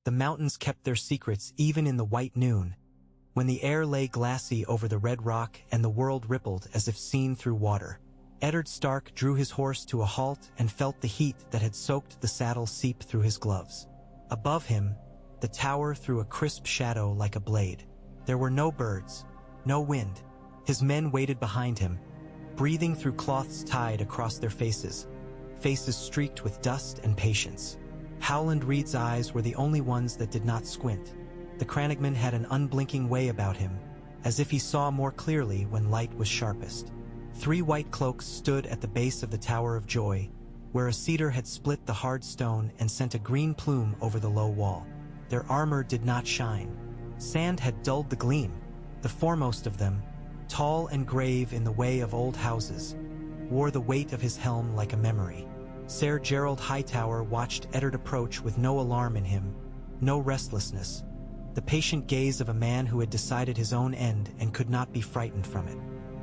The mountains kept their secrets even in the white noon, when the air lay glassy over the red rock and the world rippled as if seen through water. Eddard Stark drew his horse to a halt and felt the heat that had soaked the saddle seep through his gloves. Above him, the tower threw a crisp shadow like a blade. There were no birds, no wind. His men waited behind him, breathing through cloths tied across their faces, faces streaked with dust and patience. Howland Reed's eyes were the only ones that did not squint. The crannogman had an unblinking way about him, as if he saw more clearly when light was sharpest. 3 white cloaks stood at the base of the Tower of Joy, where a cedar had split the hard stone and sent a green plume over the low wall. Their armor did not shine. Sand had dulled the gleam. The foremost of them, tall and grave in the way of old houses, wore the weight of his helm like a memory. Ser Gerald Hightower watched Eddard approach with no alarm in him, no restlessness, the patient gaze of a man who had decided his own end and could not be frightened from it.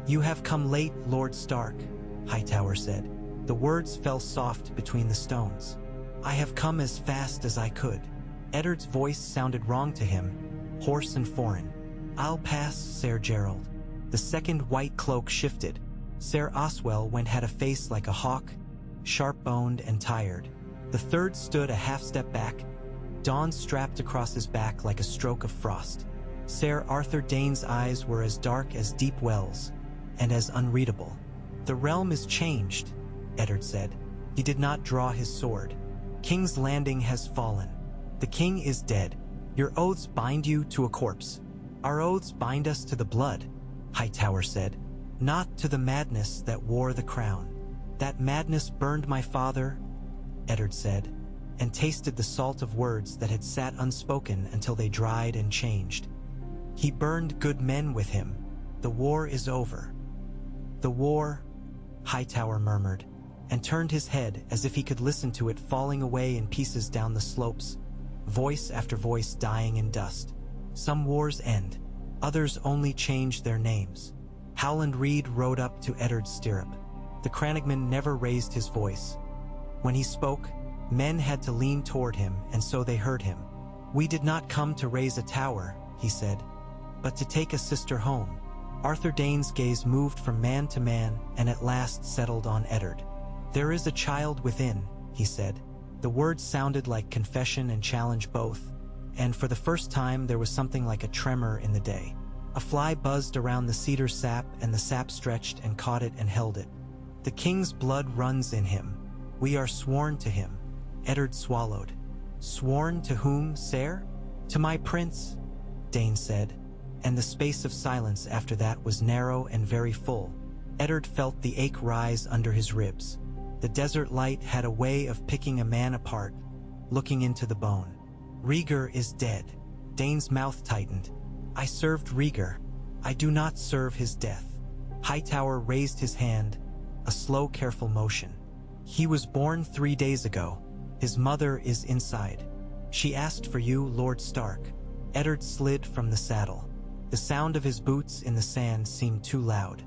"You have come late, Lord Stark," Hightower said. The words fell soft between the stones. "I have come as fast as I could." Eddard's voice sounded wrong to him, hoarse and foreign. "I'll pass, Ser Gerald." The second white cloak shifted. Ser Oswell had a face like a hawk, sharp-boned and tired. The third stood a half-step back, dawn strapped across his back like a stroke of frost. Ser Arthur Dane's eyes were as dark as deep wells, and as unreadable. "The realm is changed," Eddard said. He did not draw his sword. "King's Landing has fallen. The king is dead. Your oaths bind you to a corpse." "Our oaths bind us to the blood," Hightower said, "not to the madness that wore the crown." "That madness burned my father," Eddard said, and tasted the salt of words that had sat unspoken until they dried and changed. "He burned good men with him. The war is over." "The war," Hightower murmured, and turned his head as if he could listen to it falling away in pieces down the slopes, voice after voice dying in dust. "Some wars end, others only change their names." Howland Reed rode up to Eddard's stirrup. The crannogman never raised his voice. When he spoke, men had to lean toward him, and so they heard him. "We did not come to raise a tower," he said, "but to take a sister home." Arthur Dane's gaze moved from man to man and at last settled on Eddard. "There is a child within," he said. The words sounded like confession and challenge both, and for the first time there was something like a tremor in the day. A fly buzzed around the cedar sap, and the sap stretched and caught it and held it. "The king's blood runs in him. We are sworn to him." Eddard swallowed. "Sworn to whom, Ser?" "To my prince," Dane said, and the space of silence after that was narrow and very full. Eddard felt the ache rise under his ribs. The desert light had a way of picking a man apart, looking into the bone. "Rhaegar is dead." Dane's mouth tightened. "I served Rhaegar. I do not serve his death." Hightower raised his hand, a slow, careful motion. "He was born 3 days ago. His mother is inside. She asked for you, Lord Stark." Eddard slid from the saddle. The sound of his boots in the sand seemed too loud.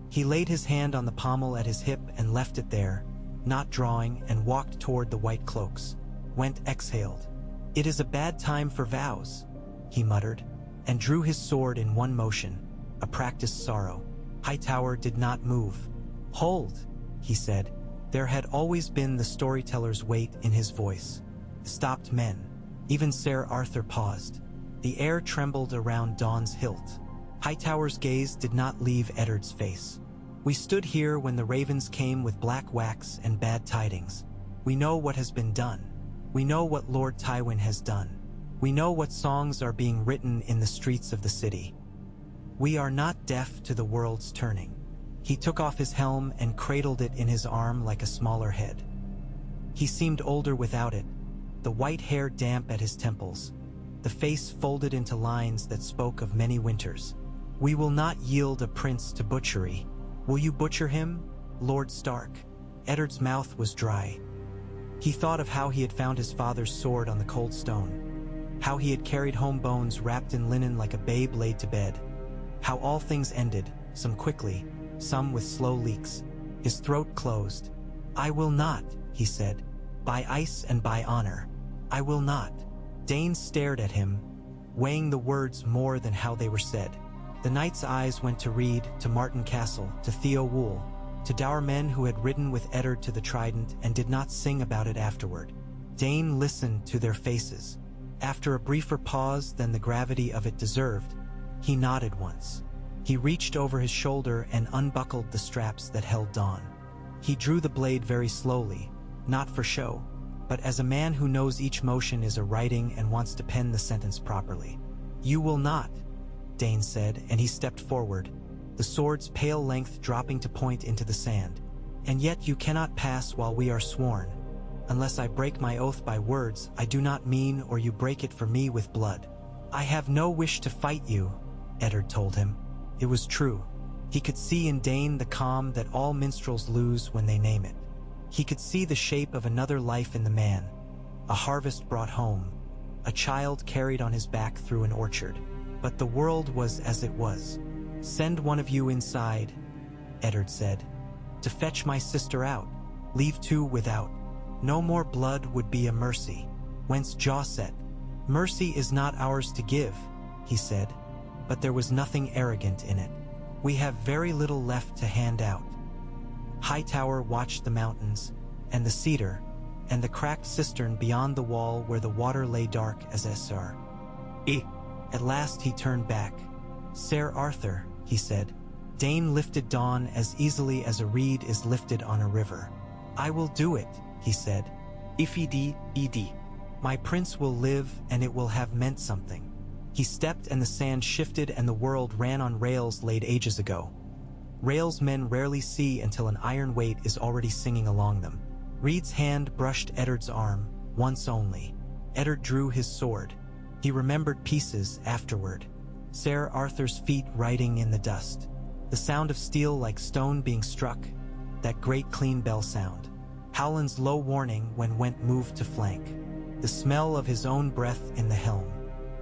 He laid his hand on the pommel at his hip and left it there, not drawing, and walked toward the white cloaks. Went exhaled. "It is a bad time for vows," he muttered, and drew his sword in one motion, a practiced sorrow. Hightower did not move. "Hold," he said. There had always been the storyteller's weight in his voice. Stopped men. Even Ser Arthur paused. The air trembled around Dawn's hilt. Hightower's gaze did not leave Eddard's face. "We stood here when the ravens came with black wax and bad tidings. We know what has been done. We know what Lord Tywin has done. We know what songs are being written in the streets of the city. We are not deaf to the world's turning." He took off his helm and cradled it in his arm like a smaller head. He seemed older without it, the white hair damp at his temples, the face folded into lines that spoke of many winters. "We will not yield a prince to butchery. Will you butcher him, Lord Stark?" Eddard's mouth was dry. He thought of how he had found his father's sword on the cold stone, how he had carried home bones wrapped in linen like a babe laid to bed, how all things ended, some quickly, some with slow leaks. His throat closed. "I will not," he said. "By ice and by honor, I will not." Dane stared at him, weighing the words more than how they were said. The knight's eyes went to Reed, to Martin Castle, to Theo Wool, to dour men who had ridden with Eddard to the Trident and did not sing about it afterward. Dane listened to their faces. After a briefer pause than the gravity of it deserved, he nodded once. He reached over his shoulder and unbuckled the straps that held Dawn. He drew the blade very slowly, not for show, but as a man who knows each motion is a writing and wants to pen the sentence properly. "You will not," Dane said, and he stepped forward, the sword's pale length dropping to point into the sand. "And yet you cannot pass while we are sworn. Unless I break my oath by words, I do not mean, or you break it for me with blood." "I have no wish to fight you," Eddard told him. It was true. He could see in Dane the calm that all minstrels lose when they name it. He could see the shape of another life in the man, a harvest brought home, a child carried on his back through an orchard. But the world was as it was. "Send one of you inside," Eddard said, "to fetch my sister out. Leave two without. No more blood would be a mercy." Whence Jaw set. "Mercy is not ours to give," he said, but there was nothing arrogant in it. "We have very little left to hand out." Hightower watched the mountains, and the cedar, and the cracked cistern beyond the wall where the water lay dark as Essar. At last he turned back. "Sir Arthur," he said. Dane lifted Dawn as easily as a reed is lifted on a river. "I will do it," he said. "If ed. My prince will live, and it will have meant something." He stepped and the sand shifted and the world ran on rails laid ages ago. Rails men rarely see until an iron weight is already singing along them. Reed's hand brushed Eddard's arm, once only. Eddard drew his sword. He remembered pieces afterward. Sir Arthur's feet writing in the dust. The sound of steel like stone being struck. That great clean bell sound. Howland's low warning when Went moved to flank. The smell of his own breath in the helm.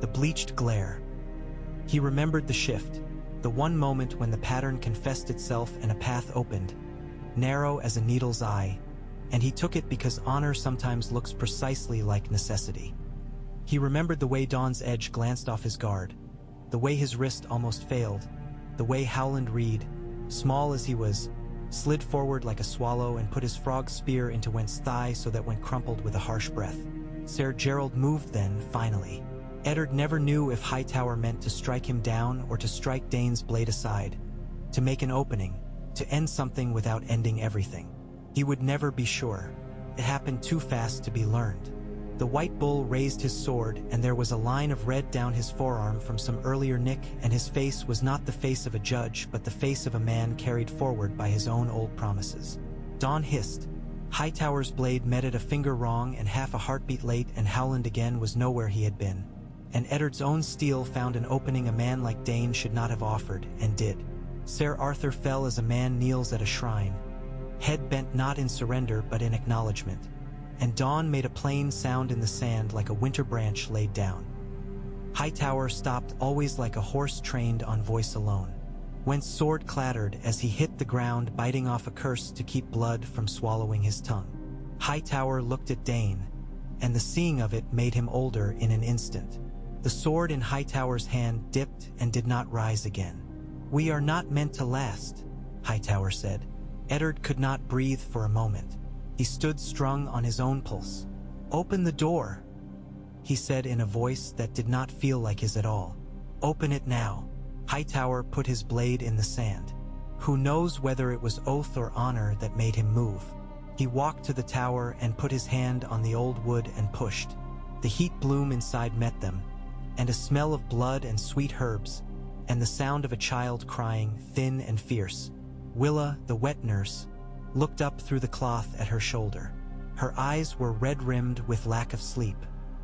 The bleached glare. He remembered the shift. The one moment when the pattern confessed itself and a path opened. Narrow as a needle's eye. And he took it because honor sometimes looks precisely like necessity. He remembered the way Dawn's edge glanced off his guard, the way his wrist almost failed, the way Howland Reed, small as he was, slid forward like a swallow and put his frog spear into Went's thigh so that Went crumpled with a harsh breath. Sir Gerald moved then, finally. Eddard never knew if Hightower meant to strike him down or to strike Dane's blade aside, to make an opening, to end something without ending everything. He would never be sure. It happened too fast to be learned. The white bull raised his sword, and there was a line of red down his forearm from some earlier nick, and his face was not the face of a judge, but the face of a man carried forward by his own old promises. Dawn hissed. Hightower's blade met it a finger wrong and half a heartbeat late, and Howland again was nowhere he had been. And Eddard's own steel found an opening a man like Dane should not have offered, and did. Sir Arthur fell as a man kneels at a shrine, head bent not in surrender but in acknowledgement. And Dawn made a plain sound in the sand like a winter branch laid down. Hightower stopped always like a horse trained on voice alone. Went's sword clattered as he hit the ground, biting off a curse to keep blood from swallowing his tongue. Hightower looked at Dane, and the seeing of it made him older in an instant. The sword in Hightower's hand dipped and did not rise again. "We are not meant to last," Hightower said. Eddard could not breathe for a moment. He stood strung on his own pulse. "Open the door," he said in a voice that did not feel like his at all. "Open it now." Hightower put his blade in the sand. Who knows whether it was oath or honor that made him move. He walked to the tower and put his hand on the old wood and pushed. The heat bloom inside met them, and a smell of blood and sweet herbs, and the sound of a child crying, thin and fierce. Willa, the wet nurse, looked up through the cloth at her shoulder. Her eyes were red-rimmed with lack of sleep.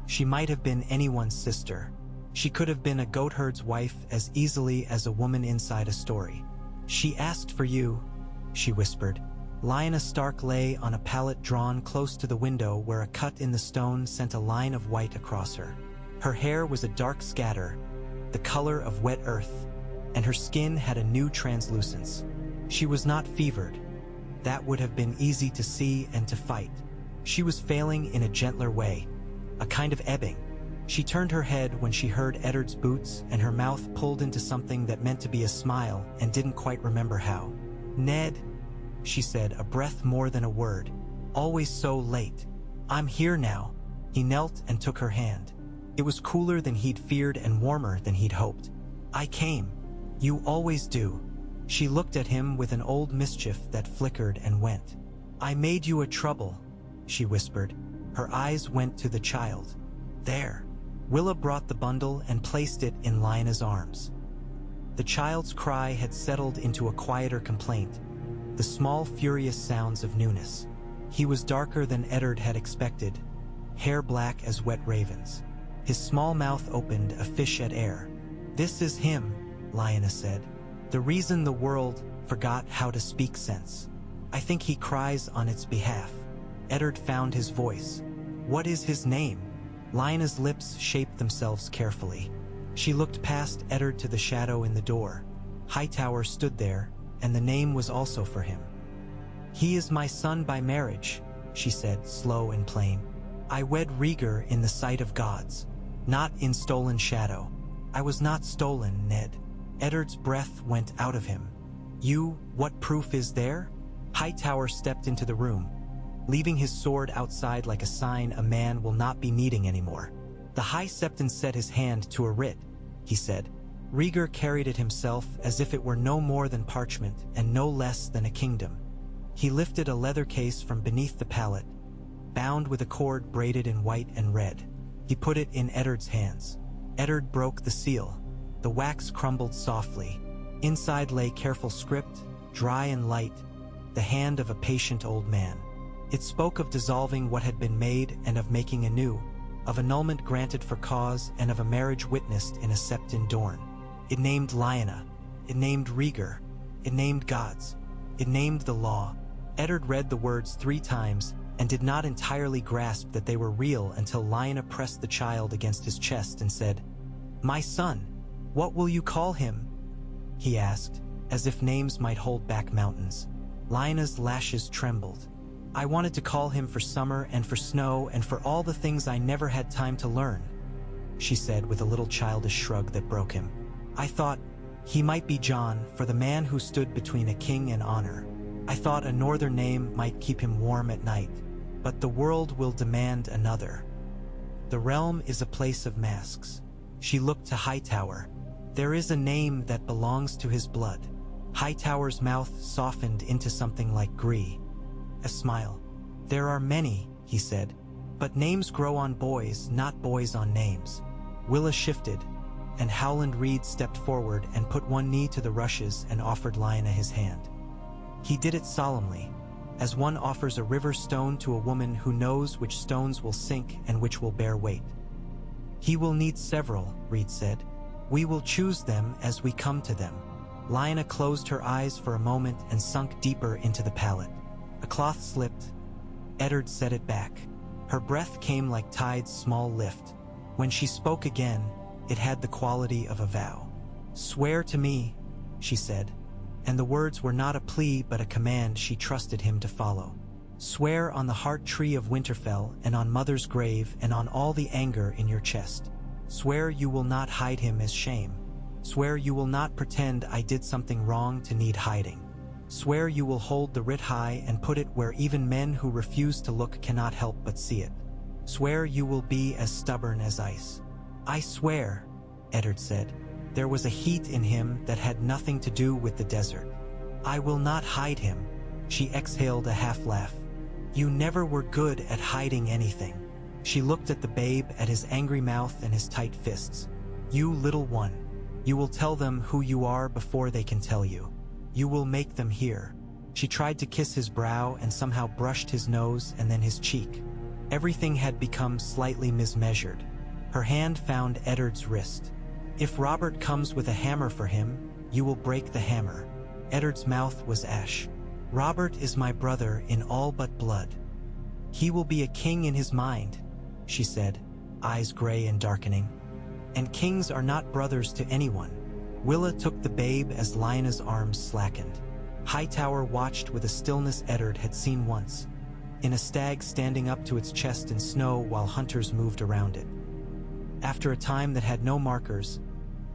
She might have been anyone's sister. She could have been a goatherd's wife as easily as a woman inside a story. "She asked for you," she whispered. Lyanna Stark lay on a pallet drawn close to the window where a cut in the stone sent a line of white across her. Her hair was a dark scatter, the color of wet earth, and her skin had a new translucence. She was not fevered. That would have been easy to see and to fight. She was failing in a gentler way, a kind of ebbing, She turned her head when she heard Eddard's boots, and her mouth pulled into something that meant to be a smile and didn't quite remember how. "Ned," she said, a breath more than a word. "Always so late. I'm here now." He knelt and took her hand. It was cooler than he'd feared and warmer than he'd hoped. "I came. You always do." She looked at him with an old mischief that flickered and went. "I made you a trouble," she whispered. Her eyes went to the child. "There." Willa brought the bundle and placed it in Lionel's arms. The child's cry had settled into a quieter complaint, the small furious sounds of newness. He was darker than Eddard had expected, hair black as wet ravens. His small mouth opened, a fish at air. "This is him," Lionel said. "The reason the world forgot how to speak sense. I think he cries on its behalf." Eddard found his voice. "What is his name?" Lionel's lips shaped themselves carefully. She looked past Eddard to the shadow in the door. Hightower stood there, and the name was also for him. "He is my son by marriage," she said, slow and plain. "I wed Rhaegar in the sight of gods, not in stolen shadow." "I was not stolen, Ned." Eddard's breath went out of him. What proof is there?" Hightower stepped into the room, leaving his sword outside like a sign a man will not be needing anymore. The High Septon set his hand to a writ, he said. Rhaegar carried it himself as if it were no more than parchment and no less than a kingdom. He lifted a leather case from beneath the pallet, bound with a cord braided in white and red. He put it in Eddard's hands. Eddard broke the seal. The wax crumbled softly. Inside lay careful script, dry and light, the hand of a patient old man. It spoke of dissolving what had been made and of making anew, of annulment granted for cause and of a marriage witnessed in a Septon Dorn. It named Lyanna. It named Rhaegar. It named gods. It named the law. Eddard read the words 3 times and did not entirely grasp that they were real until Lyanna pressed the child against his chest and said, "My son, what will you call him?" he asked, as if names might hold back mountains. Lyanna's lashes trembled. "I wanted to call him for summer and for snow and for all the things I never had time to learn," she said with a little childish shrug that broke him. "I thought he might be John, for the man who stood between a king and honor. I thought a northern name might keep him warm at night, but the world will demand another. The realm is a place of masks." She looked to Hightower. "There is a name that belongs to his blood." Hightower's mouth softened into something like gree. A smile. "There are many," he said, "but names grow on boys, not boys on names." Willa shifted, and Howland Reed stepped forward and put one knee to the rushes and offered Lyanna his hand. He did it solemnly, as one offers a river stone to a woman who knows which stones will sink and which will bear weight. "He will need several," Reed said. "We will choose them as we come to them." Lyanna closed her eyes for a moment and sunk deeper into the pallet. A cloth slipped. Eddard set it back. Her breath came like tide's small lift. When she spoke again, it had the quality of a vow. "Swear to me," she said, and the words were not a plea but a command she trusted him to follow. "Swear on the heart tree of Winterfell and on Mother's grave and on all the anger in your chest. Swear you will not hide him as shame. Swear you will not pretend I did something wrong to need hiding. Swear you will hold the writ high and put it where even men who refuse to look cannot help but see it. Swear you will be as stubborn as ice." "I swear," Eddard said. There was a heat in him that had nothing to do with the desert. "I will not hide him." She exhaled a half-laugh. "You never were good at hiding anything." She looked at the babe, at his angry mouth and his tight fists. "You little one. You will tell them who you are before they can tell you. You will make them hear." She tried to kiss his brow and somehow brushed his nose and then his cheek. Everything had become slightly mismeasured. Her hand found Eddard's wrist. "If Robert comes with a hammer for him, you will break the hammer." Eddard's mouth was ash. "Robert is my brother in all but blood. He will be a king in his mind," she said, eyes gray and darkening. "And kings are not brothers to anyone." Willa took the babe as Lyanna's arms slackened. Hightower watched with a stillness Eddard had seen once, in a stag standing up to its chest in snow while hunters moved around it. After a time that had no markers,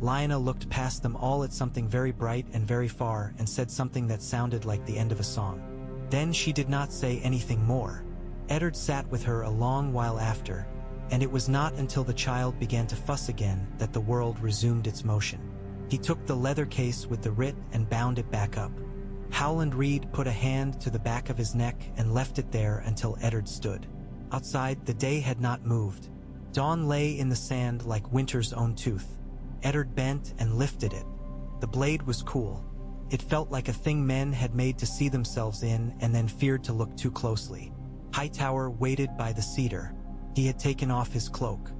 Lionel looked past them all at something very bright and very far and said something that sounded like the end of a song. Then she did not say anything more. Eddard sat with her a long while after, and it was not until the child began to fuss again that the world resumed its motion. He took the leather case with the writ and bound it back up. Howland Reed put a hand to the back of his neck and left it there until Eddard stood. Outside, the day had not moved. Dawn lay in the sand like winter's own tooth. Eddard bent and lifted it. The blade was cool. It felt like a thing men had made to see themselves in and then feared to look too closely. Hightower waited by the cedar. He had taken off his cloak.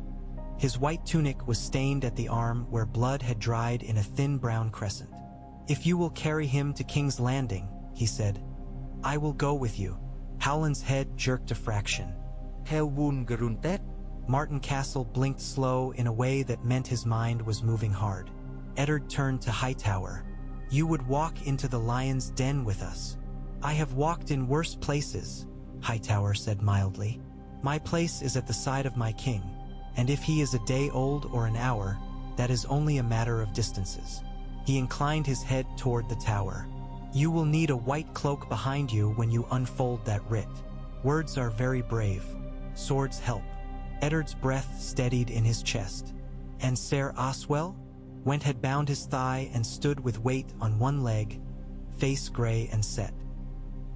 His white tunic was stained at the arm where blood had dried in a thin brown crescent. "If you will carry him to King's Landing," he said, "I will go with you." Howland's head jerked a fraction. Martin Castle blinked slow in a way that meant his mind was moving hard. Eddard turned to Hightower. "You would walk into the lion's den with us." "I have walked in worse places," Hightower said mildly. "My place is at the side of my king, and if he is a day old or an hour, that is only a matter of distances." He inclined his head toward the tower. "You will need a white cloak behind you when you unfold that writ. Words are very brave. Swords help." Eddard's breath steadied in his chest. "And Ser Oswell?" Went had bound his thigh and stood with weight on one leg, face gray and set.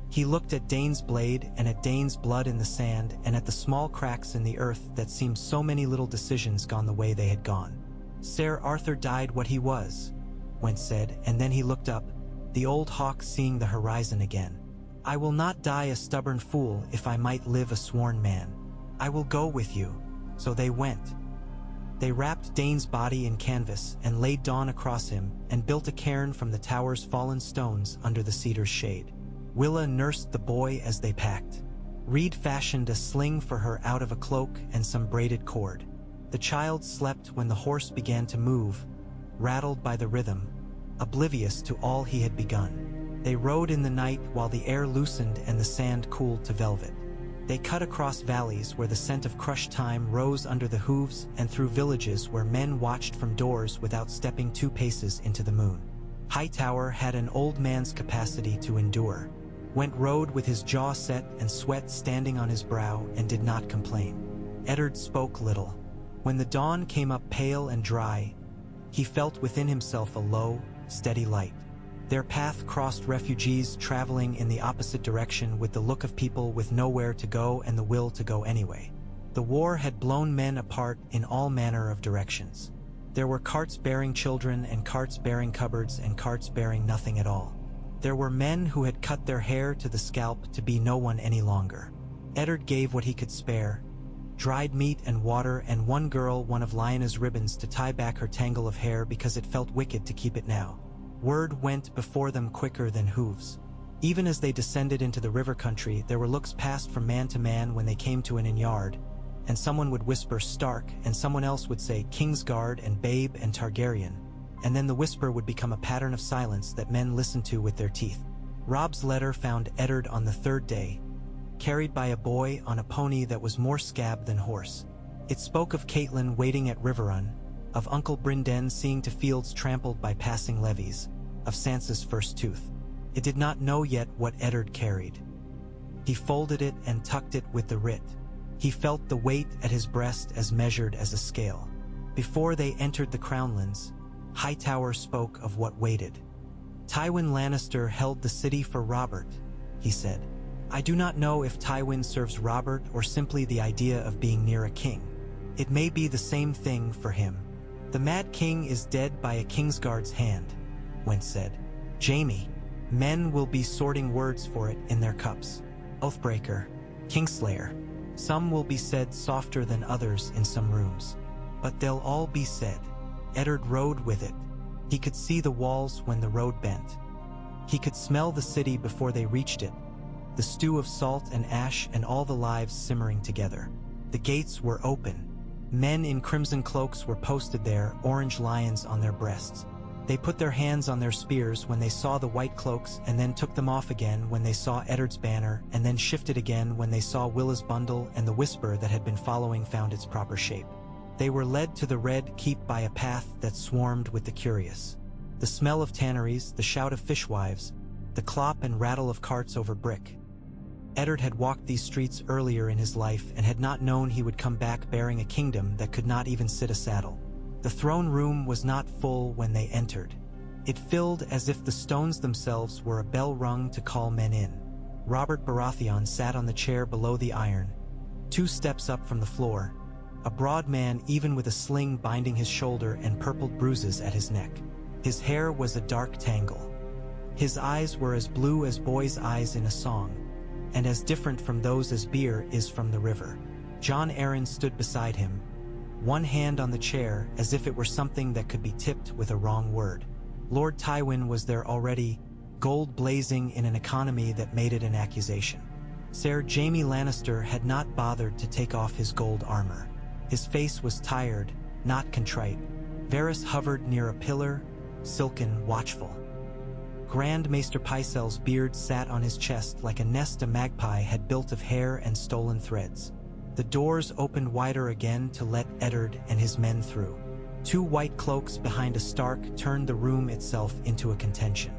He looked at Dane's blade and at Dane's blood in the sand and at the small cracks in the earth that seemed so many little decisions gone the way they had gone. "Ser Arthur died what he was," Went said, and then he looked up, the old hawk seeing the horizon again. "I will not die a stubborn fool if I might live a sworn man. I will go with you." So they went. They wrapped Dane's body in canvas and laid Dawn across him and built a cairn from the tower's fallen stones under the cedar's shade. Willa nursed the boy as they packed. Reed fashioned a sling for her out of a cloak and some braided cord. The child slept when the horse began to move, rattled by the rhythm, oblivious to all he had begun. They rode in the night while the air loosened and the sand cooled to velvet. They cut across valleys where the scent of crushed thyme rose under the hooves and through villages where men watched from doors without stepping 2 paces into the moon. Hightower had an old man's capacity to endure. Went rode with his jaw set and sweat standing on his brow and did not complain. Eddard spoke little. When the dawn came up pale and dry, he felt within himself a low, steady light. Their path crossed refugees traveling in the opposite direction with the look of people with nowhere to go and the will to go anyway. The war had blown men apart in all manner of directions. There were carts bearing children and carts bearing cupboards and carts bearing nothing at all. There were men who had cut their hair to the scalp to be no one any longer. Eddard gave what he could spare, dried meat and water, and one girl one of Liona's ribbons to tie back her tangle of hair because it felt wicked to keep it now. Word went before them quicker than hooves. Even as they descended into the river country, there were looks passed from man to man when they came to an inn-yard, and someone would whisper Stark, and someone else would say Kingsguard and Babe and Targaryen, and then the whisper would become a pattern of silence that men listened to with their teeth. Robb's letter found Eddard on the 3rd day, carried by a boy on a pony that was more scab than horse. It spoke of Catelyn waiting at Riverrun, of Uncle Brynden seeing to fields trampled by passing levies, of Sansa's first tooth. It did not know yet what Eddard carried. He folded it and tucked it with the writ. He felt the weight at his breast as measured as a scale. Before they entered the Crownlands, Hightower spoke of what waited. "Tywin Lannister held the city for Robert," he said. "I do not know if Tywin serves Robert or simply the idea of being near a king. It may be the same thing for him. The Mad King is dead by a Kingsguard's hand," Went said. "Jaime, men will be sorting words for it in their cups. Oathbreaker, Kingslayer. Some will be said softer than others in some rooms. But they'll all be said." Eddard rode with it. He could see the walls when the road bent. He could smell the city before they reached it, the stew of salt and ash and all the lives simmering together. The gates were open. Men in crimson cloaks were posted there, orange lions on their breasts. They put their hands on their spears when they saw the white cloaks and then took them off again when they saw Eddard's banner and then shifted again when they saw Willa's bundle and the whisper that had been following found its proper shape. They were led to the Red Keep by a path that swarmed with the curious. The smell of tanneries, the shout of fishwives, the clop and rattle of carts over brick. Eddard had walked these streets earlier in his life and had not known he would come back bearing a kingdom that could not even sit a saddle. The throne room was not full when they entered. It filled as if the stones themselves were a bell rung to call men in. Robert Baratheon sat on the chair below the iron, 2 steps up from the floor, a broad man even with a sling binding his shoulder and purpled bruises at his neck. His hair was a dark tangle. His eyes were as blue as boys' eyes in a song, and as different from those as beer is from the river. Jon Arryn stood beside him, one hand on the chair as if it were something that could be tipped with a wrong word. Lord Tywin was there already, gold blazing in an economy that made it an accusation. Ser Jaime Lannister had not bothered to take off his gold armor. His face was tired, not contrite. Varys hovered near a pillar, silken, watchful. Grand Maester Pycelle's beard sat on his chest like a nest a magpie had built of hair and stolen threads. The doors opened wider again to let Eddard and his men through. 2 white cloaks behind a Stark turned the room itself into a contention.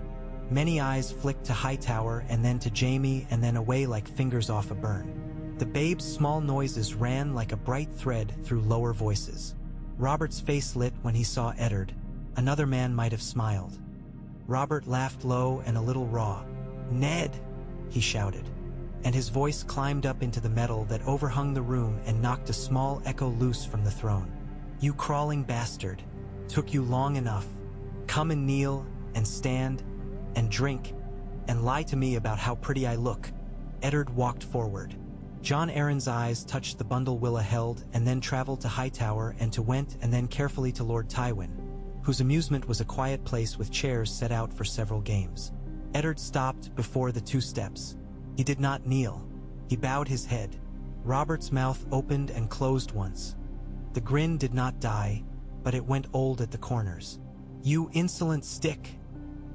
Many eyes flicked to Hightower and then to Jaime and then away like fingers off a burn. The babe's small noises ran like a bright thread through lower voices. Robert's face lit when he saw Eddard. Another man might have smiled. Robert laughed low and a little raw. "Ned!" he shouted, and his voice climbed up into the metal that overhung the room and knocked a small echo loose from the throne. "You crawling bastard! Took you long enough. Come and kneel, and stand, and drink, and lie to me about how pretty I look." Eddard walked forward. Jon Arryn's eyes touched the bundle Willa held and then traveled to Hightower and to Went and then carefully to Lord Tywin, whose amusement was a quiet place with chairs set out for several games. Eddard stopped before the 2 steps. He did not kneel. He bowed his head. Robert's mouth opened and closed once. The grin did not die, but it went old at the corners. "You insolent stick,"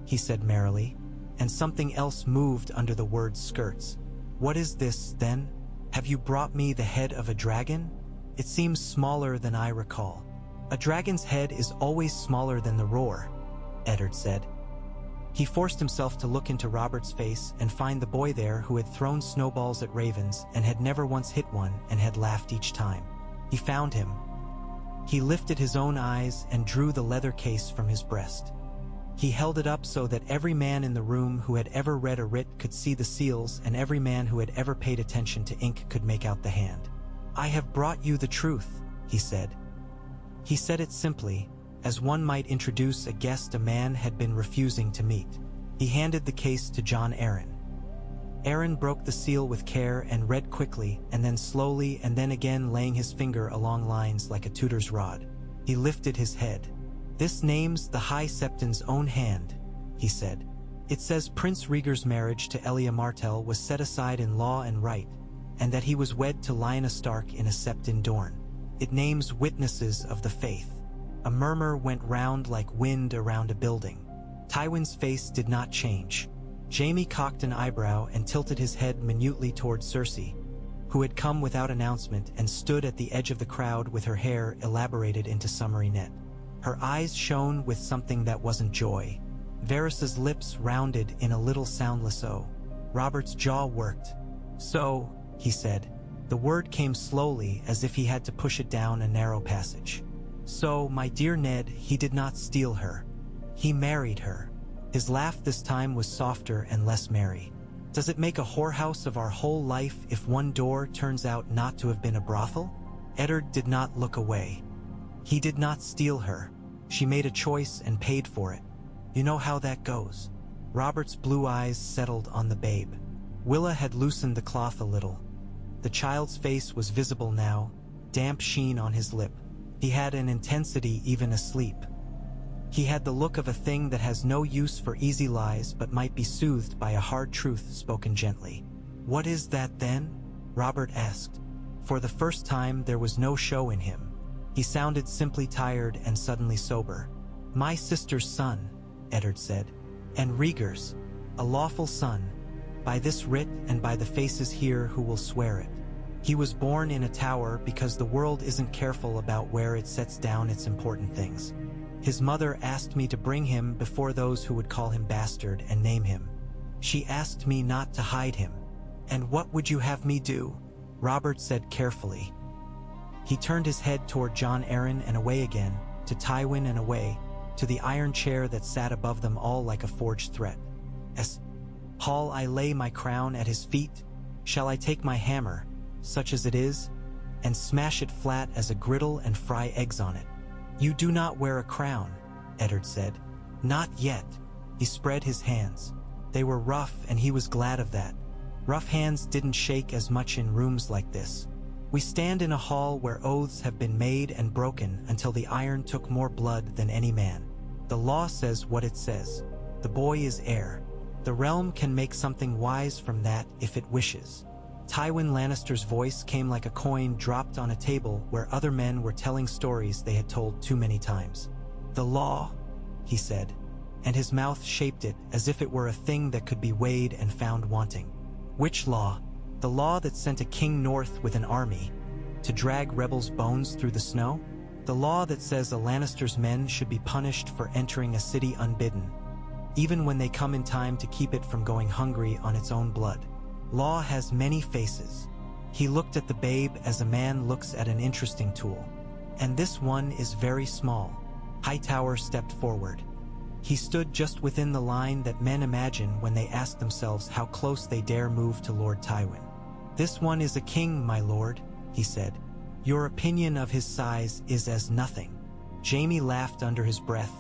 he said merrily, and something else moved under the word's skirts. "What is this, then? Have you brought me the head of a dragon? It seems smaller than I recall." "A dragon's head is always smaller than the roar," Eddard said. He forced himself to look into Robert's face and find the boy there who had thrown snowballs at ravens and had never once hit one and had laughed each time. He found him. He lifted his own eyes and drew the leather case from his breast. He held it up so that every man in the room who had ever read a writ could see the seals and every man who had ever paid attention to ink could make out the hand. "I have brought you the truth," he said. He said it simply, as one might introduce a guest a man had been refusing to meet. He handed the case to Jon Arryn. Arryn broke the seal with care and read quickly, and then slowly, and then again laying his finger along lines like a tutor's rod. He lifted his head. "This name's the High Septon's own hand," he said. "It says Prince Rhaegar's marriage to Elia Martell was set aside in law and right, and that he was wed to Lyanna Stark in a Septon Dorne. It names witnesses of the faith." A murmur went round like wind around a building. Tywin's face did not change. Jaime cocked an eyebrow and tilted his head minutely toward Cersei, who had come without announcement and stood at the edge of the crowd with her hair elaborated into summery net. Her eyes shone with something that wasn't joy. Varys's lips rounded in a little soundless O. Robert's jaw worked. "So," he said. The word came slowly as if he had to push it down a narrow passage. "So, my dear Ned, he did not steal her. He married her." His laugh this time was softer and less merry. "Does it make a whorehouse of our whole life if one door turns out not to have been a brothel?" Eddard did not look away. "He did not steal her. She made a choice and paid for it. You know how that goes." Robert's blue eyes settled on the babe. Willa had loosened the cloth a little. The child's face was visible now, damp sheen on his lip. He had an intensity even asleep. He had the look of a thing that has no use for easy lies but might be soothed by a hard truth spoken gently. "What is that then?" Robert asked. For the first time there was no show in him. He sounded simply tired and suddenly sober. "My sister's son," Eddard said, "and Rhaegar's, a lawful son, by this writ and by the faces here who will swear it." He was born in a tower because the world isn't careful about where it sets down its important things. His mother asked me to bring him before those who would call him bastard and name him. She asked me not to hide him. And what would you have me do? Robert said carefully. He turned his head toward John Aaron and away again, to Tywin and away, to the iron chair that sat above them all like a forged threat. Hall, I lay my crown at his feet. Shall I take my hammer, such as it is, and smash it flat as a griddle and fry eggs on it? You do not wear a crown, Eddard said. Not yet. He spread his hands. They were rough, and he was glad of that. Rough hands didn't shake as much in rooms like this. We stand in a hall where oaths have been made and broken until the iron took more blood than any man. The law says what it says. The boy is heir. The realm can make something wise from that if it wishes. Tywin Lannister's voice came like a coin dropped on a table where other men were telling stories they had told too many times. The law, he said, and his mouth shaped it as if it were a thing that could be weighed and found wanting. Which law? The law that sent a king north with an army to drag rebels' bones through the snow? The law that says a Lannister's men should be punished for entering a city unbidden, even when they come in time to keep it from going hungry on its own blood. Law has many faces. He looked at the babe as a man looks at an interesting tool. And this one is very small. Hightower stepped forward. He stood just within the line that men imagine when they ask themselves how close they dare move to Lord Tywin. This one is a king, my lord, he said. Your opinion of his size is as nothing. Jaime laughed under his breath,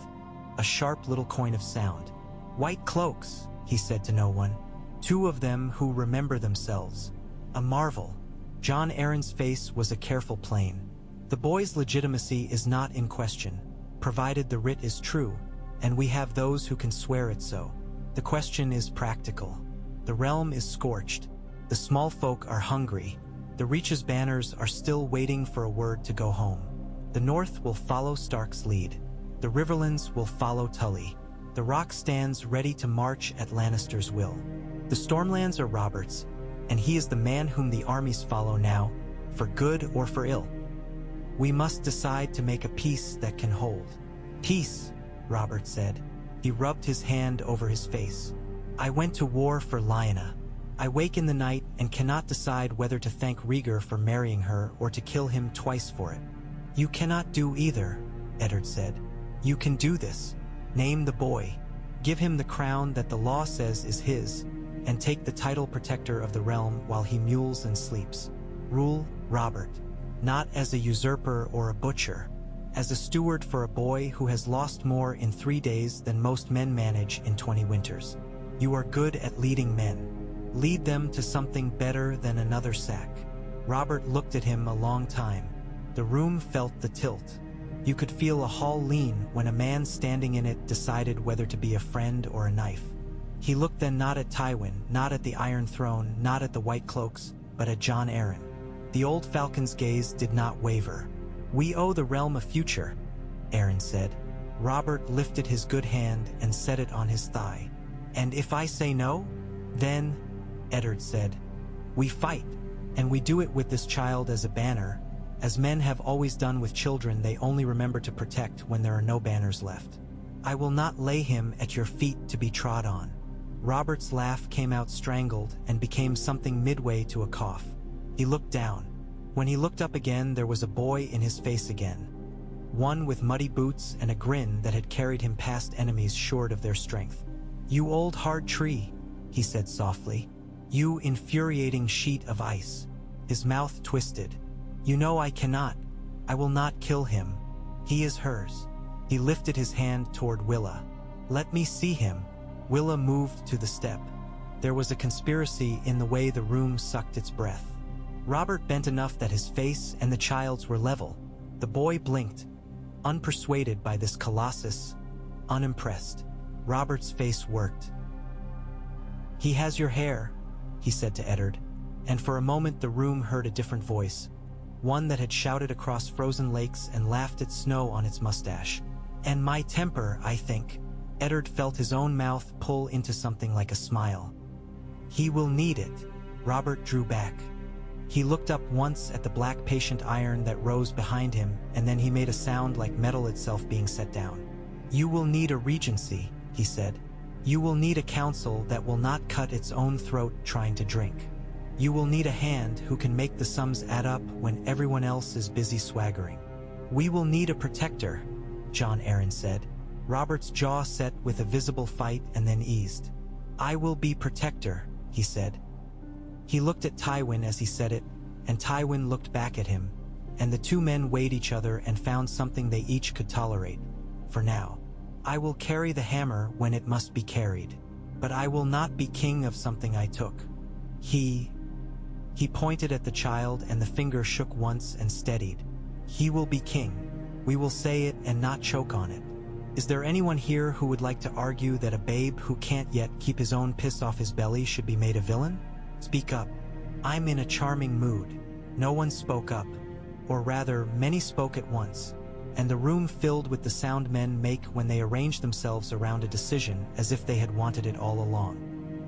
a sharp little coin of sound. White cloaks, he said to no one. Two of them who remember themselves. A marvel. John Aaron's face was a careful plane. The boy's legitimacy is not in question, provided the writ is true, and we have those who can swear it so. The question is practical. The realm is scorched. The small folk are hungry. The Reach's banners are still waiting for a word to go home. The North will follow Stark's lead. The Riverlands will follow Tully. The Rock stands ready to march at Lannister's will. The Stormlands are Robert's, and he is the man whom the armies follow now, for good or for ill. We must decide to make a peace that can hold. Peace, Robert said. He rubbed his hand over his face. I went to war for Lyanna. I wake in the night and cannot decide whether to thank Rhaegar for marrying her or to kill him twice for it. You cannot do either, Eddard said. You can do this. Name the boy. Give him the crown that the law says is his, and take the title protector of the realm while he mules and sleeps. Rule, Robert, not as a usurper or a butcher, as a steward for a boy who has lost more in 3 days than most men manage in 20 winters. You are good at leading men. Lead them to something better than another sack. Robert looked at him a long time. The room felt the tilt. You could feel a hall lean when a man standing in it decided whether to be a friend or a knife. He looked then not at Tywin, not at the Iron Throne, not at the White Cloaks, but at John Aaron. The old falcon's gaze did not waver. We owe the realm a future, Aaron said. Robert lifted his good hand and set it on his thigh. And if I say no? Then, Eddard said, we fight, and we do it with this child as a banner. As men have always done with children they only remember to protect when there are no banners left. I will not lay him at your feet to be trod on. Robert's laugh came out strangled and became something midway to a cough. He looked down. When he looked up again, there was a boy in his face again. One with muddy boots and a grin that had carried him past enemies short of their strength. You old hard tree, he said softly. You infuriating sheet of ice. His mouth twisted. You know I cannot. I will not kill him. He is hers. He lifted his hand toward Willa. Let me see him. Willa moved to the step. There was a conspiracy in the way the room sucked its breath. Robert bent enough that his face and the child's were level. The boy blinked, unpersuaded by this colossus, unimpressed. Robert's face worked. He has your hair, he said to Eddard, and for a moment the room heard a different voice, one that had shouted across frozen lakes and laughed at snow on its mustache. And my temper, I think. Eddard felt his own mouth pull into something like a smile. He will need it. Robert drew back. He looked up once at the black patient iron that rose behind him, and then he made a sound like metal itself being set down. "You will need a regency," he said. "You will need a council that will not cut its own throat trying to drink. You will need a hand who can make the sums add up when everyone else is busy swaggering. We will need a protector," John Aaron said. Robert's jaw set with a visible fight and then eased. "I will be protector," he said. He looked at Tywin as he said it, and Tywin looked back at him, and the two men weighed each other and found something they each could tolerate. "For now. I will carry the hammer when it must be carried, but I will not be king of something I took." He pointed at the child, and the finger shook once and steadied. "He will be king. We will say it and not choke on it. Is there anyone here who would like to argue that a babe who can't yet keep his own piss off his belly should be made a villain? Speak up." "I'm in a charming mood." No one spoke up, or rather, many spoke at once, and the room filled with the sound men make when they arrange themselves around a decision as if they had wanted it all along.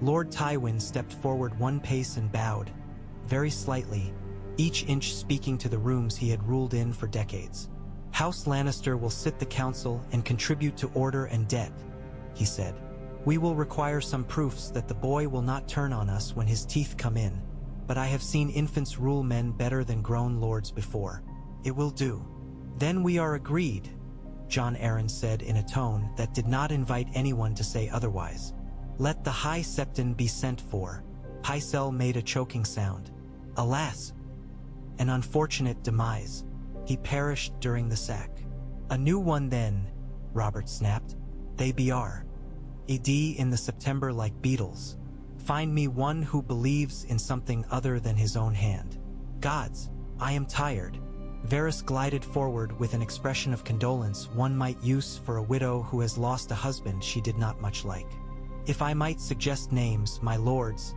Lord Tywin stepped forward one pace and bowed, very slightly, each inch speaking to the rooms he had ruled in for decades. "House Lannister will sit the council and contribute to order and debt," he said. "We will require some proofs that the boy will not turn on us when his teeth come in, but I have seen infants rule men better than grown lords before. It will do." "Then we are agreed," John Aaron said in a tone that did not invite anyone to say otherwise. "Let the High Septon be sent for." Pycelle made a choking sound. "Alas! An unfortunate demise. He perished during the sack." "A new one then," Robert snapped. "They are. In the September like beetles. Find me one who believes in something other than his own hand. Gods, I am tired." Varys glided forward with an expression of condolence one might use for a widow who has lost a husband she did not much like. "If I might suggest names, my lords,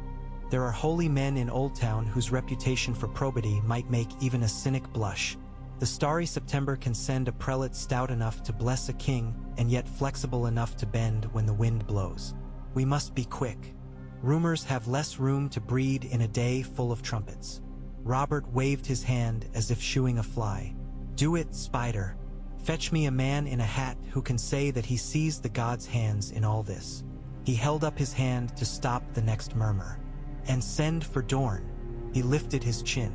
there are holy men in Old Town whose reputation for probity might make even a cynic blush. The starry September can send a prelate stout enough to bless a king and yet flexible enough to bend when the wind blows. We must be quick. Rumors have less room to breed in a day full of trumpets." Robert waved his hand as if shooing a fly. "Do it, Spider. Fetch me a man in a hat who can say that he sees the gods' hands in all this." He held up his hand to stop the next murmur. "And send for Dorne." He lifted his chin.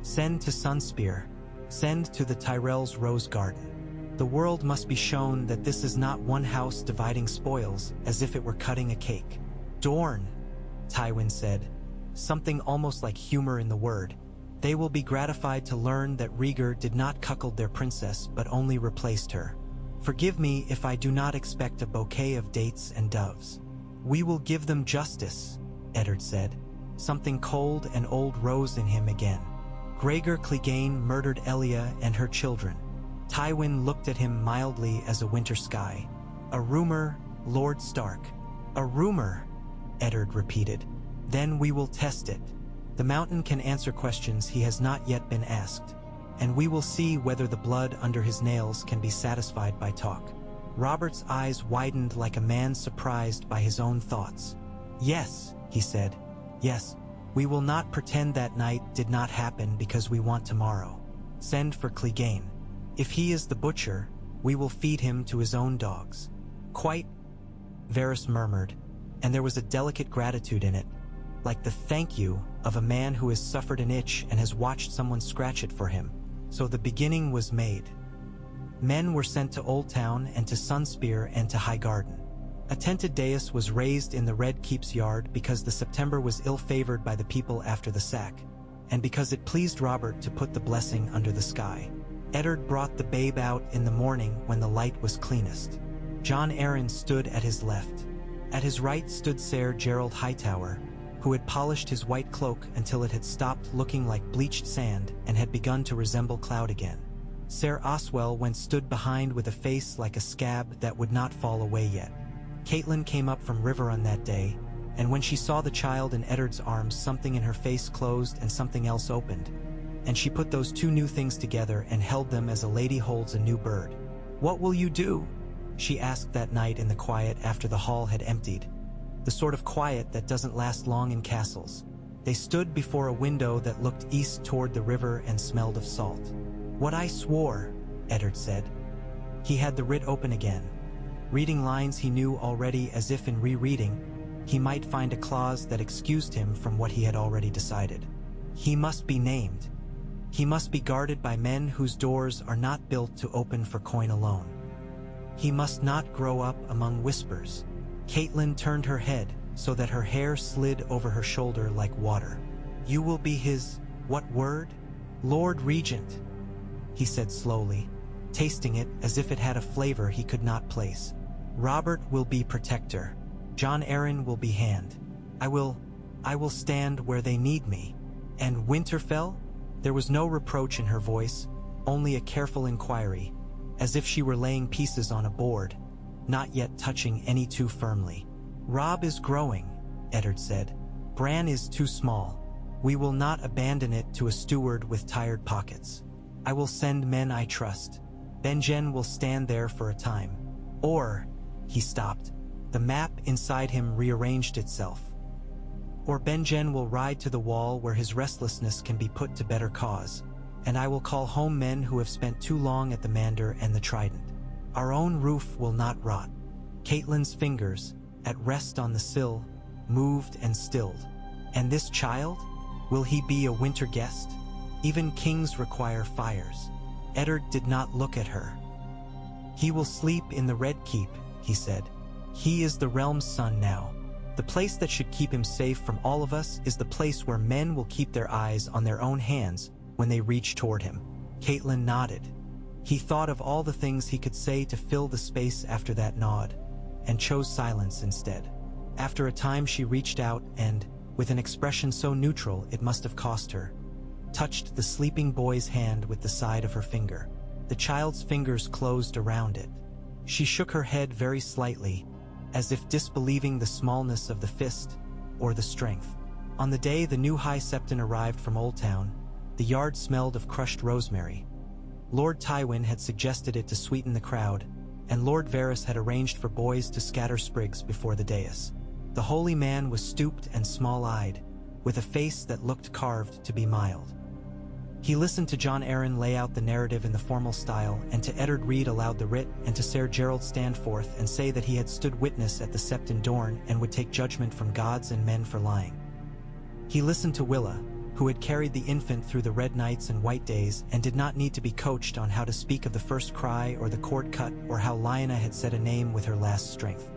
"Send to Sunspear. Send to the Tyrell's Rose Garden. The world must be shown that this is not one house dividing spoils as if it were cutting a cake." "Dorne," Tywin said, something almost like humor in the word. "They will be gratified to learn that Rhaegar did not cuckold their princess but only replaced her. Forgive me if I do not expect a bouquet of dates and doves." "We will give them justice," Eddard said. Something cold and old rose in him again. "Gregor Clegane murdered Elia and her children." Tywin looked at him mildly as a winter sky. "A rumor, Lord Stark." "A rumor," Eddard repeated. "Then we will test it. The mountain can answer questions he has not yet been asked, and we will see whether the blood under his nails can be satisfied by talk." Robert's eyes widened like a man surprised by his own thoughts. "Yes," he said. "Yes, we will not pretend that night did not happen because we want tomorrow. Send for Clegane. If he is the butcher, we will feed him to his own dogs." "Quite," Varys murmured, and there was a delicate gratitude in it, like the thank you of a man who has suffered an itch and has watched someone scratch it for him. So the beginning was made. Men were sent to Old Town and to Sunspear and to Highgarden. A tented dais was raised in the Red Keep's yard because the September was ill-favored by the people after the sack, and because it pleased Robert to put the blessing under the sky. Eddard brought the babe out in the morning when the light was cleanest. John Aaron stood at his left. At his right stood Ser Gerald Hightower, who had polished his white cloak until it had stopped looking like bleached sand and had begun to resemble cloud again. Ser Oswell stood behind with a face like a scab that would not fall away yet. Catelyn came up from Riverrun that day, and when she saw the child in Eddard's arms, something in her face closed and something else opened, and she put those two new things together and held them as a lady holds a new bird. "What will you do?" she asked that night in the quiet after the hall had emptied. The sort of quiet that doesn't last long in castles. They stood before a window that looked east toward the river and smelled of salt. "What I swore," Eddard said. He had the writ open again, reading lines he knew already, as if in rereading, he might find a clause that excused him from what he had already decided. He must be named. He must be guarded by men whose doors are not built to open for coin alone. He must not grow up among whispers. Caitlin turned her head so that her hair slid over her shoulder like water. "You will be his, what word? Lord Regent," he said slowly, tasting it as if it had a flavor he could not place. "Robert will be protector. John Arryn will be hand. I will stand where they need me. And Winterfell?" There was no reproach in her voice, only a careful inquiry, as if she were laying pieces on a board, not yet touching any too firmly. "Robb is growing," Eddard said. "Bran is too small. We will not abandon it to a steward with tired pockets. I will send men I trust. Benjen will stand there for a time. Or," he stopped. The map inside him rearranged itself. "Or Benjen will ride to the wall where his restlessness can be put to better cause, and I will call home men who have spent too long at the Mander and the Trident. Our own roof will not rot." Caitlyn's fingers, at rest on the sill, moved and stilled. "And this child? Will he be a winter guest? Even kings require fires." Eddard did not look at her. "He will sleep in the Red Keep," he said. "He is the realm's son now. The place that should keep him safe from all of us is the place where men will keep their eyes on their own hands when they reach toward him." Caitlin nodded. He thought of all the things he could say to fill the space after that nod, and chose silence instead. After a time she reached out and, with an expression so neutral it must have cost her, touched the sleeping boy's hand with the side of her finger. The child's fingers closed around it. She shook her head very slightly, as if disbelieving the smallness of the fist or the strength. On the day the new High Septon arrived from Old Town, the yard smelled of crushed rosemary. Lord Tywin had suggested it to sweeten the crowd, and Lord Varys had arranged for boys to scatter sprigs before the dais. The holy man was stooped and small-eyed, with a face that looked carved to be mild. He listened to John Arryn lay out the narrative in the formal style, and to Eddard read aloud the writ, and to Ser Gerald stand forth and say that he had stood witness at the Septon Dorn and would take judgment from gods and men for lying. He listened to Willa, who had carried the infant through the red nights and white days and did not need to be coached on how to speak of the first cry or the cord cut or how Lyanna had said a name with her last strength.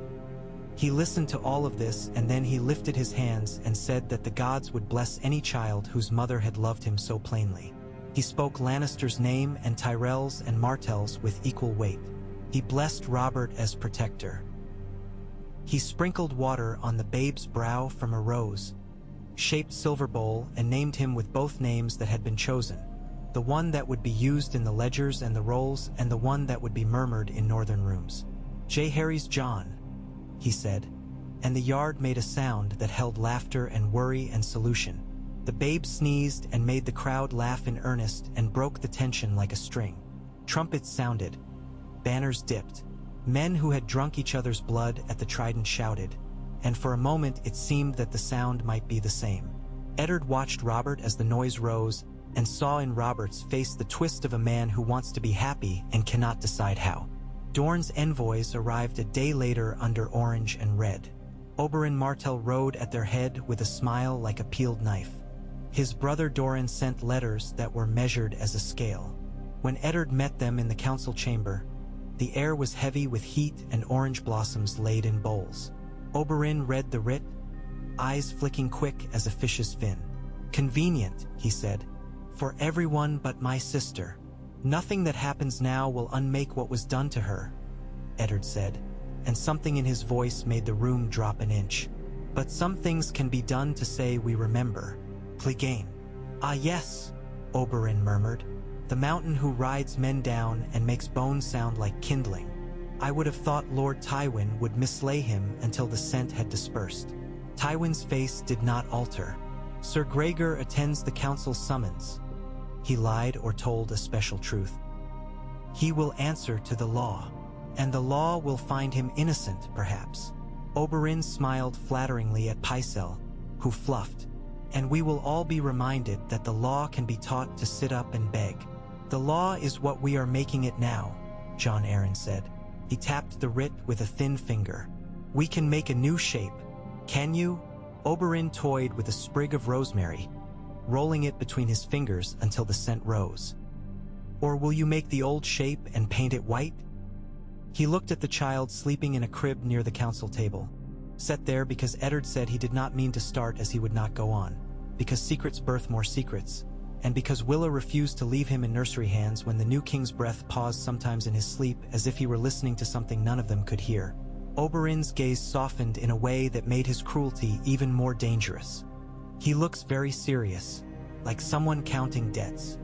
He listened to all of this, and then he lifted his hands and said that the gods would bless any child whose mother had loved him so plainly. He spoke Lannister's name and Tyrell's and Martell's with equal weight. He blessed Robert as protector. He sprinkled water on the babe's brow from a rose-shaped silver bowl and named him with both names that had been chosen, the one that would be used in the ledgers and the rolls and the one that would be murmured in northern rooms. "J. Harry's John," he said, and the yard made a sound that held laughter and worry and solution. The babe sneezed and made the crowd laugh in earnest and broke the tension like a string. Trumpets sounded. Banners dipped. Men who had drunk each other's blood at the Trident shouted, and for a moment it seemed that the sound might be the same. Eddard watched Robert as the noise rose and saw in Robert's face the twist of a man who wants to be happy and cannot decide how. Dorne's envoys arrived a day later under orange and red. Oberyn Martell rode at their head with a smile like a peeled knife. His brother Doran sent letters that were measured as a scale. When Eddard met them in the council chamber, the air was heavy with heat and orange blossoms laid in bowls. Oberyn read the writ, eyes flicking quick as a fish's fin. "Convenient," he said, "for everyone but my sister. Nothing that happens now will unmake what was done to her," Eddard said, and something in his voice made the room drop an inch. "But some things can be done to say we remember. Clegane." "Ah yes," Oberyn murmured, "the mountain who rides men down and makes bones sound like kindling. I would have thought Lord Tywin would mislay him until the scent had dispersed." Tywin's face did not alter. "Sir Gregor attends the council's summons. He lied or told a special truth. He will answer to the law, and the law will find him innocent, perhaps." Oberyn smiled flatteringly at Pycelle, who fluffed, And we will all be reminded that the law can be taught to sit up and beg. The law is what we are making it now, John Aaron said. He tapped the writ with a thin finger. We can make a new shape. Can you? Oberyn toyed with a sprig of rosemary, rolling it between his fingers until the scent rose. Or will you make the old shape and paint it white? He looked at the child sleeping in a crib near the council table, set there because Eddard said he did not mean to start as he would not go on, because secrets birth more secrets, and because Willa refused to leave him in nursery hands when the new king's breath paused sometimes in his sleep as if he were listening to something none of them could hear. Oberyn's gaze softened in a way that made his cruelty even more dangerous. He looks very serious, like someone counting debts.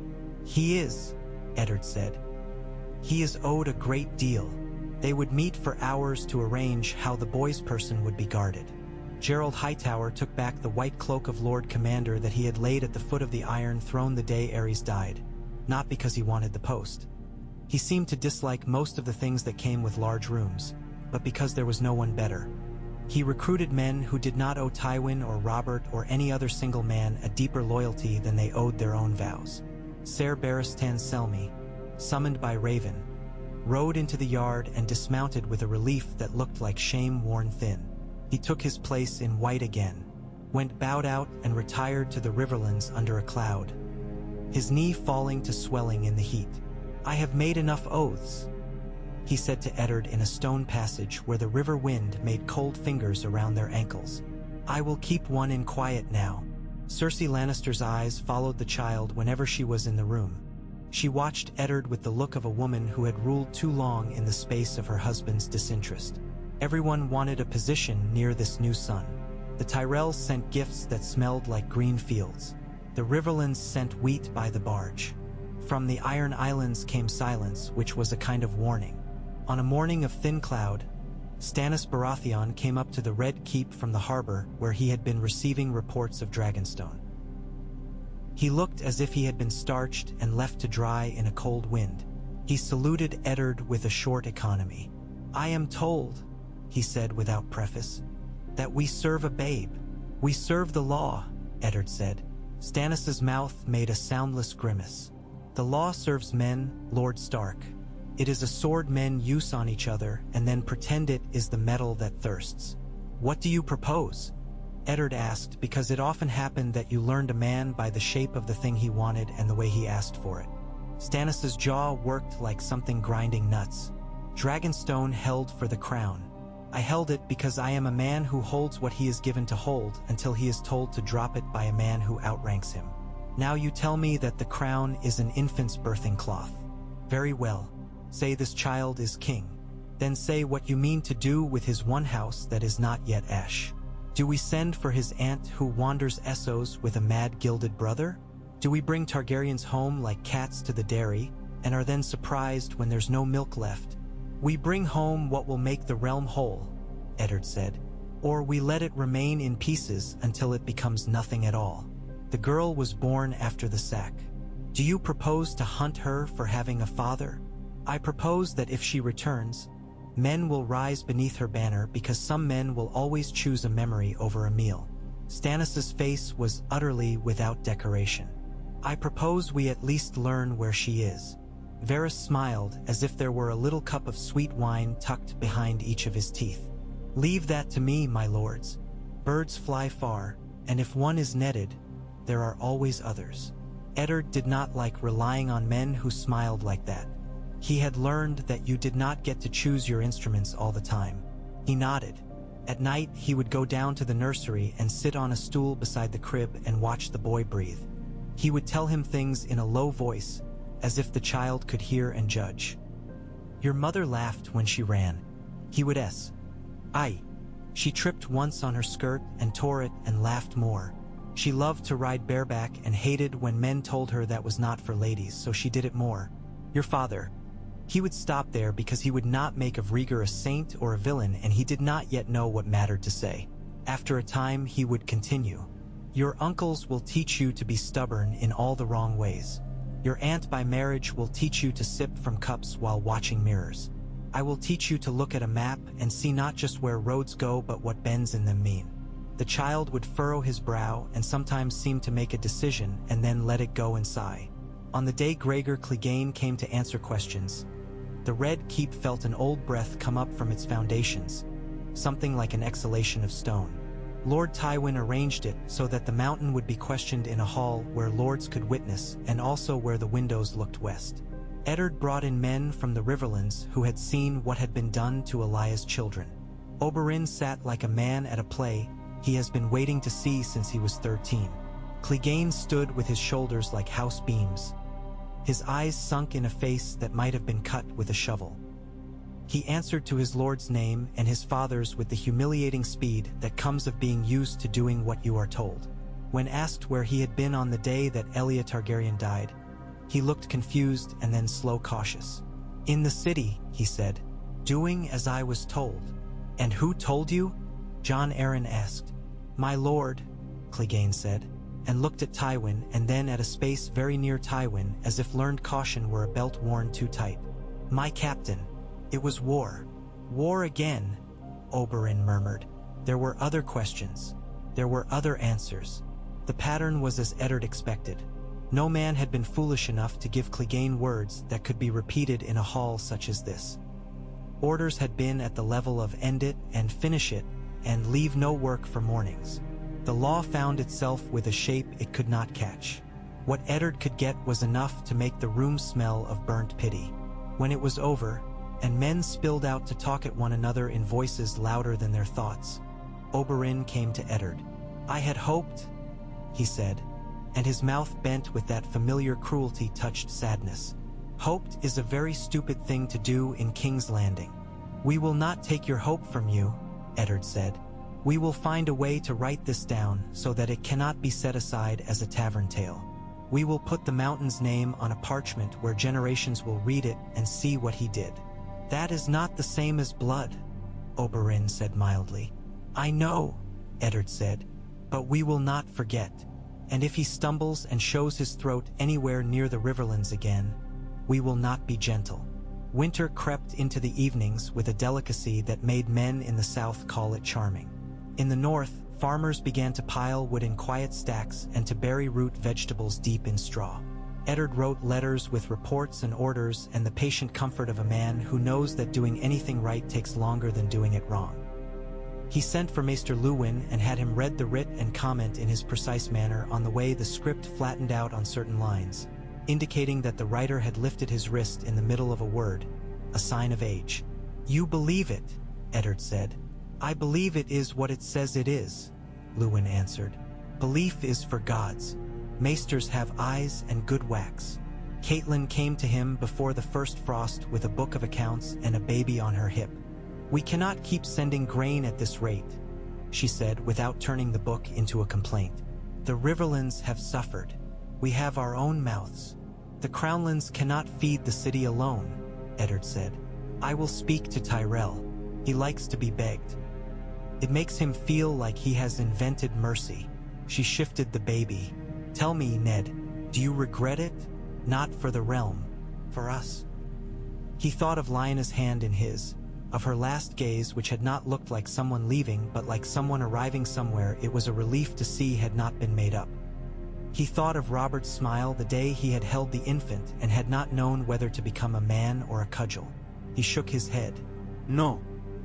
He is, Eddard said. He is owed a great deal. They would meet for hours to arrange how the boy's person would be guarded. Gerald Hightower took back the white cloak of Lord Commander that he had laid at the foot of the Iron Throne the day Aerys died, not because he wanted the post. He seemed to dislike most of the things that came with large rooms, but because there was no one better. He recruited men who did not owe Tywin or Robert or any other single man a deeper loyalty than they owed their own vows. Ser Barristan Selmy, summoned by Raven, rode into the yard and dismounted with a relief that looked like shame worn thin. He took his place in white again, went bowed out and retired to the Riverlands under a cloud, his knee falling to swelling in the heat. I have made enough oaths, he said to Eddard in a stone passage where the river wind made cold fingers around their ankles. I will keep one in quiet now. Cersei Lannister's eyes followed the child whenever she was in the room. She watched Eddard with the look of a woman who had ruled too long in the space of her husband's disinterest. Everyone wanted a position near this new son. The Tyrells sent gifts that smelled like green fields. The Riverlands sent wheat by the barge. From the Iron Islands came silence, which was a kind of warning. On a morning of thin cloud, Stannis Baratheon came up to the Red Keep from the harbor where he had been receiving reports of Dragonstone. He looked as if he had been starched and left to dry in a cold wind. He saluted Eddard with a short economy. I am told, he said without preface, that we serve a babe. We serve the law, Eddard said. Stannis's mouth made a soundless grimace. The law serves men, Lord Stark. It is a sword men use on each other and then pretend it is the metal that thirsts. What do you propose? Eddard asked, because it often happened that you learned a man by the shape of the thing he wanted and the way he asked for it. Stannis's jaw worked like something grinding nuts. Dragonstone held for the crown. I held it because I am a man who holds what he is given to hold until he is told to drop it by a man who outranks him. Now you tell me that the crown is an infant's birthing cloth. Very well. Say this child is king. Then say what you mean to do with his one house that is not yet Ash. Do we send for his aunt who wanders Essos with a mad gilded brother? Do we bring Targaryens home like cats to the dairy and are then surprised when there's no milk left? We bring home what will make the realm whole, Eddard said, or we let it remain in pieces until it becomes nothing at all. The girl was born after the sack. Do you propose to hunt her for having a father? I propose that if she returns, men will rise beneath her banner because some men will always choose a memory over a meal. Stannis's face was utterly without decoration. I propose we at least learn where she is. Varys smiled as if there were a little cup of sweet wine tucked behind each of his teeth. Leave that to me, my lords. Birds fly far, and if one is netted, there are always others. Eddard did not like relying on men who smiled like that. He had learned that you did not get to choose your instruments all the time. He nodded. At night, he would go down to the nursery and sit on a stool beside the crib and watch the boy breathe. He would tell him things in a low voice, as if the child could hear and judge. Your mother laughed when she ran. He would Aye. She tripped once on her skirt and tore it and laughed more. She loved to ride bareback and hated when men told her that was not for ladies, so she did it more. Your father. He would stop there because he would not make of Rhaegar a saint or a villain, and he did not yet know what mattered to say. After a time, he would continue. Your uncles will teach you to be stubborn in all the wrong ways. Your aunt by marriage will teach you to sip from cups while watching mirrors. I will teach you to look at a map and see not just where roads go but what bends in them mean. The child would furrow his brow and sometimes seem to make a decision and then let it go and sigh. On the day Gregor Clegane came to answer questions, the Red Keep felt an old breath come up from its foundations, something like an exhalation of stone. Lord Tywin arranged it so that the mountain would be questioned in a hall where lords could witness and also where the windows looked west. Eddard brought in men from the Riverlands who had seen what had been done to Elia's children. Oberyn sat like a man at a play he has been waiting to see since he was 13. Clegane stood with his shoulders like house beams, his eyes sunk in a face that might have been cut with a shovel. He answered to his lord's name and his father's with the humiliating speed that comes of being used to doing what you are told. When asked where he had been on the day that Elia Targaryen died, he looked confused and then slow cautious. "In the city," he said, "doing as I was told." "And who told you?" Jon Arryn asked. "My lord," Clegane said, and looked at Tywin and then at a space very near Tywin as if learned caution were a belt worn too tight. "My captain. It was war." "War again," Oberyn murmured. There were other questions. There were other answers. The pattern was as Eddard expected. No man had been foolish enough to give Clegane words that could be repeated in a hall such as this. Orders had been at the level of end it and finish it and leave no work for mornings. The law found itself with a shape it could not catch. What Eddard could get was enough to make the room smell of burnt pity. When it was over, and men spilled out to talk at one another in voices louder than their thoughts, Oberyn came to Eddard. "I had hoped," he said, and his mouth bent with that familiar cruelty-touched sadness. "Hoped is a very stupid thing to do in King's Landing." "We will not take your hope from you," Eddard said. "We will find a way to write this down so that it cannot be set aside as a tavern tale. We will put the mountain's name on a parchment where generations will read it and see what he did." "That is not the same as blood," Oberyn said mildly. "I know," Eddard said, "but we will not forget. And if he stumbles and shows his throat anywhere near the Riverlands again, we will not be gentle." Winter crept into the evenings with a delicacy that made men in the south call it charming. In the north, farmers began to pile wood in quiet stacks and to bury root vegetables deep in straw. Eddard wrote letters with reports and orders and the patient comfort of a man who knows that doing anything right takes longer than doing it wrong. He sent for Maester Luwin and had him read the writ and comment in his precise manner on the way the script flattened out on certain lines, indicating that the writer had lifted his wrist in the middle of a word, a sign of age. "You believe it," Eddard said. "I believe it is what it says it is," Luwin answered. "Belief is for gods. Maesters have eyes and good wax." Catelyn came to him before the first frost with a book of accounts and a baby on her hip. "We cannot keep sending grain at this rate," she said without turning the book into a complaint. "The Riverlands have suffered. We have our own mouths. The Crownlands cannot feed the city alone," Eddard said. "I will speak to Tyrell. He likes to be begged. It makes him feel like he has invented mercy." She shifted the baby. "Tell me, Ned, do you regret it? Not for the realm, for us." He thought of Lyanna's hand in his, of her last gaze which had not looked like someone leaving but like someone arriving somewhere it was a relief to see had not been made up. He thought of Robert's smile the day he had held the infant and had not known whether to become a man or a cudgel. He shook his head. "No."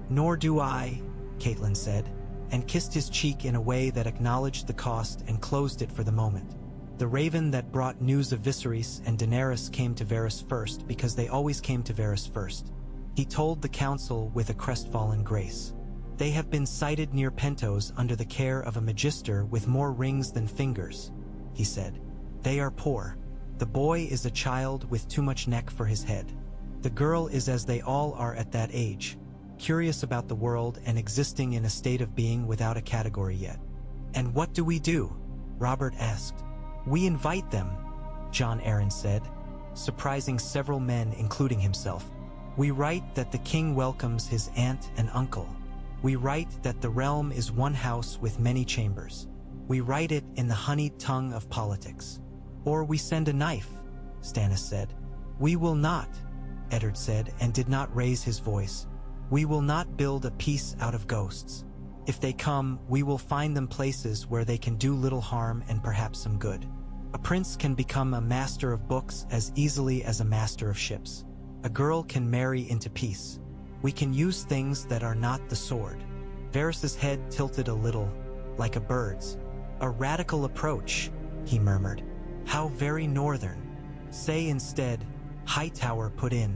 "Nor do I," Catelyn said, and kissed his cheek in a way that acknowledged the cost and closed it for the moment. The raven that brought news of Viserys and Daenerys came to Varys first because they always came to Varys first. He told the council with a crestfallen grace. "They have been sighted near Pentos under the care of a magister with more rings than fingers," he said. "They are poor. The boy is a child with too much neck for his head. The girl is as they all are at that age, curious about the world and existing in a state of being without a category yet." "And what do we do?" Robert asked. "We invite them," Jon Arryn said, surprising several men including himself. "We write that the king welcomes his aunt and uncle. We write that the realm is one house with many chambers. We write it in the honeyed tongue of politics. Or we send a knife," Stannis said. "We will not," Eddard said and did not raise his voice. "We will not build a peace out of ghosts." If they come, we will find them places where they can do little harm and perhaps some good. A prince can become a master of books as easily as a master of ships. A girl can marry into peace. We can use things that are not the sword." Varys's head tilted a little, like a bird's. "A radical approach," he murmured. "How very northern." "Say instead," Hightower put in,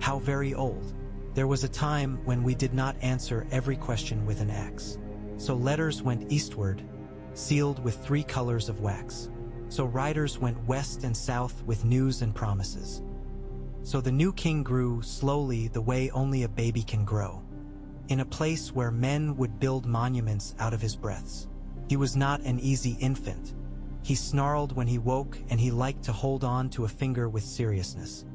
"how very old." There was a time when we did not answer every question with an axe. So letters went eastward, sealed with 3 colors of wax. So riders went west and south with news and promises. So the new king grew slowly the way only a baby can grow, in a place where men would build monuments out of his breaths. He was not an easy infant. He snarled when he woke, and he liked to hold on to a finger with seriousness.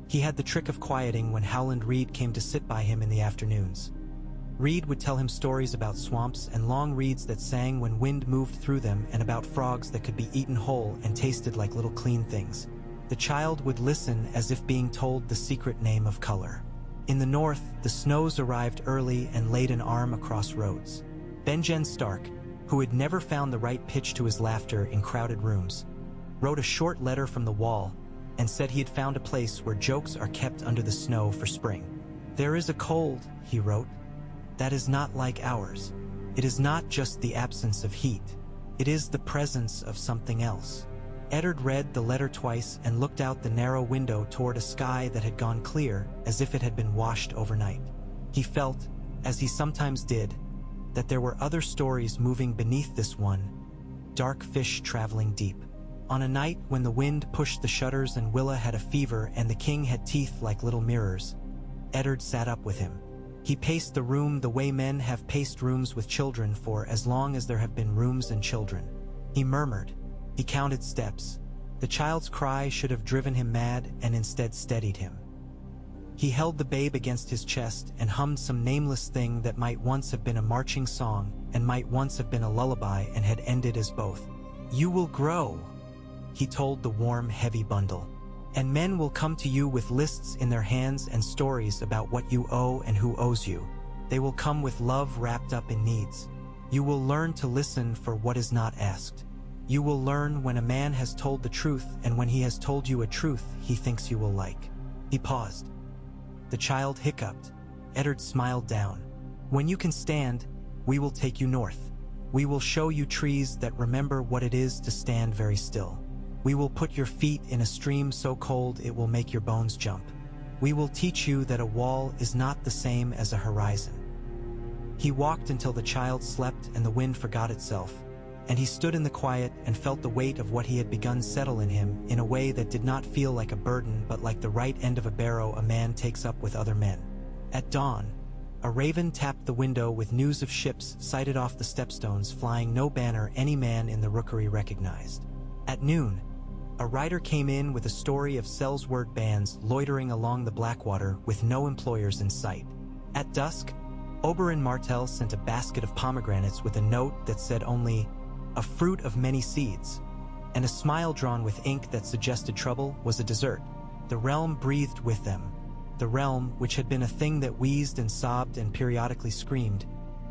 He had the trick of quieting when Howland Reed came to sit by him in the afternoons. Reed would tell him stories about swamps and long reeds that sang when wind moved through them, and about frogs that could be eaten whole and tasted like little clean things. The child would listen as if being told the secret name of color. In the north, the snows arrived early and laid an arm across roads. Benjen Stark, who had never found the right pitch to his laughter in crowded rooms, wrote a short letter from the wall and said he had found a place where jokes are kept under the snow for spring. "There is a cold," he wrote, "that is not like ours. It is not just the absence of heat. It is the presence of something else." Eddard read the letter twice and looked out the narrow window toward a sky that had gone clear, as if it had been washed overnight. He felt, as he sometimes did, that there were other stories moving beneath this one, dark fish traveling deep. On a night when the wind pushed the shutters and Willa had a fever and the king had teeth like little mirrors, Eddard sat up with him. He paced the room the way men have paced rooms with children for as long as there have been rooms and children. He murmured. He counted steps. The child's cry should have driven him mad and instead steadied him. He held the babe against his chest and hummed some nameless thing that might once have been a marching song and might once have been a lullaby and had ended as both. "You will grow," he told the warm, heavy bundle. "And men will come to you with lists in their hands and stories about what you owe and who owes you. They will come with love wrapped up in needs. You will learn to listen for what is not asked. You will learn when a man has told the truth and when he has told you a truth he thinks you will like." He paused. The child hiccuped. Eddard smiled down. "When you can stand, we will take you north. We will show you trees that remember what it is to stand very still. We will put your feet in a stream so cold it will make your bones jump. We will teach you that a wall is not the same as a horizon." He walked until the child slept and the wind forgot itself, and he stood in the quiet and felt the weight of what he had begun settle in him in a way that did not feel like a burden but like the right end of a barrow a man takes up with other men. At dawn, a raven tapped the window with news of ships sighted off the stepstones flying no banner any man in the rookery recognized. At noon, a rider came in with a story of Sellsword bands loitering along the Blackwater with no employers in sight. At dusk, Oberyn Martell sent a basket of pomegranates with a note that said only, "A fruit of many seeds," and a smile drawn with ink that suggested trouble was a dessert. The realm breathed with them. The realm, which had been a thing that wheezed and sobbed and periodically screamed,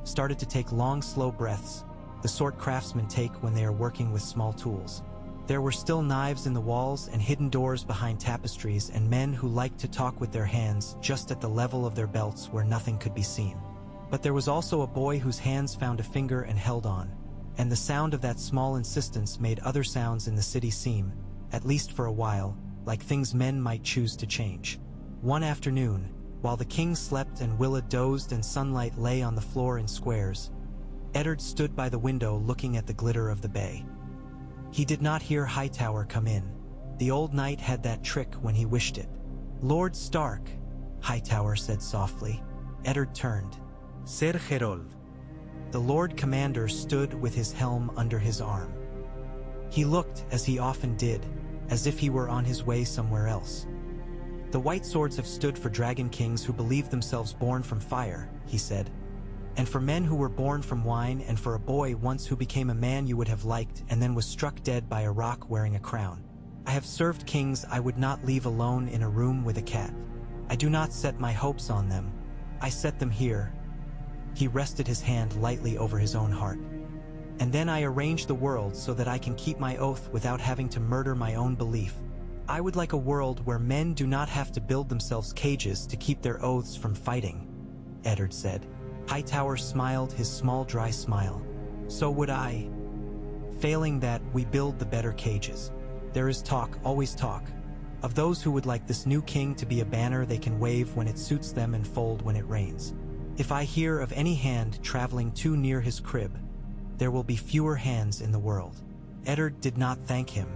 started to take long, slow breaths, the sort craftsmen take when they are working with small tools. There were still knives in the walls and hidden doors behind tapestries and men who liked to talk with their hands just at the level of their belts where nothing could be seen. But there was also a boy whose hands found a finger and held on, and the sound of that small insistence made other sounds in the city seem, at least for a while, like things men might choose to change. One afternoon, while the king slept and Willa dozed and sunlight lay on the floor in squares, Eddard stood by the window looking at the glitter of the bay. He did not hear Hightower come in. The old knight had that trick when he wished it. "Lord Stark," Hightower said softly. Eddard turned. "Ser Gerold." The Lord Commander stood with his helm under his arm. He looked, as he often did, as if he were on his way somewhere else. "The White Swords have stood for dragon kings who believed themselves born from fire," he said, "and for men who were born from wine, and for a boy once who became a man you would have liked and then was struck dead by a rock wearing a crown. I have served kings I would not leave alone in a room with a cat. I do not set my hopes on them. I set them here. He rested his hand lightly over his own heart. And then I arrange the world so that I can keep my oath without having to murder my own belief. I would like a world where men do not have to build themselves cages to keep their oaths from fighting, Eddard said. Hightower smiled his small dry smile. So would I. Failing that, we build the better cages. There is talk, always talk, of those who would like this new king to be a banner they can wave when it suits them and fold when it rains. If I hear of any hand traveling too near his crib, there will be fewer hands in the world. Eddard did not thank him.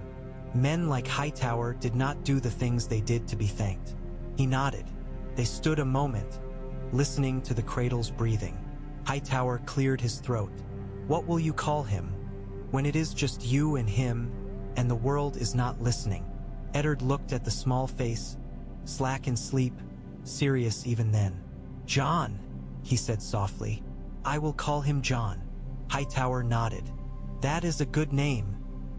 Men like Hightower did not do the things they did to be thanked. He nodded. They stood a moment, listening to the cradle's breathing. Hightower cleared his throat. What will you call him? When it is just you and him, and the world is not listening. Eddard looked at the small face, slack in sleep, serious even then. John, he said softly. I will call him John. Hightower nodded. That is a good name,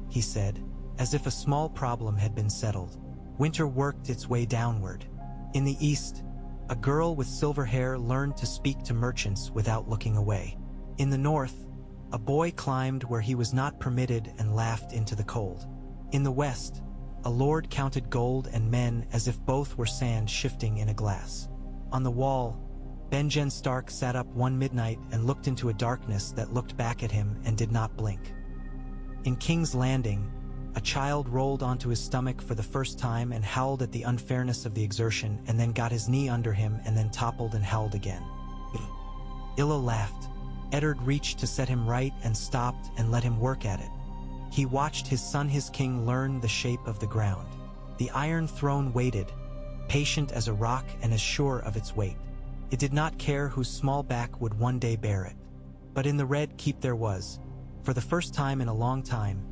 he said, as if a small problem had been settled. Winter worked its way downward. In the east, a girl with silver hair learned to speak to merchants without looking away. In the north, a boy climbed where he was not permitted and laughed into the cold. In the west, a lord counted gold and men as if both were sand shifting in a glass. On the wall, Benjen Stark sat up one midnight and looked into a darkness that looked back at him and did not blink. In King's Landing, a child rolled onto his stomach for the first time and howled at the unfairness of the exertion, and then got his knee under him and then toppled and howled again. Illa laughed. Eddard reached to set him right and stopped and let him work at it. He watched his son, his king, learn the shape of the ground. The Iron Throne waited, patient as a rock and as sure of its weight. It did not care whose small back would one day bear it. But in the Red Keep there was, for the first time in a long time,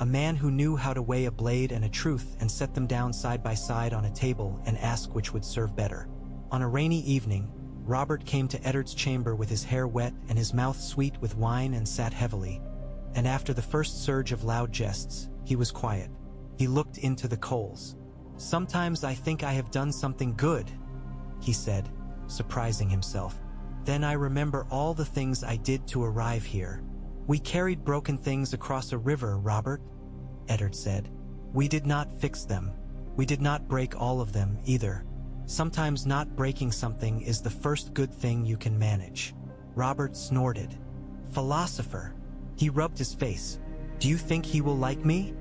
a man who knew how to weigh a blade and a truth and set them down side by side on a table and ask which would serve better. On a rainy evening, Robert came to Eddard's chamber with his hair wet and his mouth sweet with wine and sat heavily. And after the first surge of loud jests, he was quiet. He looked into the coals. Sometimes I think I have done something good, he said, surprising himself. Then I remember all the things I did to arrive here. We carried broken things across a river, Robert, Eddard said. We did not fix them. We did not break all of them, either. Sometimes not breaking something is the first good thing you can manage. Robert snorted. Philosopher. He rubbed his face. Do you think he will like me?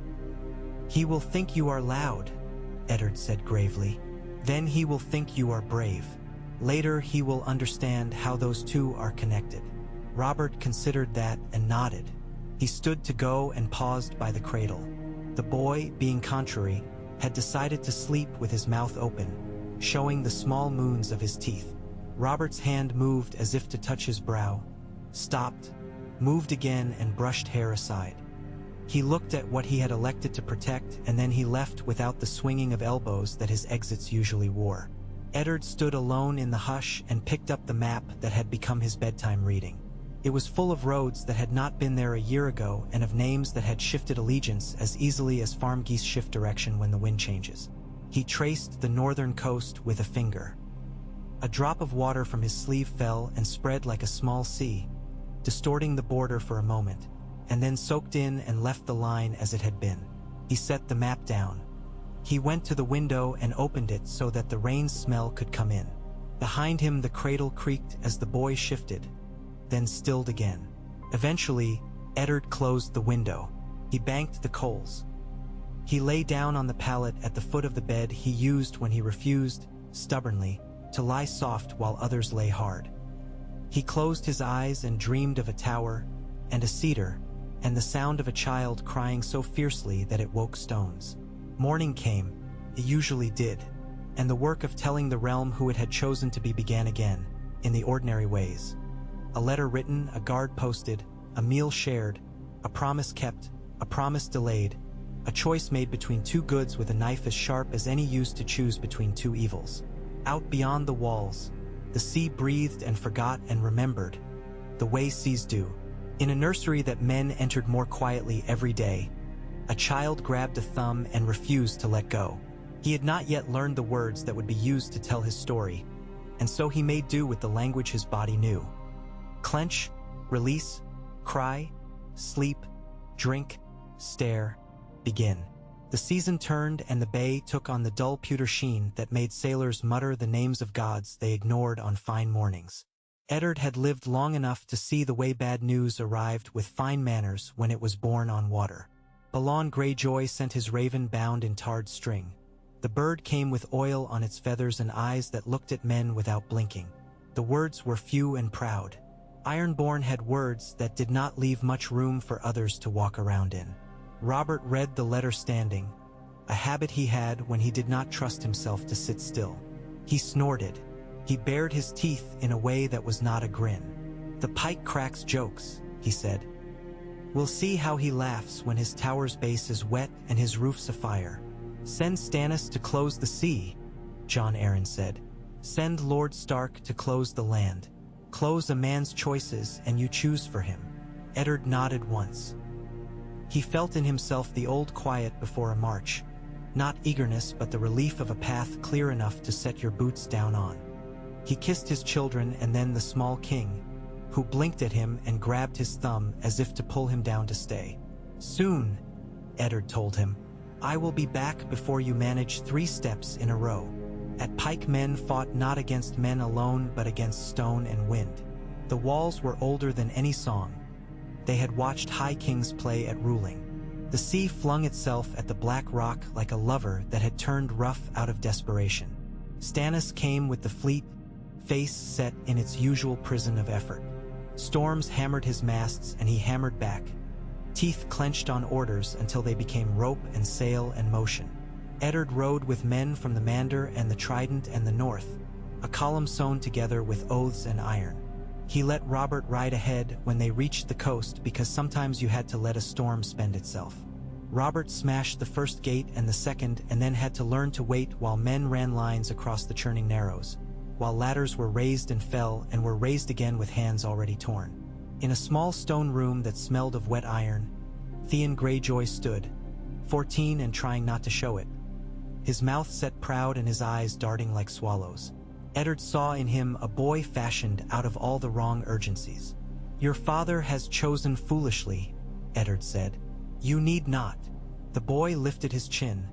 He will think you are loud, Eddard said gravely. Then he will think you are brave. Later he will understand how those two are connected. Robert considered that and nodded. He stood to go and paused by the cradle. The boy, being contrary, had decided to sleep with his mouth open, showing the small moons of his teeth. Robert's hand moved as if to touch his brow, stopped, moved again and brushed hair aside. He looked at what he had elected to protect, and then he left without the swinging of elbows that his exits usually wore. Eddard stood alone in the hush and picked up the map that had become his bedtime reading. It was full of roads that had not been there a year ago and of names that had shifted allegiance as easily as farm geese shift direction when the wind changes. He traced the northern coast with a finger. A drop of water from his sleeve fell and spread like a small sea, distorting the border for a moment, and then soaked in and left the line as it had been. He set the map down. He went to the window and opened it so that the rain smell could come in. Behind him the cradle creaked as the boy shifted, then stilled again. Eventually, Eddard closed the window. He banked the coals. He lay down on the pallet at the foot of the bed he used when he refused, stubbornly, to lie soft while others lay hard. He closed his eyes and dreamed of a tower, and a cedar, and the sound of a child crying so fiercely that it woke stones. Morning came, it usually did, and the work of telling the realm who it had chosen to be began again, in the ordinary ways. A letter written, a guard posted, a meal shared, a promise kept, a promise delayed, a choice made between two goods with a knife as sharp as any used to choose between two evils. Out beyond the walls, the sea breathed and forgot and remembered, the way seas do. In a nursery that men entered more quietly every day, a child grabbed a thumb and refused to let go. He had not yet learned the words that would be used to tell his story, and so he made do with the language his body knew. Clench, release, cry, sleep, drink, stare, begin. The season turned and the bay took on the dull pewter sheen that made sailors mutter the names of gods they ignored on fine mornings. Eddard had lived long enough to see the way bad news arrived with fine manners when it was borne on water. Balon Greyjoy sent his raven bound in tarred string. The bird came with oil on its feathers and eyes that looked at men without blinking. The words were few and proud. Ironborn had words that did not leave much room for others to walk around in. Robert read the letter standing, a habit he had when he did not trust himself to sit still. He snorted. He bared his teeth in a way that was not a grin. "The pike cracks jokes," he said. "We'll see how he laughs when his tower's base is wet and his roof's afire. Send Stannis to close the sea," Jon Arryn said. "Send Lord Stark to close the land. Close a man's choices and you choose for him." Eddard nodded once. He felt in himself the old quiet before a march. Not eagerness, but the relief of a path clear enough to set your boots down on. He kissed his children and then the small king, who blinked at him and grabbed his thumb as if to pull him down to stay. "Soon," Eddard told him. "I will be back before you manage 3 steps in a row." At Pike, men fought not against men alone but against stone and wind. The walls were older than any song. They had watched high kings play at ruling. The sea flung itself at the black rock like a lover that had turned rough out of desperation. Stannis came with the fleet, face set in its usual prison of effort. Storms hammered his masts and he hammered back. Teeth clenched on orders until they became rope and sail and motion. Eddard rode with men from the Mander and the Trident and the North, a column sewn together with oaths and iron. He let Robert ride ahead when they reached the coast because sometimes you had to let a storm spend itself. Robert smashed the first gate and the second and then had to learn to wait while men ran lines across the churning narrows, while ladders were raised and fell and were raised again with hands already torn. In a small stone room that smelled of wet iron, Theon Greyjoy stood, 14 and trying not to show it, his mouth set proud and his eyes darting like swallows. Eddard saw in him a boy fashioned out of all the wrong urgencies. "Your father has chosen foolishly," Eddard said. "You need not." The boy lifted his chin,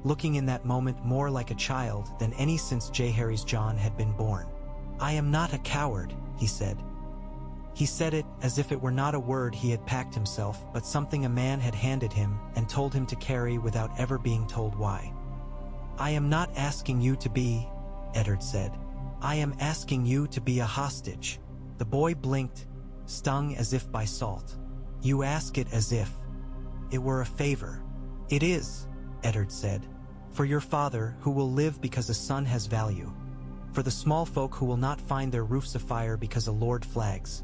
looking in that moment more like a child than any since Jaehaerys Jon had been born. "I am not a coward," he said. He said it as if it were not a word he had packed himself, but something a man had handed him and told him to carry without ever being told why. "I am not asking you to be," Eddard said. "I am asking you to be a hostage." The boy blinked, stung as if by salt. "You ask it as if it were a favor." "It is," Eddard said. "For your father, who will live because a son has value. For the small folk who will not find their roofs afire because a lord flags.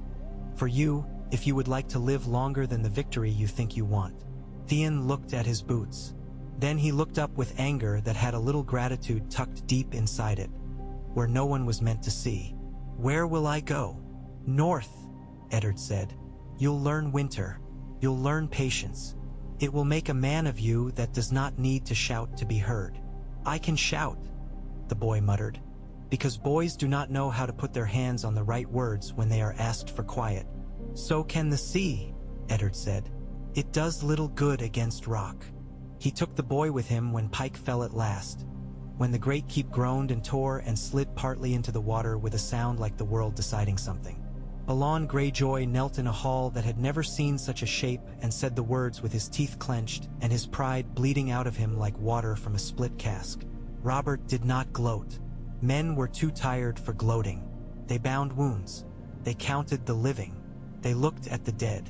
For you, if you would like to live longer than the victory you think you want." Theon looked at his boots. Then he looked up with anger that had a little gratitude tucked deep inside it, where no one was meant to see. "Where will I go?" "North," Eddard said. "You'll learn winter. You'll learn patience. It will make a man of you that does not need to shout to be heard." "I can shout," the boy muttered, "because boys do not know how to put their hands on the right words when they are asked for quiet." "So can the sea," Eddard said. "It does little good against rock." He took the boy with him when Pike fell at last, when the great keep groaned and tore and slid partly into the water with a sound like the world deciding something. Balon Greyjoy knelt in a hall that had never seen such a shape and said the words with his teeth clenched and his pride bleeding out of him like water from a split cask. Robert did not gloat. Men were too tired for gloating. They bound wounds. They counted the living. They looked at the dead.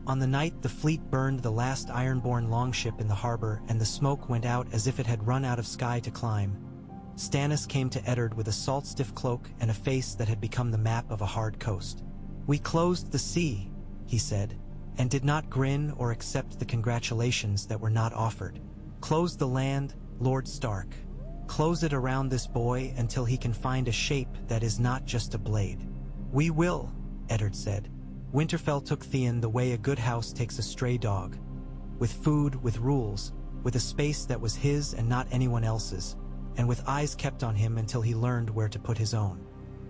On the night the fleet burned the last Ironborn longship in the harbor and the smoke went out as if it had run out of sky to climb, Stannis came to Eddard with a salt-stiff cloak and a face that had become the map of a hard coast. "We closed the sea," he said, and did not grin or accept the congratulations that were not offered. "Close the land, Lord Stark. Close it around this boy until he can find a shape that is not just a blade." "We will," Eddard said. Winterfell took Theon the way a good house takes a stray dog, with food, with rules, with a space that was his and not anyone else's, and with eyes kept on him until he learned where to put his own.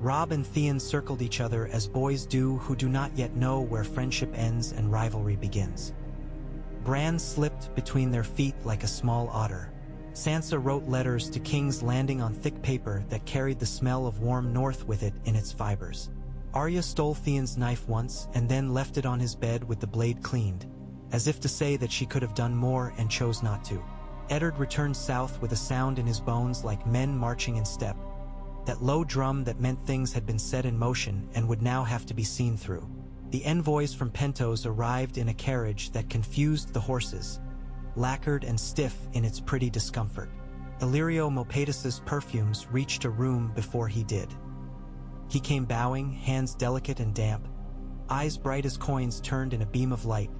Rob and Theon circled each other as boys do who do not yet know where friendship ends and rivalry begins. Bran slipped between their feet like a small otter. Sansa wrote letters to King's Landing on thick paper that carried the smell of warm north with it in its fibers. Arya stole Theon's knife once and then left it on his bed with the blade cleaned, as if to say that she could have done more and chose not to. Eddard returned south with a sound in his bones like men marching in step, that low drum that meant things had been set in motion and would now have to be seen through. The envoys from Pentos arrived in a carriage that confused the horses, lacquered and stiff in its pretty discomfort. Illyrio Mopatis's perfumes reached a room before he did. He came bowing, hands delicate and damp, eyes bright as coins turned in a beam of light,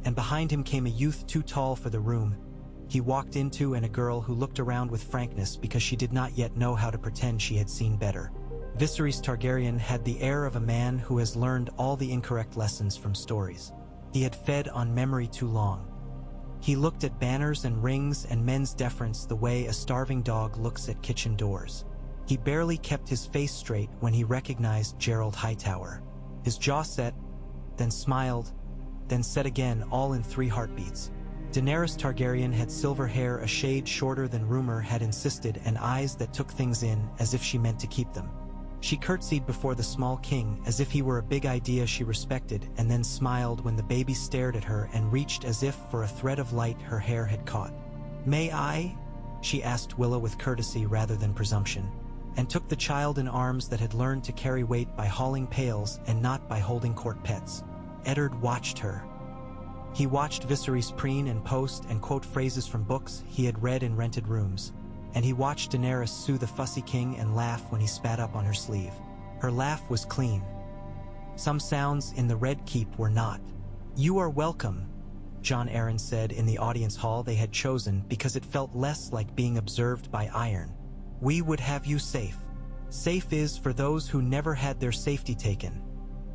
and behind him came a youth too tall for the room he walked into and a girl who looked around with frankness because she did not yet know how to pretend she had seen better. Viserys Targaryen had the air of a man who has learned all the incorrect lessons from stories. He had fed on memory too long. He looked at banners and rings and men's deference the way a starving dog looks at kitchen doors. He barely kept his face straight when he recognized Gerald Hightower. His jaw set, then smiled, then set again, all in 3 heartbeats. Daenerys Targaryen had silver hair a shade shorter than rumor had insisted and eyes that took things in as if she meant to keep them. She curtsied before the small king as if he were a big idea she respected, and then smiled when the baby stared at her and reached as if for a thread of light her hair had caught. "May I?" she asked Willa with courtesy rather than presumption, and took the child in arms that had learned to carry weight by hauling pails and not by holding court pets. Eddard watched her. He watched Viserys preen and post and quote phrases from books he had read in rented rooms, and he watched Daenerys soothe the fussy king and laugh when he spat up on her sleeve. Her laugh was clean. Some sounds in the Red Keep were not. "You are welcome," Jon Arryn said in the audience hall they had chosen because it felt less like being observed by iron. "We would have you safe. Safe is for those who never had their safety taken,"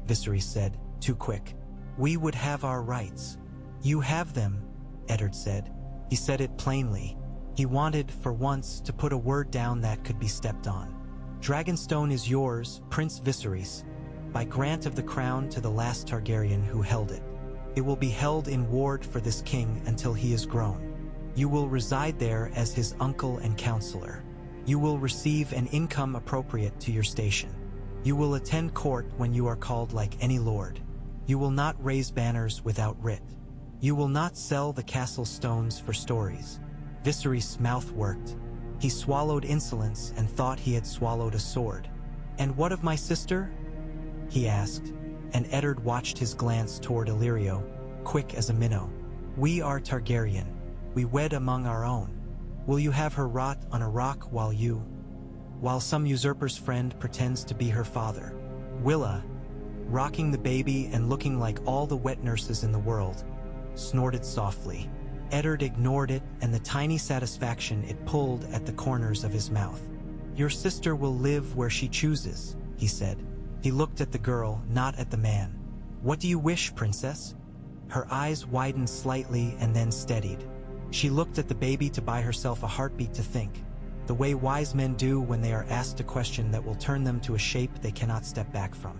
Viserys said, too quick. "We would have our rights." "You have them," Eddard said. He said it plainly. He wanted, for once, to put a word down that could be stepped on. "Dragonstone is yours, Prince Viserys, by grant of the crown to the last Targaryen who held it. It will be held in ward for this king until he is grown. You will reside there as his uncle and counselor. You will receive an income appropriate to your station. You will attend court when you are called like any lord. You will not raise banners without writ. You will not sell the castle stones for stories." Viserys' mouth worked. He swallowed insolence and thought he had swallowed a sword. "And what of my sister?" he asked, and Eddard watched his glance toward Illyrio, quick as a minnow. "We are Targaryen. We wed among our own. Will you have her rot on a rock while some usurper's friend pretends to be her father?" Willa, rocking the baby and looking like all the wet nurses in the world, snorted softly. Eddard ignored it and the tiny satisfaction it pulled at the corners of his mouth. "Your sister will live where she chooses," he said. He looked at the girl, not at the man. "What do you wish, princess?" Her eyes widened slightly and then steadied. She looked at the baby to buy herself a heartbeat to think, the way wise men do when they are asked a question that will turn them to a shape they cannot step back from.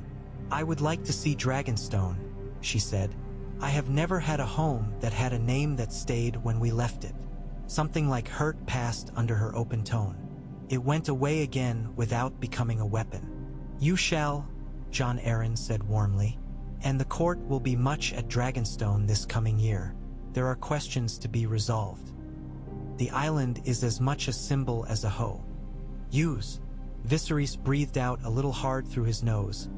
"I would like to see Dragonstone," she said. "I have never had a home that had a name that stayed when we left it." Something like hurt passed under her open tone. It went away again without becoming a weapon. "You shall," Jon Arryn said warmly. "And the court will be much at Dragonstone this coming year. There are questions to be resolved. The island is as much a symbol as a hoe. Use." Viserys breathed out a little hard through his nose,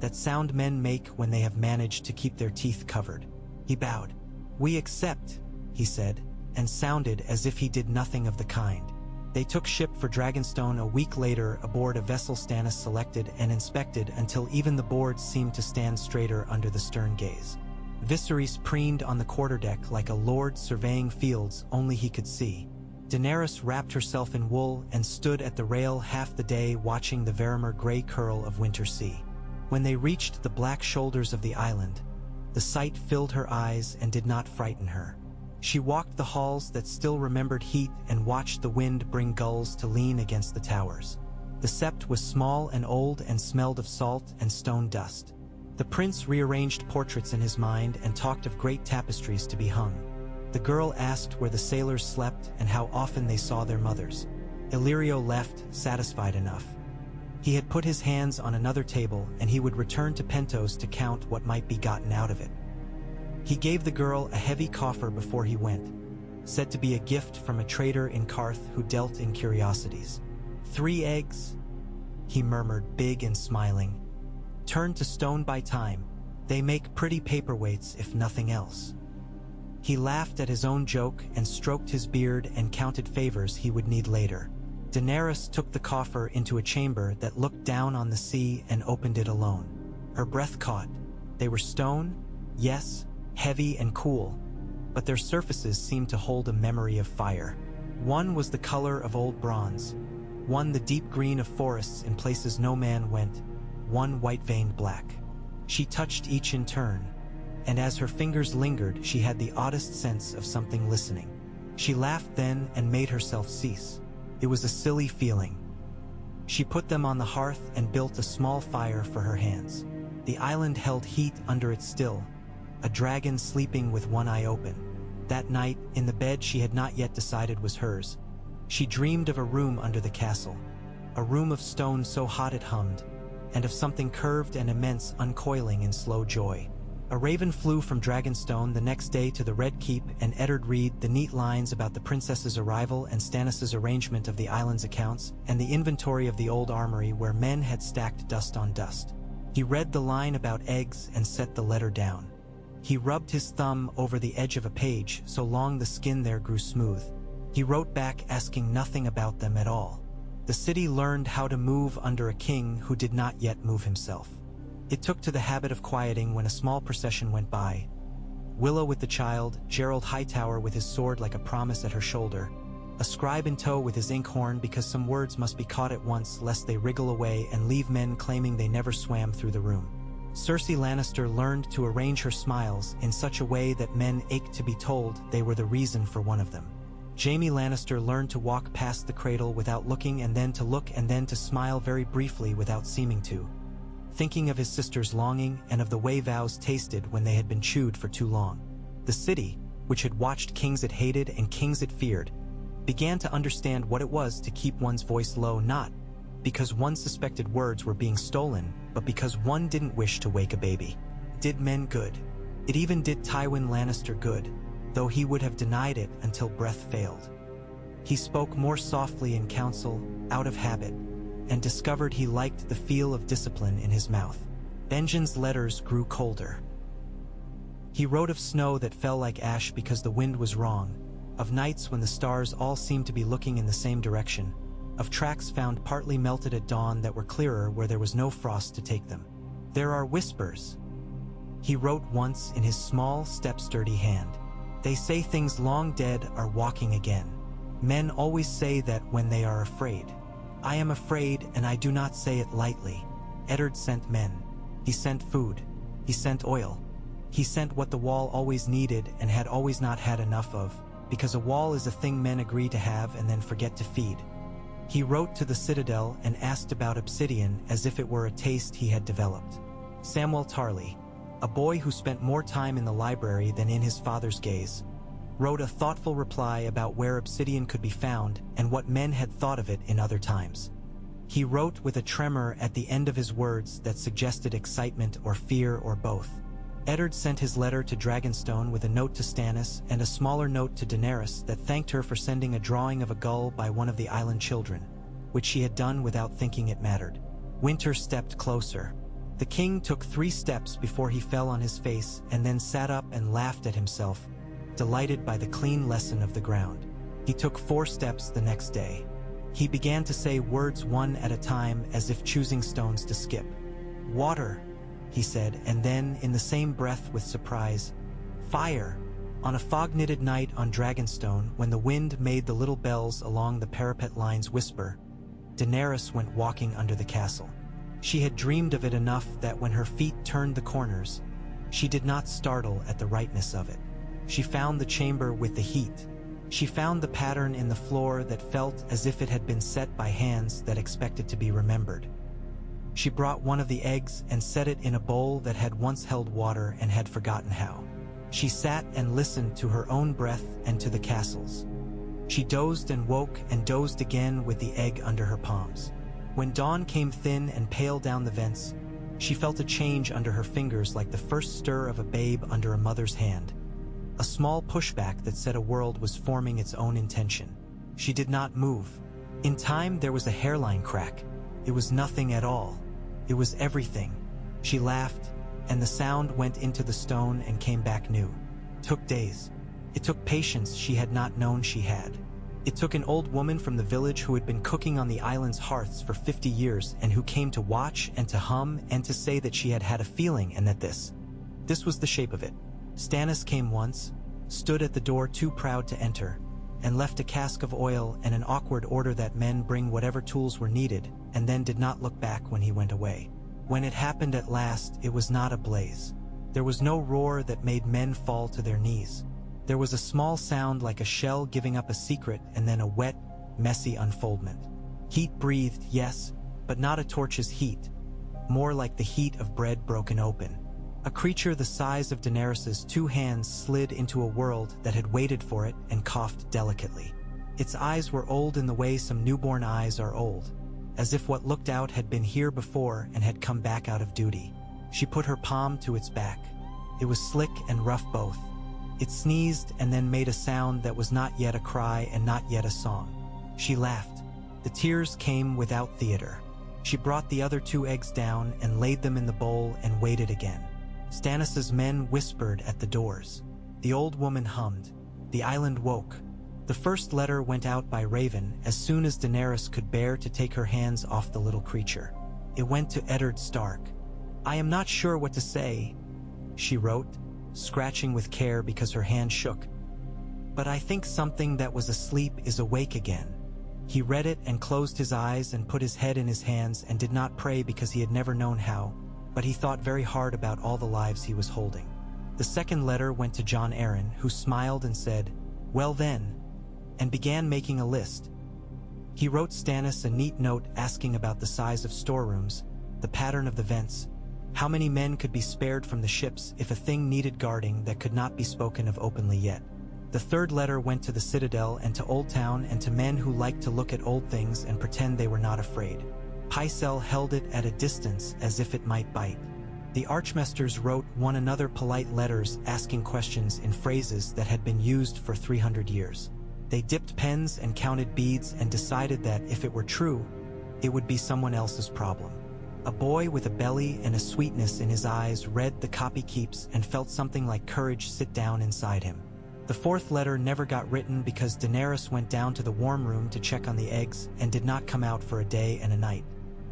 that sound men make when they have managed to keep their teeth covered. He bowed. "We accept," he said, and sounded as if he did nothing of the kind. They took ship for Dragonstone a week later aboard a vessel Stannis selected and inspected until even the boards seemed to stand straighter under the stern gaze. Viserys preened on the quarterdeck like a lord surveying fields only he could see. Daenerys wrapped herself in wool and stood at the rail half the day watching the Varamir gray curl of winter sea. When they reached the black shoulders of the island, the sight filled her eyes and did not frighten her. She walked the halls that still remembered heat and watched the wind bring gulls to lean against the towers. The sept was small and old and smelled of salt and stone dust. The prince rearranged portraits in his mind and talked of great tapestries to be hung. The girl asked where the sailors slept and how often they saw their mothers. Illyrio left, satisfied enough. He had put his hands on another table, and he would return to Pentos to count what might be gotten out of it. He gave the girl a heavy coffer before he went, said to be a gift from a trader in Carth who dealt in curiosities. 3 eggs, he murmured, big and smiling. Turned to stone by time, they make pretty paperweights if nothing else. He laughed at his own joke and stroked his beard and counted favors he would need later. Daenerys took the coffer into a chamber that looked down on the sea and opened it alone. Her breath caught. They were stone, yes, heavy and cool, but their surfaces seemed to hold a memory of fire. One was the color of old bronze, one the deep green of forests in places no man went, one white-veined black. She touched each in turn, and as her fingers lingered, she had the oddest sense of something listening. She laughed then and made herself cease. It was a silly feeling. She put them on the hearth and built a small fire for her hands. The island held heat under it still, a dragon sleeping with one eye open. That night, in the bed she had not yet decided was hers, she dreamed of a room under the castle, a room of stone so hot it hummed, and of something curved and immense uncoiling in slow joy. A raven flew from Dragonstone the next day to the Red Keep, and Eddard read the neat lines about the princess's arrival and Stannis's arrangement of the island's accounts and the inventory of the old armory where men had stacked dust on dust. He read the line about eggs and set the letter down. He rubbed his thumb over the edge of a page so long the skin there grew smooth. He wrote back asking nothing about them at all. The city learned how to move under a king who did not yet move himself. It took to the habit of quieting when a small procession went by. Willow with the child, Gerald Hightower with his sword like a promise at her shoulder, a scribe in tow with his inkhorn because some words must be caught at once lest they wriggle away and leave men claiming they never swam through the room. Cersei Lannister learned to arrange her smiles in such a way that men ached to be told they were the reason for one of them. Jaime Lannister learned to walk past the cradle without looking and then to look and then to smile very briefly without seeming to, thinking of his sister's longing and of the way vows tasted when they had been chewed for too long. The city, which had watched kings it hated and kings it feared, began to understand what it was to keep one's voice low, not because one suspected words were being stolen, but because one didn't wish to wake a baby. It did men good. It even did Tywin Lannister good, though he would have denied it until breath failed. He spoke more softly in council, out of habit, and discovered he liked the feel of discipline in his mouth. Benjen's letters grew colder. He wrote of snow that fell like ash because the wind was wrong, of nights when the stars all seemed to be looking in the same direction, of tracks found partly melted at dawn that were clearer where there was no frost to take them. There are whispers, he wrote once in his small, step-sturdy hand. They say things long dead are walking again. Men always say that when they are afraid. I am afraid, and I do not say it lightly. Eddard sent men. He sent food. He sent oil. He sent what the wall always needed and had always not had enough of, because a wall is a thing men agree to have and then forget to feed. He wrote to the Citadel and asked about obsidian as if it were a taste he had developed. Samwell Tarly, a boy who spent more time in the library than in his father's gaze, wrote a thoughtful reply about where obsidian could be found and what men had thought of it in other times. He wrote with a tremor at the end of his words that suggested excitement or fear or both. Eddard sent his letter to Dragonstone with a note to Stannis and a smaller note to Daenerys that thanked her for sending a drawing of a gull by one of the island children, which she had done without thinking it mattered. Winter stepped closer. The king took 3 steps before he fell on his face and then sat up and laughed at himself, delighted by the clean lesson of the ground. He took 4 steps the next day. He began to say words one at a time as if choosing stones to skip. Water, he said, and then, in the same breath with surprise, fire. On a fog-knitted night on Dragonstone, when the wind made the little bells along the parapet lines whisper, Daenerys went walking under the castle. She had dreamed of it enough that when her feet turned the corners, she did not startle at the rightness of it. She found the chamber with the heat, She found the pattern in the floor that felt as if it had been set by hands that expected to be remembered. She brought one of the eggs and set it in a bowl that had once held water and had forgotten how. She sat and listened to her own breath and to the castles. She dozed and woke and dozed again with the egg under her palms. When dawn came thin and pale down the vents, she felt a change under her fingers like the first stir of a babe under a mother's hand. A small pushback that said a world was forming its own intention. She did not move. In time, there was a hairline crack. It was nothing at all. It was everything. She laughed, and the sound went into the stone and came back new. It took days. It took patience she had not known she had. It took an old woman from the village who had been cooking on the island's hearths for 50 years and who came to watch and to hum and to say that she had had a feeling and that this was the shape of it. Stannis came once, stood at the door too proud to enter, and left a cask of oil and an awkward order that men bring whatever tools were needed, and then did not look back when he went away. When it happened at last, it was not a blaze. There was no roar that made men fall to their knees. There was a small sound like a shell giving up a secret and then a wet, messy unfoldment. Heat breathed, yes, but not a torch's heat. More like the heat of bread broken open. A creature the size of Daenerys's 2 hands slid into a world that had waited for it and coughed delicately. Its eyes were old in the way some newborn eyes are old, as if what looked out had been here before and had come back out of duty. She put her palm to its back. It was slick and rough both. It sneezed and then made a sound that was not yet a cry and not yet a song. She laughed. The tears came without theater. She brought the other 2 eggs down and laid them in the bowl and waited again. Stannis's men whispered at the doors. The old woman hummed. The island woke. The first letter went out by Raven as soon as Daenerys could bear to take her hands off the little creature. It went to Eddard Stark. "I am not sure what to say," she wrote, scratching with care because her hand shook. "But I think something that was asleep is awake again." He read it and closed his eyes and put his head in his hands and did not pray because he had never known how, but he thought very hard about all the lives he was holding. The second letter went to Jon Arryn, who smiled and said, "Well then," and began making a list. He wrote Stannis a neat note asking about the size of storerooms, the pattern of the vents, how many men could be spared from the ships if a thing needed guarding that could not be spoken of openly yet. The third letter went to the Citadel and to Old Town and to men who liked to look at old things and pretend they were not afraid. Pycelle held it at a distance as if it might bite. The Archmesters wrote one another polite letters asking questions in phrases that had been used for 300 years. They dipped pens and counted beads and decided that if it were true, it would be someone else's problem. A boy with a belly and a sweetness in his eyes read the copy keeps and felt something like courage sit down inside him. The fourth letter never got written because Daenerys went down to the warm room to check on the eggs and did not come out for a day and a night.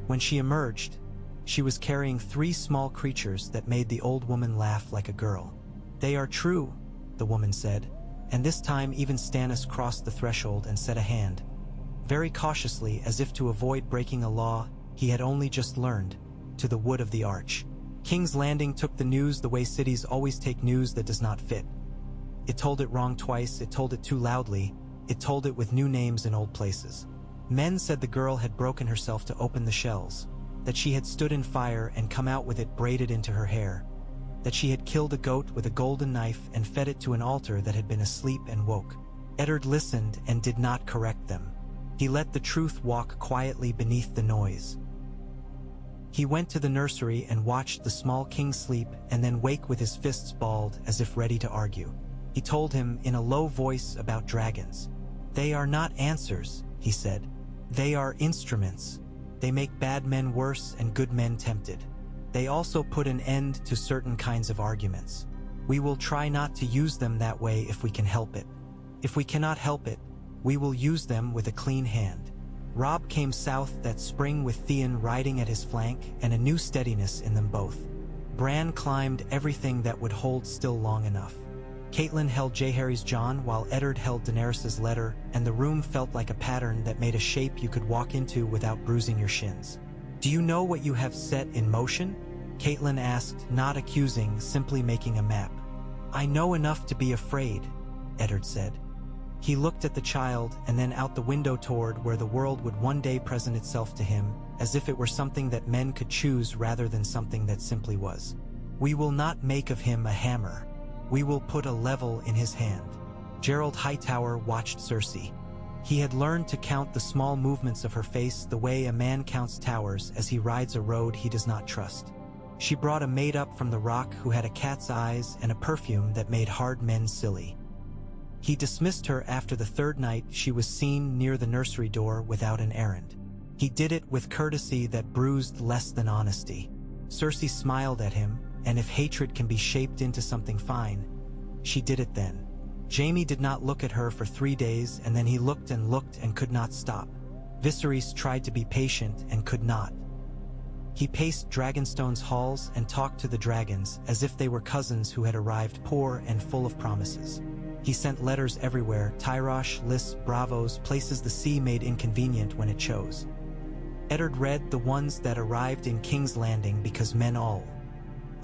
When she emerged, she was carrying 3 small creatures that made the old woman laugh like a girl. "They are true," the woman said, and this time even Stannis crossed the threshold and set a hand. Very cautiously, as if to avoid breaking a law he had only just learned, to the Wood of the Arch. King's Landing took the news the way cities always take news that does not fit. It told it wrong twice, it told it too loudly, it told it with new names in old places. Men said the girl had broken herself to open the shells, that she had stood in fire and come out with it braided into her hair, that she had killed a goat with a golden knife and fed it to an altar that had been asleep and woke. Eddard listened and did not correct them. He let the truth walk quietly beneath the noise. He went to the nursery and watched the small king sleep and then wake with his fists balled as if ready to argue. He told him in a low voice about dragons. "They are not answers," he said. "They are instruments. They make bad men worse and good men tempted. They also put an end to certain kinds of arguments. We will try not to use them that way if we can help it. If we cannot help it, we will use them with a clean hand." Robb came south that spring with Theon riding at his flank and a new steadiness in them both. Bran climbed everything that would hold still long enough. Catelyn held Jaehaerys Jon while Eddard held Daenerys's letter, and the room felt like a pattern that made a shape you could walk into without bruising your shins. "Do you know what you have set in motion?" Catelyn asked, not accusing, simply making a map. "I know enough to be afraid," Eddard said. He looked at the child and then out the window toward where the world would one day present itself to him, as if it were something that men could choose rather than something that simply was. "We will not make of him a hammer. We will put a level in his hand." Gerald Hightower watched Cersei. He had learned to count the small movements of her face the way a man counts towers as he rides a road he does not trust. She brought a maid up from the rock who had a cat's eyes and a perfume that made hard men silly. He dismissed her after the third night she was seen near the nursery door without an errand. He did it with courtesy that bruised less than honesty. Cersei smiled at him, and if hatred can be shaped into something fine, she did it then. Jaime did not look at her for 3 days, and then he looked and could not stop. Viserys tried to be patient and could not. He paced Dragonstone's halls and talked to the dragons as if they were cousins who had arrived poor and full of promises. He sent letters everywhere, Tyrosh, lists, bravos, places the sea made inconvenient when it chose. Eddard read the ones that arrived in King's Landing because men all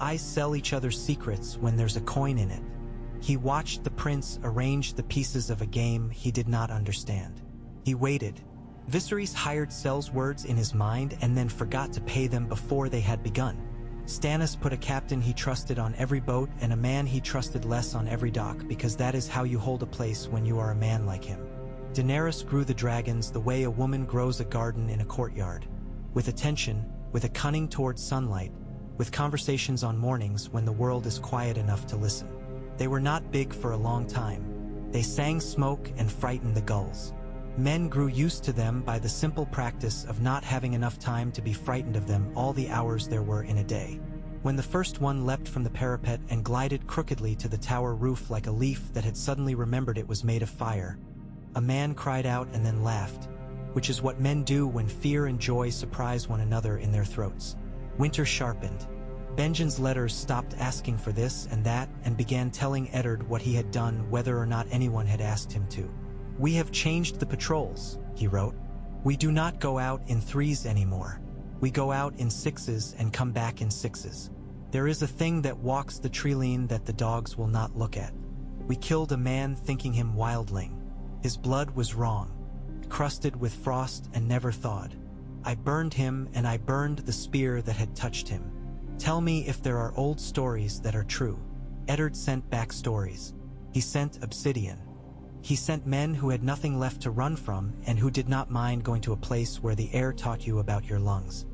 eyes sell each other's secrets when there's a coin in it. He watched the prince arrange the pieces of a game he did not understand. He waited. Viserys hired Sel's words in his mind and then forgot to pay them before they had begun. Stannis put a captain he trusted on every boat and a man he trusted less on every dock, because that is how you hold a place when you are a man like him. Daenerys grew the dragons the way a woman grows a garden in a courtyard. With attention, with a cunning towards sunlight, with conversations on mornings when the world is quiet enough to listen. They were not big for a long time. They sang smoke and frightened the gulls. Men grew used to them by the simple practice of not having enough time to be frightened of them all the hours there were in a day. When the first one leapt from the parapet and glided crookedly to the tower roof like a leaf that had suddenly remembered it was made of fire, a man cried out and then laughed, which is what men do when fear and joy surprise one another in their throats. Winter sharpened. Benjen's letters stopped asking for this and that and began telling Eddard what he had done whether or not anyone had asked him to. "We have changed the patrols," he wrote. "We do not go out in 3s anymore. We go out in 6s and come back in 6s. There is a thing that walks the treeline that the dogs will not look at. We killed a man thinking him wildling. His blood was wrong, crusted with frost and never thawed. I burned him and I burned the spear that had touched him. Tell me if there are old stories that are true." Eddard sent back stories. He sent obsidian. He sent men who had nothing left to run from and who did not mind going to a place where the air taught you about your lungs.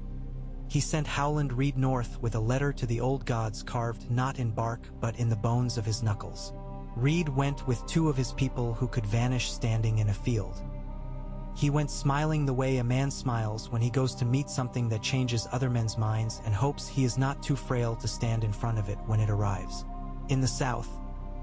He sent Howland Reed north with a letter to the old gods carved not in bark but in the bones of his knuckles. Reed went with 2 of his people who could vanish standing in a field. He went smiling the way a man smiles when he goes to meet something that changes other men's minds and hopes he is not too frail to stand in front of it when it arrives. In the south,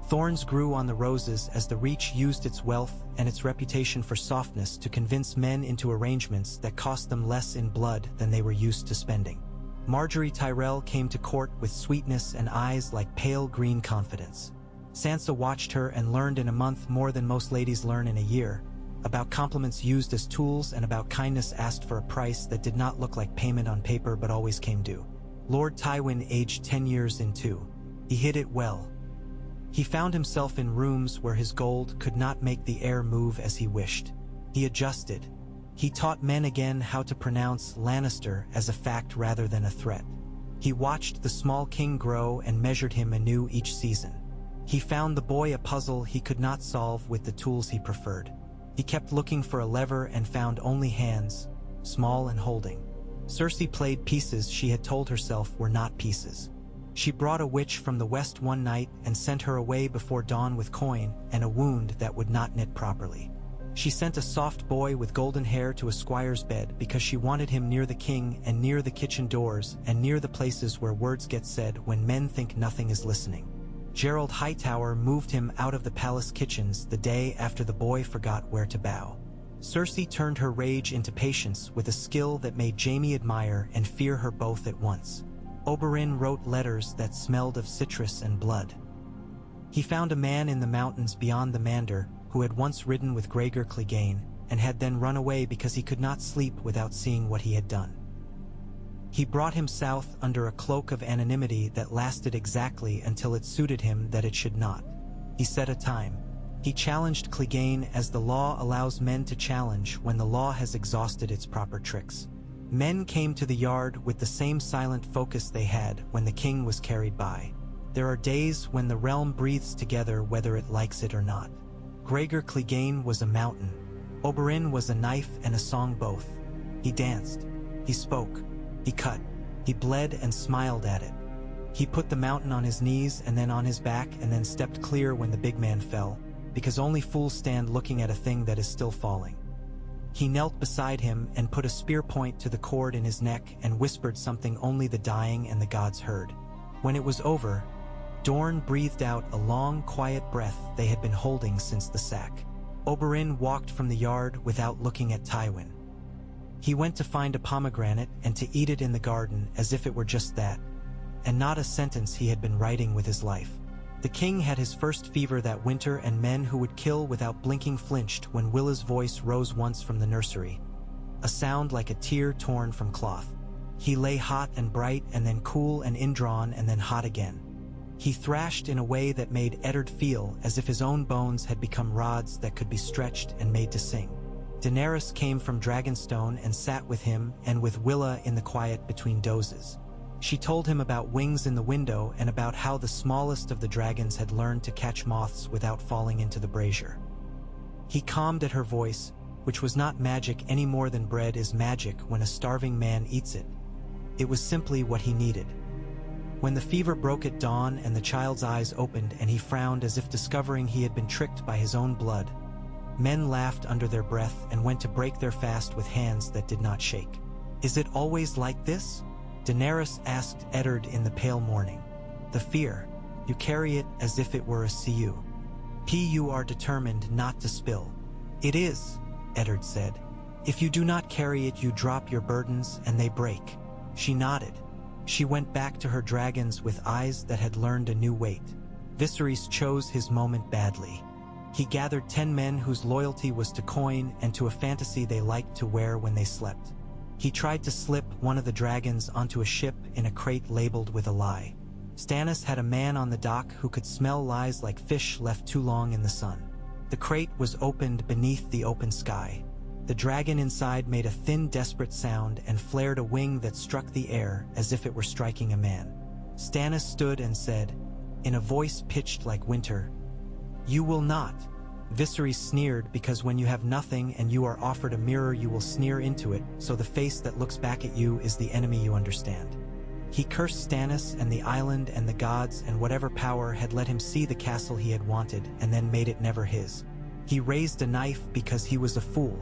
thorns grew on the roses as the Reach used its wealth and its reputation for softness to convince men into arrangements that cost them less in blood than they were used to spending. Marjorie Tyrell came to court with sweetness and eyes like pale green confidence. Sansa watched her and learned in a month more than most ladies learn in a year, about compliments used as tools and about kindness asked for a price that did not look like payment on paper but always came due. Lord Tywin aged 10 years in 2. He hid it well. He found himself in rooms where his gold could not make the air move as he wished. He adjusted. He taught men again how to pronounce Lannister as a fact rather than a threat. He watched the small king grow and measured him anew each season. He found the boy a puzzle he could not solve with the tools he preferred. He kept looking for a lever and found only hands, small and holding. Cersei played pieces she had told herself were not pieces. She brought a witch from the west one night and sent her away before dawn with coin and a wound that would not knit properly. She sent a soft boy with golden hair to a squire's bed because she wanted him near the king and near the kitchen doors and near the places where words get said when men think nothing is listening. Gerald Hightower moved him out of the palace kitchens the day after the boy forgot where to bow. Cersei turned her rage into patience with a skill that made Jaime admire and fear her both at once. Oberyn wrote letters that smelled of citrus and blood. He found a man in the mountains beyond the Mander who had once ridden with Gregor Clegane and had then run away because he could not sleep without seeing what he had done. He brought him south under a cloak of anonymity that lasted exactly until it suited him that it should not. He set a time. He challenged Clegane as the law allows men to challenge when the law has exhausted its proper tricks. Men came to the yard with the same silent focus they had when the king was carried by. There are days when the realm breathes together whether it likes it or not. Gregor Clegane was a mountain. Oberyn was a knife and a song both. He danced. He spoke. He cut. He bled and smiled at it. He put the mountain on his knees and then on his back and then stepped clear when the big man fell, because only fools stand looking at a thing that is still falling. He knelt beside him and put a spear point to the cord in his neck and whispered something only the dying and the gods heard. When it was over, Dorne breathed out a long, quiet breath they had been holding since the sack. Oberyn walked from the yard without looking at Tywin. He went to find a pomegranate and to eat it in the garden as if it were just that, and not a sentence he had been writing with his life. The king had his first fever that winter, and men who would kill without blinking flinched when Willa's voice rose once from the nursery, a sound like a tear torn from cloth. He lay hot and bright and then cool and indrawn and then hot again. He thrashed in a way that made Eddard feel as if his own bones had become rods that could be stretched and made to sing. Daenerys came from Dragonstone and sat with him and with Willa in the quiet between dozes. She told him about wings in the window and about how the smallest of the dragons had learned to catch moths without falling into the brazier. He calmed at her voice, which was not magic any more than bread is magic when a starving man eats it. It was simply what he needed. When the fever broke at dawn and the child's eyes opened and he frowned as if discovering he had been tricked by his own blood, men laughed under their breath and went to break their fast with hands that did not shake. "Is it always like this?" Daenerys asked Eddard in the pale morning. "The fear, you carry it as if it were a siu. You are determined not to spill." "It is," Eddard said. "If you do not carry it, you drop your burdens and they break." She nodded. She went back to her dragons with eyes that had learned a new weight. Viserys chose his moment badly. He gathered 10 men whose loyalty was to coin and to a fantasy they liked to wear when they slept. He tried to slip one of the dragons onto a ship in a crate labeled with a lie. Stannis had a man on the dock who could smell lies like fish left too long in the sun. The crate was opened beneath the open sky. The dragon inside made a thin, desperate sound and flared a wing that struck the air as if it were striking a man. Stannis stood and said, in a voice pitched like winter, "You will not." Viserys sneered, because when you have nothing and you are offered a mirror you will sneer into it, so the face that looks back at you is the enemy you understand. He cursed Stannis and the island and the gods and whatever power had let him see the castle he had wanted and then made it never his. He raised a knife because he was a fool.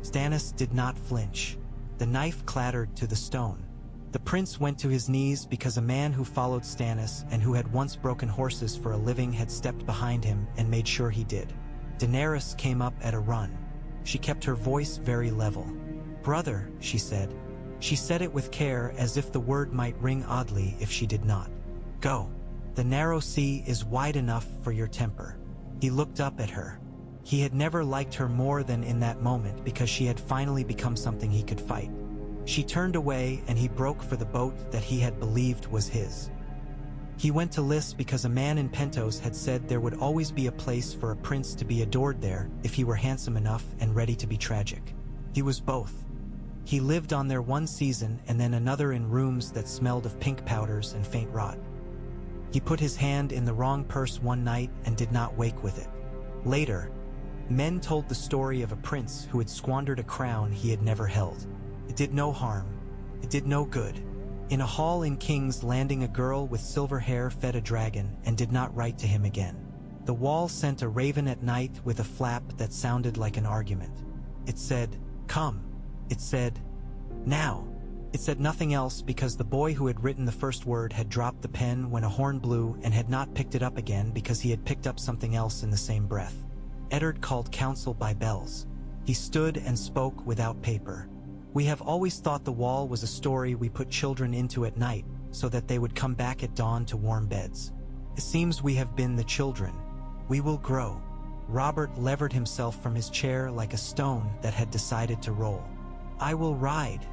Stannis did not flinch. The knife clattered to the stone. The prince went to his knees because a man who followed Stannis and who had once broken horses for a living had stepped behind him and made sure he did. Daenerys came up at a run. She kept her voice very level. "Brother," she said. She said it with care, as if the word might ring oddly if she did not. "Go. The narrow sea is wide enough for your temper." He looked up at her. He had never liked her more than in that moment, because she had finally become something he could fight. She turned away and he broke for the boat that he had believed was his. He went to Lys because a man in Pentos had said there would always be a place for a prince to be adored there if he were handsome enough and ready to be tragic. He was both. He lived on there one season and then another in rooms that smelled of pink powders and faint rot. He put his hand in the wrong purse one night and did not wake with it. Later, men told the story of a prince who had squandered a crown he had never held. It did no harm. It did no good. In a hall in King's Landing, a girl with silver hair fed a dragon and did not write to him again. The wall sent a raven at night with a flap that sounded like an argument. It said, "Come." It said, "Now." It said nothing else, because the boy who had written the first word had dropped the pen when a horn blew and had not picked it up again because he had picked up something else in the same breath. Eddard called council by bells. He stood and spoke without paper. "We have always thought the wall was a story we put children into at night so that they would come back at dawn to warm beds. It seems we have been the children. We will grow." Robert levered himself from his chair like a stone that had decided to roll. "I will ride,"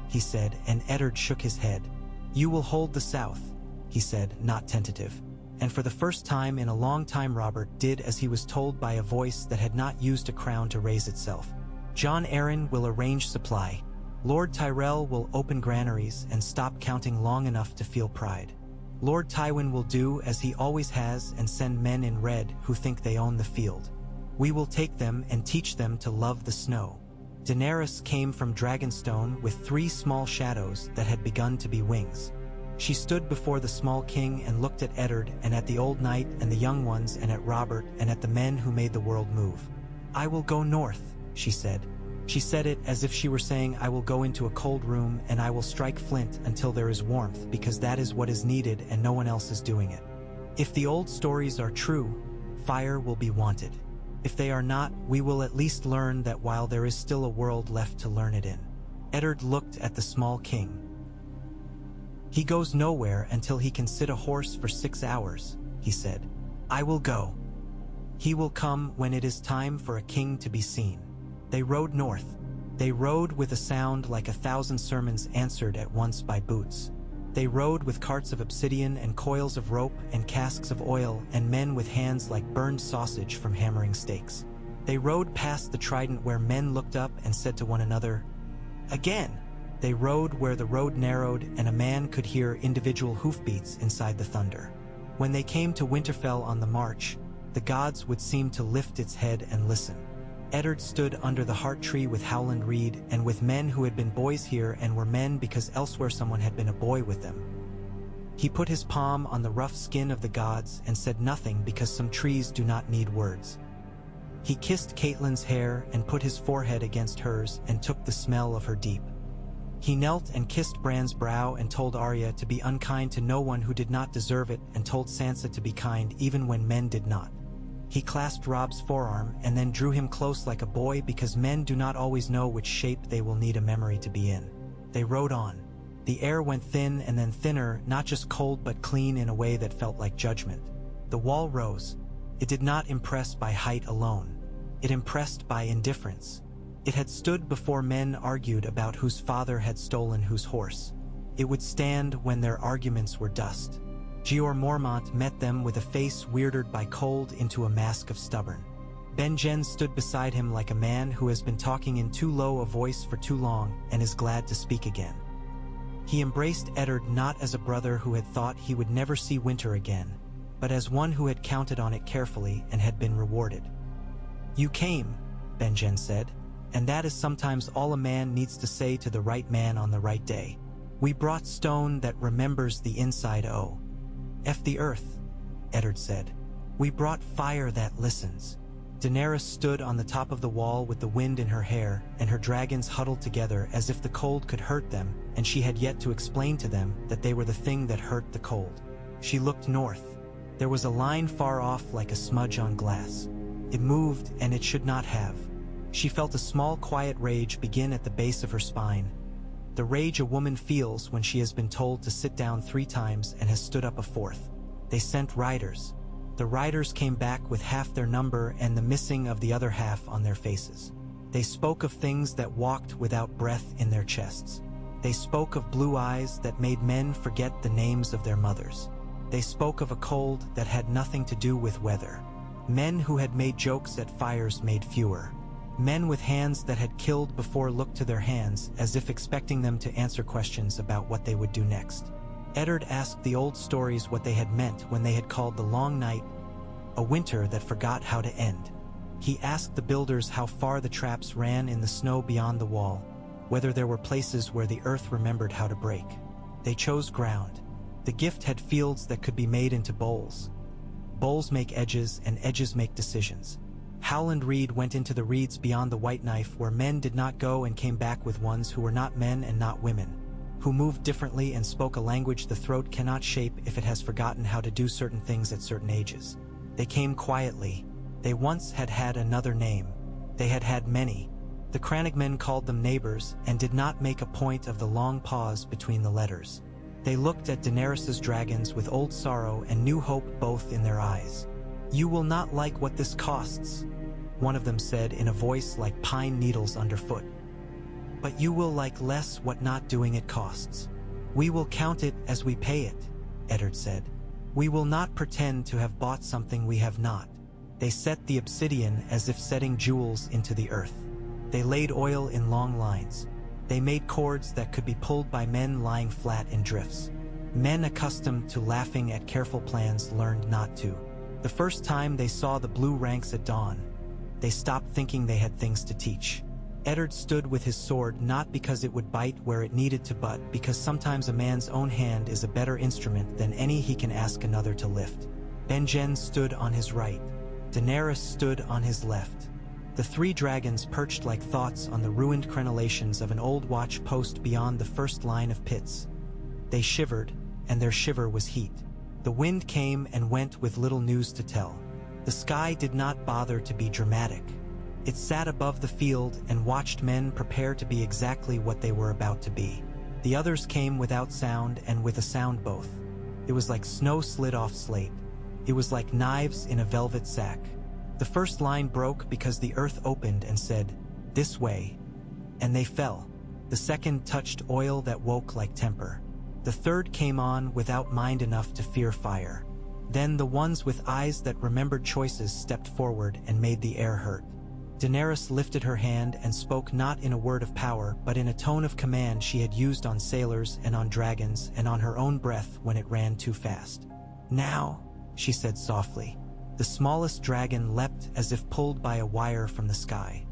he said, and Eddard shook his head. "You will hold the south," he said, not tentative. And for the first time in a long time Robert did as he was told by a voice that had not used a crown to raise itself. John Aaron will arrange supply. Lord Tyrell will open granaries and stop counting long enough to feel pride. Lord Tywin will do as he always has and send men in red who think they own the field. We will take them and teach them to love the snow. Daenerys came from Dragonstone with 3 small shadows that had begun to be wings. She stood before the small king and looked at Eddard and at the old knight and the young ones and at Robert and at the men who made the world move. "I will go north," she said. She said it as if she were saying, "I will go into a cold room and I will strike flint until there is warmth because that is what is needed and no one else is doing it. If the old stories are true, fire will be wanted. If they are not, we will at least learn that while there is still a world left to learn it in." Eddard looked at the small king. "He goes nowhere until he can sit a horse for 6 hours," he said. "I will go. He will come when it is time for a king to be seen." They rode north. They rode with a sound like 1,000 sermons answered at once by boots. They rode with carts of obsidian and coils of rope and casks of oil and men with hands like burned sausage from hammering stakes. They rode past the trident where men looked up and said to one another, "Again!" They rode where the road narrowed and a man could hear individual hoofbeats inside the thunder. When they came to Winterfell on the march, the gods would seem to lift its head and listen. Eddard stood under the heart tree with Howland Reed and with men who had been boys here and were men because elsewhere someone had been a boy with them. He put his palm on the rough skin of the gods and said nothing because some trees do not need words. He kissed Catelyn's hair and put his forehead against hers and took the smell of her deep. He knelt and kissed Bran's brow and told Arya to be unkind to no one who did not deserve it and told Sansa to be kind even when men did not. He clasped Robb's forearm and then drew him close like a boy because men do not always know which shape they will need a memory to be in. They rode on. The air went thin and then thinner, not just cold but clean in a way that felt like judgment. The wall rose. It did not impress by height alone. It impressed by indifference. It had stood before men argued about whose father had stolen whose horse. It would stand when their arguments were dust. Jeor Mormont met them with a face weirdered by cold into a mask of stubborn. Benjen stood beside him like a man who has been talking in too low a voice for too long and is glad to speak again. He embraced Eddard not as a brother who had thought he would never see winter again, but as one who had counted on it carefully and had been rewarded. "You came," Benjen said, "and that is sometimes all a man needs to say to the right man on the right day. We brought stone that remembers the inside O. F the earth," Eddard said. "We brought fire that listens." Daenerys stood on the top of the wall with the wind in her hair, and her dragons huddled together as if the cold could hurt them, and she had yet to explain to them that they were the thing that hurt the cold. She looked north. There was a line far off like a smudge on glass. It moved, and it should not have. She felt a small quiet rage begin at the base of her spine. The rage a woman feels when she has been told to sit down 3 times and has stood up a 4th. They sent riders. The riders came back with half their number and the missing of the other half on their faces. They spoke of things that walked without breath in their chests. They spoke of blue eyes that made men forget the names of their mothers. They spoke of a cold that had nothing to do with weather. Men who had made jokes at fires made fewer. Men with hands that had killed before looked to their hands as if expecting them to answer questions about what they would do next. Eddard asked the old stories what they had meant when they had called the long night a winter that forgot how to end. He asked the builders how far the traps ran in the snow beyond the wall, whether there were places where the earth remembered how to break. They chose ground. The gift had fields that could be made into bowls. Bowls make edges, and edges make decisions. Howland Reed went into the reeds beyond the White Knife where men did not go and came back with ones who were not men and not women, who moved differently and spoke a language the throat cannot shape if it has forgotten how to do certain things at certain ages. They came quietly. They once had had another name. They had had many. The Crannogmen called them neighbors and did not make a point of the long pause between the letters. They looked at Daenerys's dragons with old sorrow and new hope both in their eyes. "You will not like what this costs," one of them said in a voice like pine needles underfoot. "But you will like less what not doing it costs. We will count it as we pay it," Eddard said. We will not pretend to have bought something we have not. They set the obsidian as if setting jewels into the earth. They laid oil in long lines. They made cords that could be pulled by men lying flat in drifts. Men accustomed to laughing at careful plans learned not to. The first time they saw the blue ranks at dawn, they stopped thinking they had things to teach. Eddard stood with his sword not because it would bite where it needed to but because sometimes a man's own hand is a better instrument than any he can ask another to lift. Benjen stood on his right. Daenerys stood on his left. The three dragons perched like thoughts on the ruined crenellations of an old watch post beyond the first line of pits. They shivered, and their shiver was heat. The wind came and went with little news to tell. The sky did not bother to be dramatic. It sat above the field and watched men prepare to be exactly what they were about to be. The others came without sound and with a sound both. It was like snow slid off slate. It was like knives in a velvet sack. The first line broke because the earth opened and said, "This way," and they fell. The second touched oil that woke like temper. The third came on without mind enough to fear fire. Then the ones with eyes that remembered choices stepped forward and made the air hurt. Daenerys lifted her hand and spoke not in a word of power but in a tone of command she had used on sailors and on dragons and on her own breath when it ran too fast. "Now," she said softly. The smallest dragon leapt as if pulled by a wire from the sky.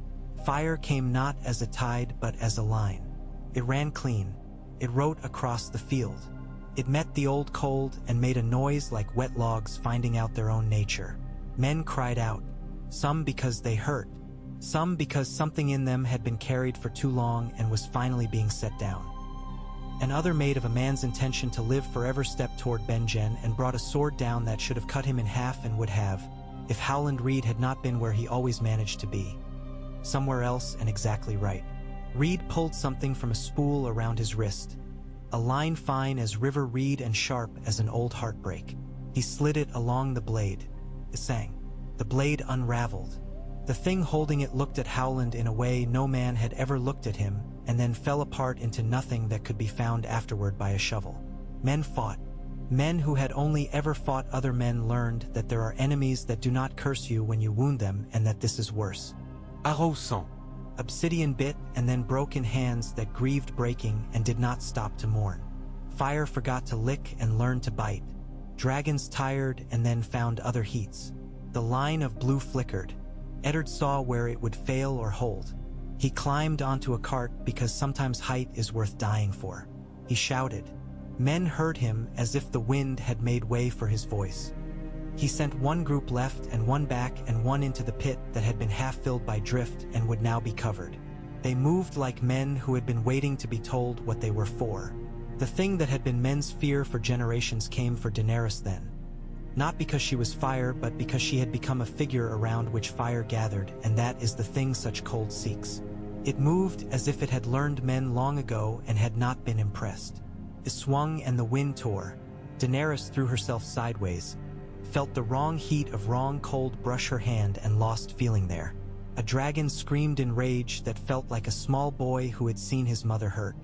Fire came not as a tide but as a line. It ran clean. It wrote across the field. It met the old cold and made a noise like wet logs finding out their own nature. Men cried out, some because they hurt, some because something in them had been carried for too long and was finally being set down. Another made of a man's intention to live forever stepped toward Benjen and brought a sword down that should have cut him in half and would have, if Howland Reed had not been where he always managed to be. Somewhere else and exactly right. Reed pulled something from a spool around his wrist, a line fine as river reed and sharp as an old heartbreak. He slid it along the blade. It sang. The blade unraveled. The thing holding it looked at Howland in a way no man had ever looked at him, and then fell apart into nothing that could be found afterward by a shovel. Men fought. Men who had only ever fought other men learned that there are enemies that do not curse you when you wound them and that this is worse. Arrosant. Obsidian bit and then broke in hands that grieved breaking and did not stop to mourn. Fire forgot to lick and learned to bite. Dragons tired and then found other heats. The line of blue flickered. Eddard saw where it would fail or hold. He climbed onto a cart because sometimes height is worth dying for. He shouted. Men heard him as if the wind had made way for his voice. He sent one group left and one back and one into the pit that had been half filled by drift and would now be covered. They moved like men who had been waiting to be told what they were for. The thing that had been men's fear for generations came for Daenerys then. Not because she was fire, but because she had become a figure around which fire gathered, and that is the thing such cold seeks. It moved as if it had learned men long ago and had not been impressed. It swung and the wind tore. Daenerys threw herself sideways, felt the wrong heat of wrong cold brush her hand and lost feeling there. A dragon screamed in rage that felt like a small boy who had seen his mother hurt.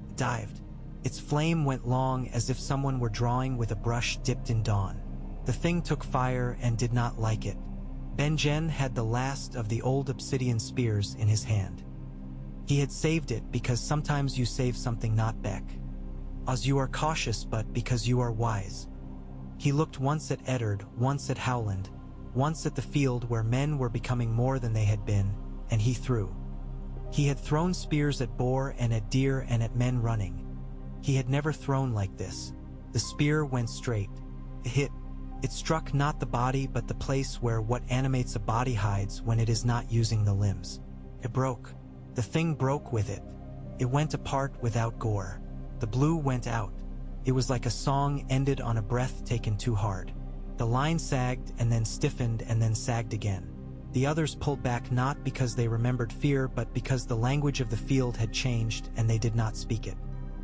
It dived. Its flame went long as if someone were drawing with a brush dipped in dawn. The thing took fire and did not like it. Benjen had the last of the old obsidian spears in his hand. He had saved it because sometimes you save something not back. As you are cautious but because you are wise. He looked once at Eddard, once at Howland, once at the field where men were becoming more than they had been, and he threw. He had thrown spears at boar and at deer and at men running. He had never thrown like this. The spear went straight. It hit. It struck not the body but the place where what animates a body hides when it is not using the limbs. It broke. The thing broke with it. It went apart without gore. The blue went out. It was like a song ended on a breath taken too hard. The line sagged and then stiffened and then sagged again. The others pulled back not because they remembered fear but because the language of the field had changed and they did not speak it.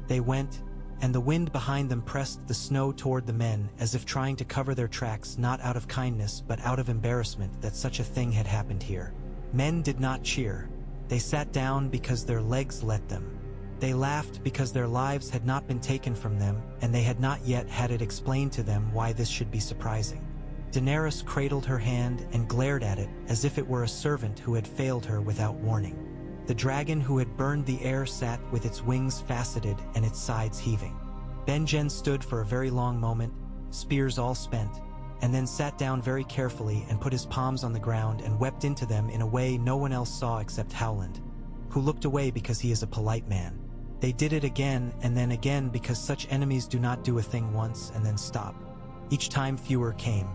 They went, and the wind behind them pressed the snow toward the men as if trying to cover their tracks not out of kindness but out of embarrassment that such a thing had happened here. Men did not cheer. They sat down because their legs let them. They laughed because their lives had not been taken from them, and they had not yet had it explained to them why this should be surprising. Daenerys cradled her hand and glared at it as if it were a servant who had failed her without warning. The dragon who had burned the air sat with its wings faceted and its sides heaving. Benjen stood for a very long moment, spears all spent, and then sat down very carefully and put his palms on the ground and wept into them in a way no one else saw except Howland, who looked away because he is a polite man. They did it again and then again because such enemies do not do a thing once and then stop. Each time fewer came.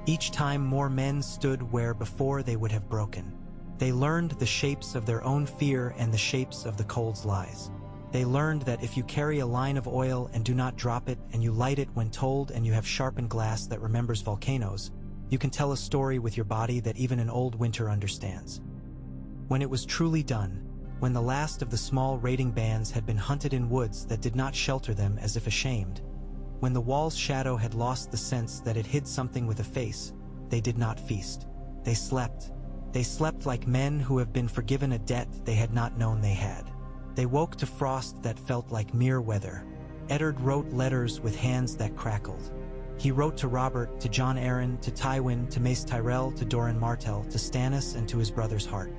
Each time more men stood where before they would have broken. They learned the shapes of their own fear and the shapes of the cold's lies. They learned that if you carry a line of oil and do not drop it and you light it when told and you have sharpened glass that remembers volcanoes, you can tell a story with your body that even an old winter understands. When it was truly done, when the last of the small raiding bands had been hunted in woods that did not shelter them as if ashamed, when the wall's shadow had lost the sense that it hid something with a face, they did not feast. They slept. They slept like men who have been forgiven a debt they had not known they had. They woke to frost that felt like mere weather. Eddard wrote letters with hands that crackled. He wrote to Robert, to Jon Arryn, to Tywin, to Mace Tyrell, to Doran Martell, to Stannis, and to his brother's heart.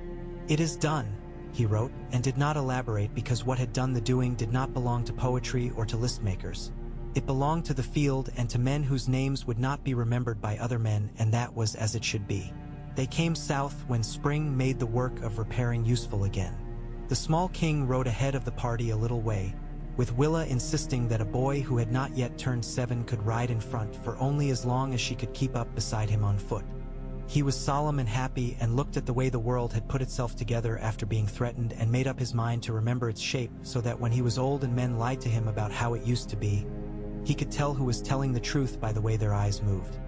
"It is done," he wrote, and did not elaborate because what had done the doing did not belong to poetry or to list makers. It belonged to the field and to men whose names would not be remembered by other men, and that was as it should be. They came south when spring made the work of repairing useful again. The small king rode ahead of the party a little way, with Willa insisting that a boy who had not yet turned 7 could ride in front for only as long as she could keep up beside him on foot. He was solemn and happy and looked at the way the world had put itself together after being threatened and made up his mind to remember its shape so that when he was old and men lied to him about how it used to be, he could tell who was telling the truth by the way their eyes moved.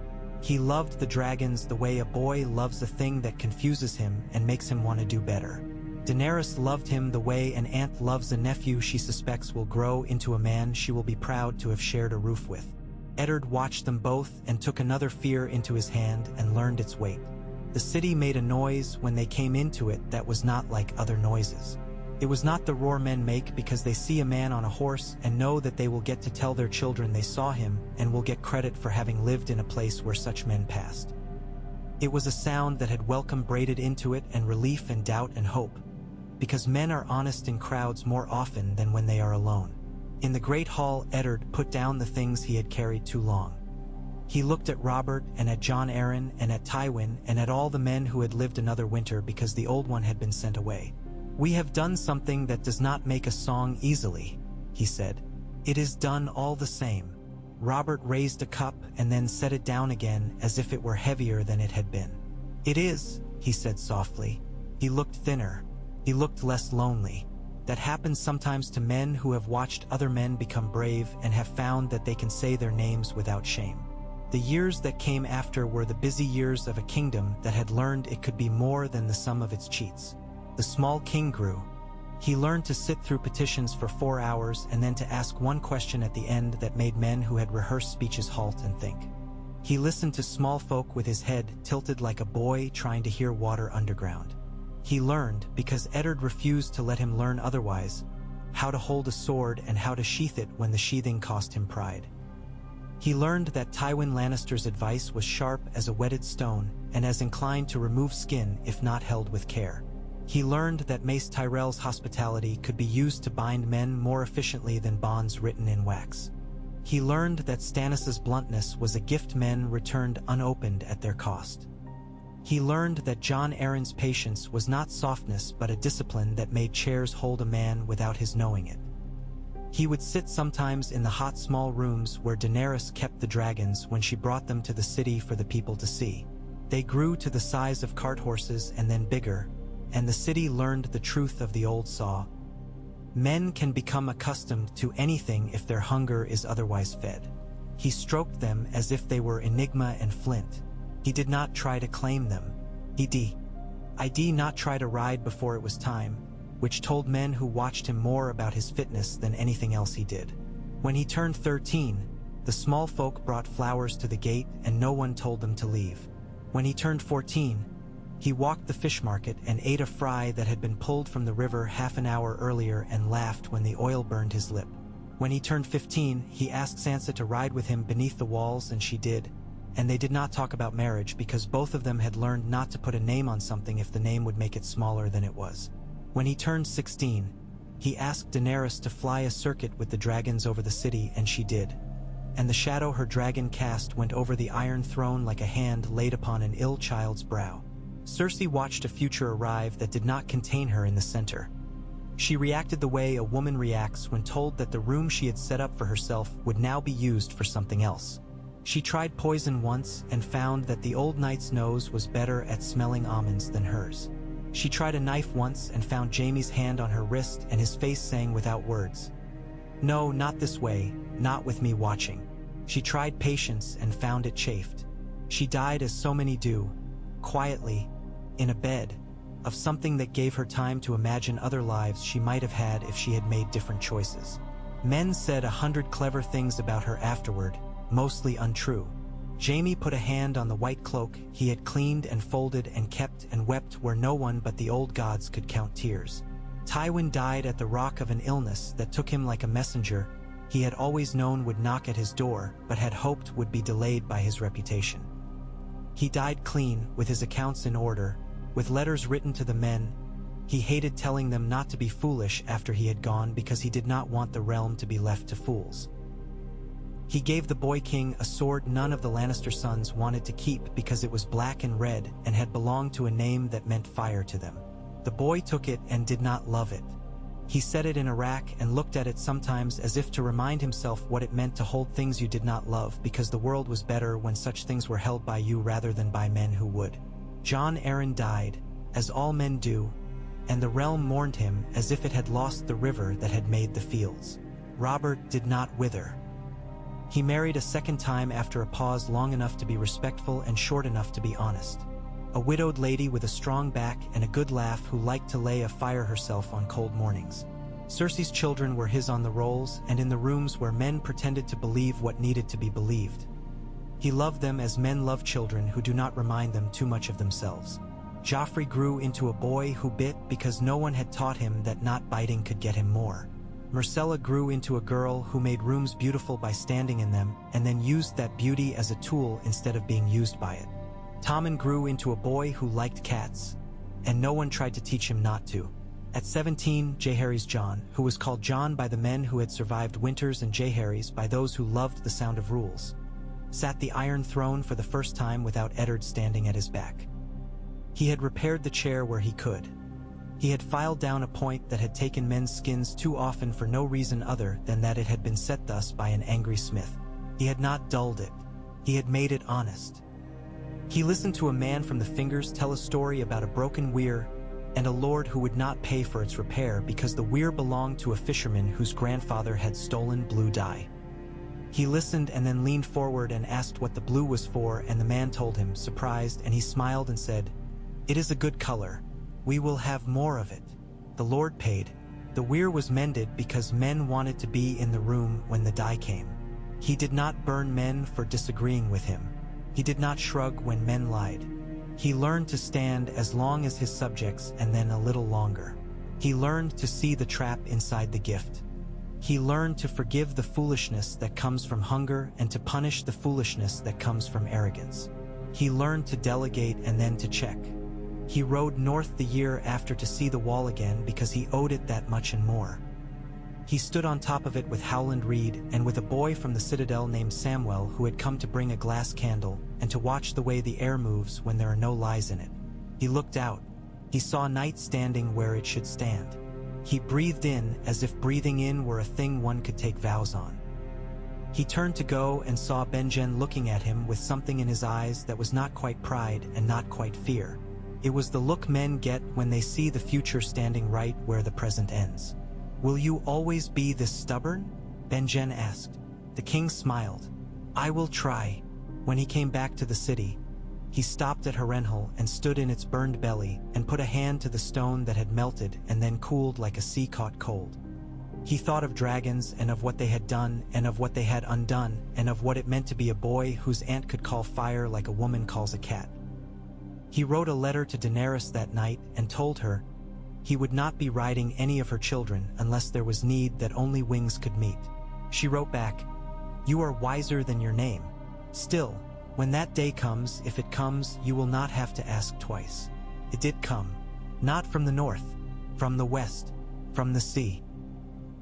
He loved the dragons the way a boy loves a thing that confuses him and makes him want to do better. Daenerys loved him the way an aunt loves a nephew she suspects will grow into a man she will be proud to have shared a roof with. Eddard watched them both and took another fear into his hand and learned its weight. The city made a noise when they came into it that was not like other noises. It was not the roar men make because they see a man on a horse and know that they will get to tell their children they saw him and will get credit for having lived in a place where such men passed. It was a sound that had welcome braided into it and relief and doubt and hope, because men are honest in crowds more often than when they are alone. In the great hall, Eddard put down the things he had carried too long. He looked at Robert and at Jon Arryn and at Tywin and at all the men who had lived another winter because the old one had been sent away. "We have done something that does not make a song easily," he said. "It is done all the same." Robert raised a cup and then set it down again as if it were heavier than it had been. "It is," he said softly. He looked thinner. He looked less lonely. That happens sometimes to men who have watched other men become brave and have found that they can say their names without shame. The years that came after were the busy years of a kingdom that had learned it could be more than the sum of its cheats. The small king grew. He learned to sit through petitions for 4 hours and then to ask one question at the end that made men who had rehearsed speeches halt and think. He listened to small folk with his head tilted like a boy trying to hear water underground. He learned, because Eddard refused to let him learn otherwise, how to hold a sword and how to sheath it when the sheathing cost him pride. He learned that Tywin Lannister's advice was sharp as a whetted stone and as inclined to remove skin if not held with care. He learned that Mace Tyrell's hospitality could be used to bind men more efficiently than bonds written in wax. He learned that Stannis's bluntness was a gift men returned unopened at their cost. He learned that Jon Arryn's patience was not softness but a discipline that made chairs hold a man without his knowing it. He would sit sometimes in the hot small rooms where Daenerys kept the dragons when she brought them to the city for the people to see. They grew to the size of cart horses and then bigger, and the city learned the truth of the old saw. Men can become accustomed to anything if their hunger is otherwise fed. He stroked them as if they were enigma and flint. He did not try to claim them. I did not try to ride before it was time, which told men who watched him more about his fitness than anything else he did. When he turned 13, the small folk brought flowers to the gate and no one told them to leave. When he turned 14, He walked the fish market and ate a fry that had been pulled from the river half an hour earlier and laughed when the oil burned his lip. When he turned 15, he asked Sansa to ride with him beneath the walls, and she did, and they did not talk about marriage because both of them had learned not to put a name on something if the name would make it smaller than it was. When he turned 16, he asked Daenerys to fly a circuit with the dragons over the city, and she did. And the shadow her dragon cast went over the Iron Throne like a hand laid upon an ill child's brow. Cersei watched a future arrive that did not contain her in the center. She reacted the way a woman reacts when told that the room she had set up for herself would now be used for something else. She tried poison once and found that the old knight's nose was better at smelling almonds than hers. She tried a knife once and found Jaime's hand on her wrist and his face saying without words, "No, not this way, not with me watching." She tried patience and found it chafed. She died as so many do, quietly, in a bed, of something that gave her time to imagine other lives she might have had if she had made different choices. Men said 100 clever things about her afterward, mostly untrue. Jaime put a hand on the white cloak he had cleaned and folded and kept and wept where no one but the old gods could count tears. Tywin died at the rock of an illness that took him like a messenger he had always known would knock at his door but had hoped would be delayed by his reputation. He died clean, with his accounts in order, with letters written to the men. He hated telling them not to be foolish after he had gone because he did not want the realm to be left to fools. He gave the boy king a sword none of the Lannister sons wanted to keep because it was black and red and had belonged to a name that meant fire to them. The boy took it and did not love it. He set it in a rack and looked at it sometimes as if to remind himself what it meant to hold things you did not love, because the world was better when such things were held by you rather than by men who would. Jon Arryn died, as all men do, and the realm mourned him as if it had lost the river that had made the fields. Robert did not wither. He married a second time after a pause long enough to be respectful and short enough to be honest. A widowed lady with a strong back and a good laugh who liked to lay a fire herself on cold mornings. Cersei's children were his on the rolls and in the rooms where men pretended to believe what needed to be believed. He loved them as men love children who do not remind them too much of themselves. Joffrey grew into a boy who bit because no one had taught him that not biting could get him more. Myrcella grew into a girl who made rooms beautiful by standing in them and then used that beauty as a tool instead of being used by it. Tommen grew into a boy who liked cats, and no one tried to teach him not to. At 17, Jaehaerys Jon, who was called Jon by the men who had survived winters and Jaehaerys by those who loved the sound of rules, sat the Iron Throne for the first time without Eddard standing at his back. He had repaired the chair where he could. He had filed down a point that had taken men's skins too often for no reason other than that it had been set thus by an angry smith. He had not dulled it. He had made it honest. He listened to a man from the Fingers tell a story about a broken weir and a lord who would not pay for its repair because the weir belonged to a fisherman whose grandfather had stolen blue dye. He listened and then leaned forward and asked what the blue was for, and the man told him, surprised, and he smiled and said, "It is a good color. We will have more of it." The lord paid. The weir was mended because men wanted to be in the room when the dye came. He did not burn men for disagreeing with him. He did not shrug when men lied. He learned to stand as long as his subjects and then a little longer. He learned to see the trap inside the gift. He learned to forgive the foolishness that comes from hunger and to punish the foolishness that comes from arrogance. He learned to delegate and then to check. He rode north the year after to see the wall again because he owed it that much and more. He stood on top of it with Howland Reed and with a boy from the Citadel named Samwell who had come to bring a glass candle and to watch the way the air moves when there are no lies in it. He looked out. He saw night standing where it should stand. He breathed in as if breathing in were a thing one could take vows on. He turned to go and saw Benjen looking at him with something in his eyes that was not quite pride and not quite fear. It was the look men get when they see the future standing right where the present ends. "Will you always be this stubborn?" Benjen asked. The king smiled. "I will try." When he came back to the city, he stopped at Harrenhal and stood in its burned belly and put a hand to the stone that had melted and then cooled like a sea caught cold. He thought of dragons and of what they had done and of what they had undone and of what it meant to be a boy whose aunt could call fire like a woman calls a cat. He wrote a letter to Daenerys that night and told her he would not be riding any of her children unless there was need that only wings could meet. She wrote back, "You are wiser than your name. Still, when that day comes, if it comes, you will not have to ask twice." It did come. Not from the north, from the west, from the sea.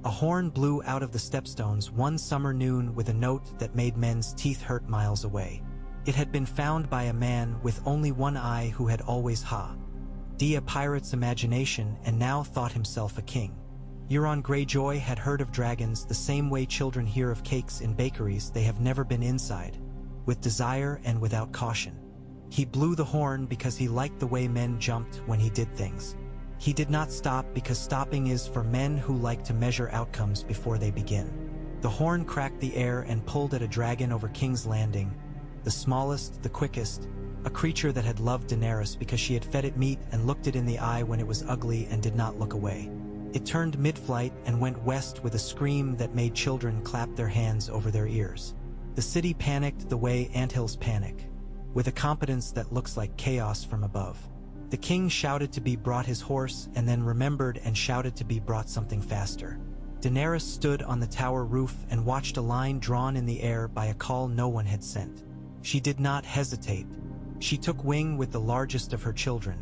A horn blew out of the stepstones one summer noon with a note that made men's teeth hurt miles away. It had been found by a man with only one eye who had always a pirate's imagination and now thought himself a king. Euron Greyjoy had heard of dragons the same way children hear of cakes in bakeries they have never been inside, with desire and without caution. He blew the horn because he liked the way men jumped when he did things. He did not stop because stopping is for men who like to measure outcomes before they begin. The horn cracked the air and pulled at a dragon over King's Landing, the smallest, the quickest, a creature that had loved Daenerys because she had fed it meat and looked it in the eye when it was ugly and did not look away. It turned mid-flight and went west with a scream that made children clap their hands over their ears. The city panicked the way anthills panic, with a competence that looks like chaos from above. The king shouted to be brought his horse and then remembered and shouted to be brought something faster. Daenerys stood on the tower roof and watched a line drawn in the air by a call no one had sent. She did not hesitate. She took wing with the largest of her children,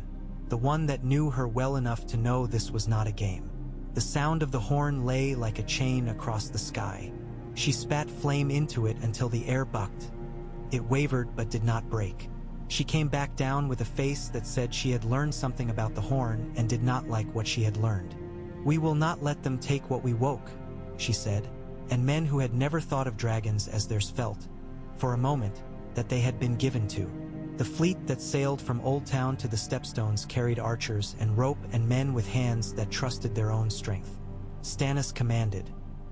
the one that knew her well enough to know this was not a game. The sound of the horn lay like a chain across the sky. She spat flame into it until the air bucked. It wavered but did not break. She came back down with a face that said she had learned something about the horn and did not like what she had learned. "We will not let them take what we woke," she said, and men who had never thought of dragons as theirs felt, for a moment, that they had been given to. The fleet that sailed from Old Town to the Stepstones carried archers and rope and men with hands that trusted their own strength. Stannis commanded,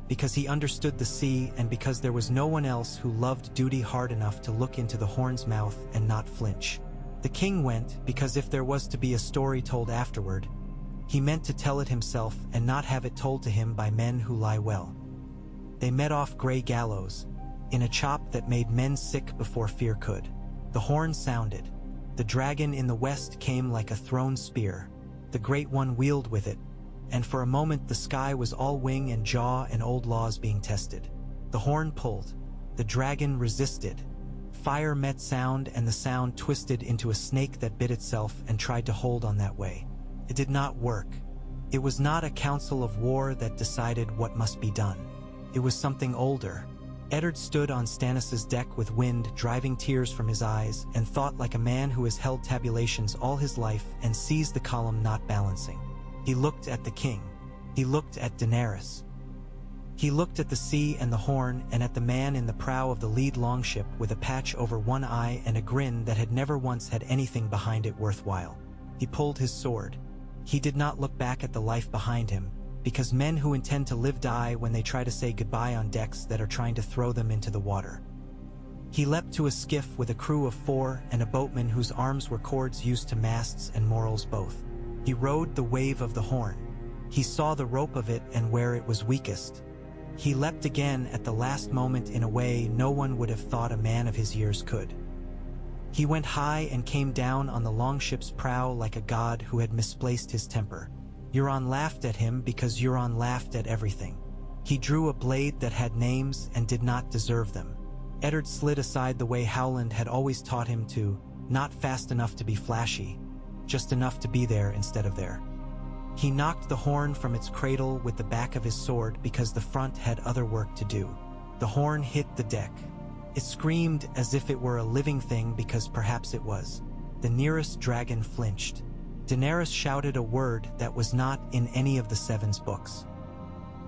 because he understood the sea and because there was no one else who loved duty hard enough to look into the horn's mouth and not flinch. The king went because if there was to be a story told afterward, he meant to tell it himself and not have it told to him by men who lie well. They met off Grey Gallows, in a chop that made men sick before fear could. The horn sounded. The dragon in the west came like a thrown spear. The Great One wheeled with it, and for a moment the sky was all wing and jaw and old laws being tested. The horn pulled. The dragon resisted. Fire met sound and the sound twisted into a snake that bit itself and tried to hold on that way. It did not work. It was not a council of war that decided what must be done. It was something older. Eddard stood on Stannis' deck with wind driving tears from his eyes and thought like a man who has held tabulations all his life and sees the column not balancing. He looked at the king. He looked at Daenerys. He looked at the sea and the horn and at the man in the prow of the lead longship with a patch over one eye and a grin that had never once had anything behind it worthwhile. He pulled his sword. He did not look back at the life behind him, because men who intend to live die when they try to say goodbye on decks that are trying to throw them into the water. He leapt to a skiff with a crew of 4 and a boatman whose arms were cords used to masts and morals both. He rode the wave of the horn. He saw the rope of it and where it was weakest. He leapt again at the last moment in a way no one would have thought a man of his years could. He went high and came down on the longship's prow like a god who had misplaced his temper. Euron laughed at him because Euron laughed at everything. He drew a blade that had names and did not deserve them. Eddard slid aside the way Howland had always taught him to, not fast enough to be flashy, just enough to be there instead of there. He knocked the horn from its cradle with the back of his sword because the front had other work to do. The horn hit the deck. It screamed as if it were a living thing because perhaps it was. The nearest dragon flinched. Daenerys shouted a word that was not in any of the Seven's books.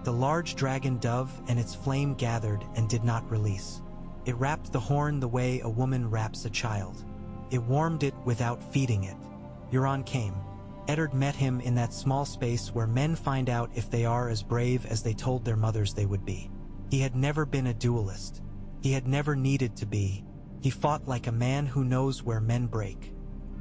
The large dragon dove and its flame gathered and did not release. It wrapped the horn the way a woman wraps a child. It warmed it without feeding it. Euron came. Eddard met him in that small space where men find out if they are as brave as they told their mothers they would be. He had never been a duelist. He had never needed to be. He fought like a man who knows where men break.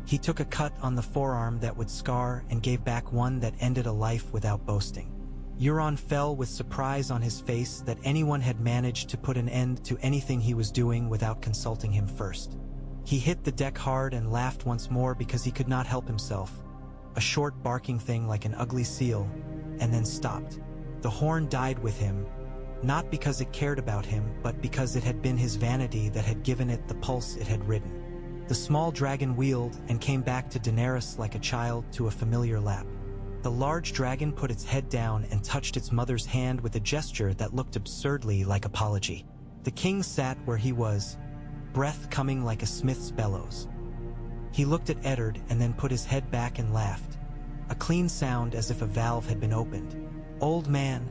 He took a cut on the forearm that would scar and gave back one that ended a life without boasting. Euron fell with surprise on his face that anyone had managed to put an end to anything he was doing without consulting him first. He hit the deck hard and laughed once more because he could not help himself. A short barking thing like an ugly seal, and then stopped. The horn died with him, not because it cared about him, but because it had been his vanity that had given it the pulse it had ridden. The small dragon wheeled and came back to Daenerys like a child to a familiar lap. The large dragon put its head down and touched its mother's hand with a gesture that looked absurdly like apology. The king sat where he was, breath coming like a smith's bellows. He looked at Eddard and then put his head back and laughed, a clean sound as if a valve had been opened. "Old man,"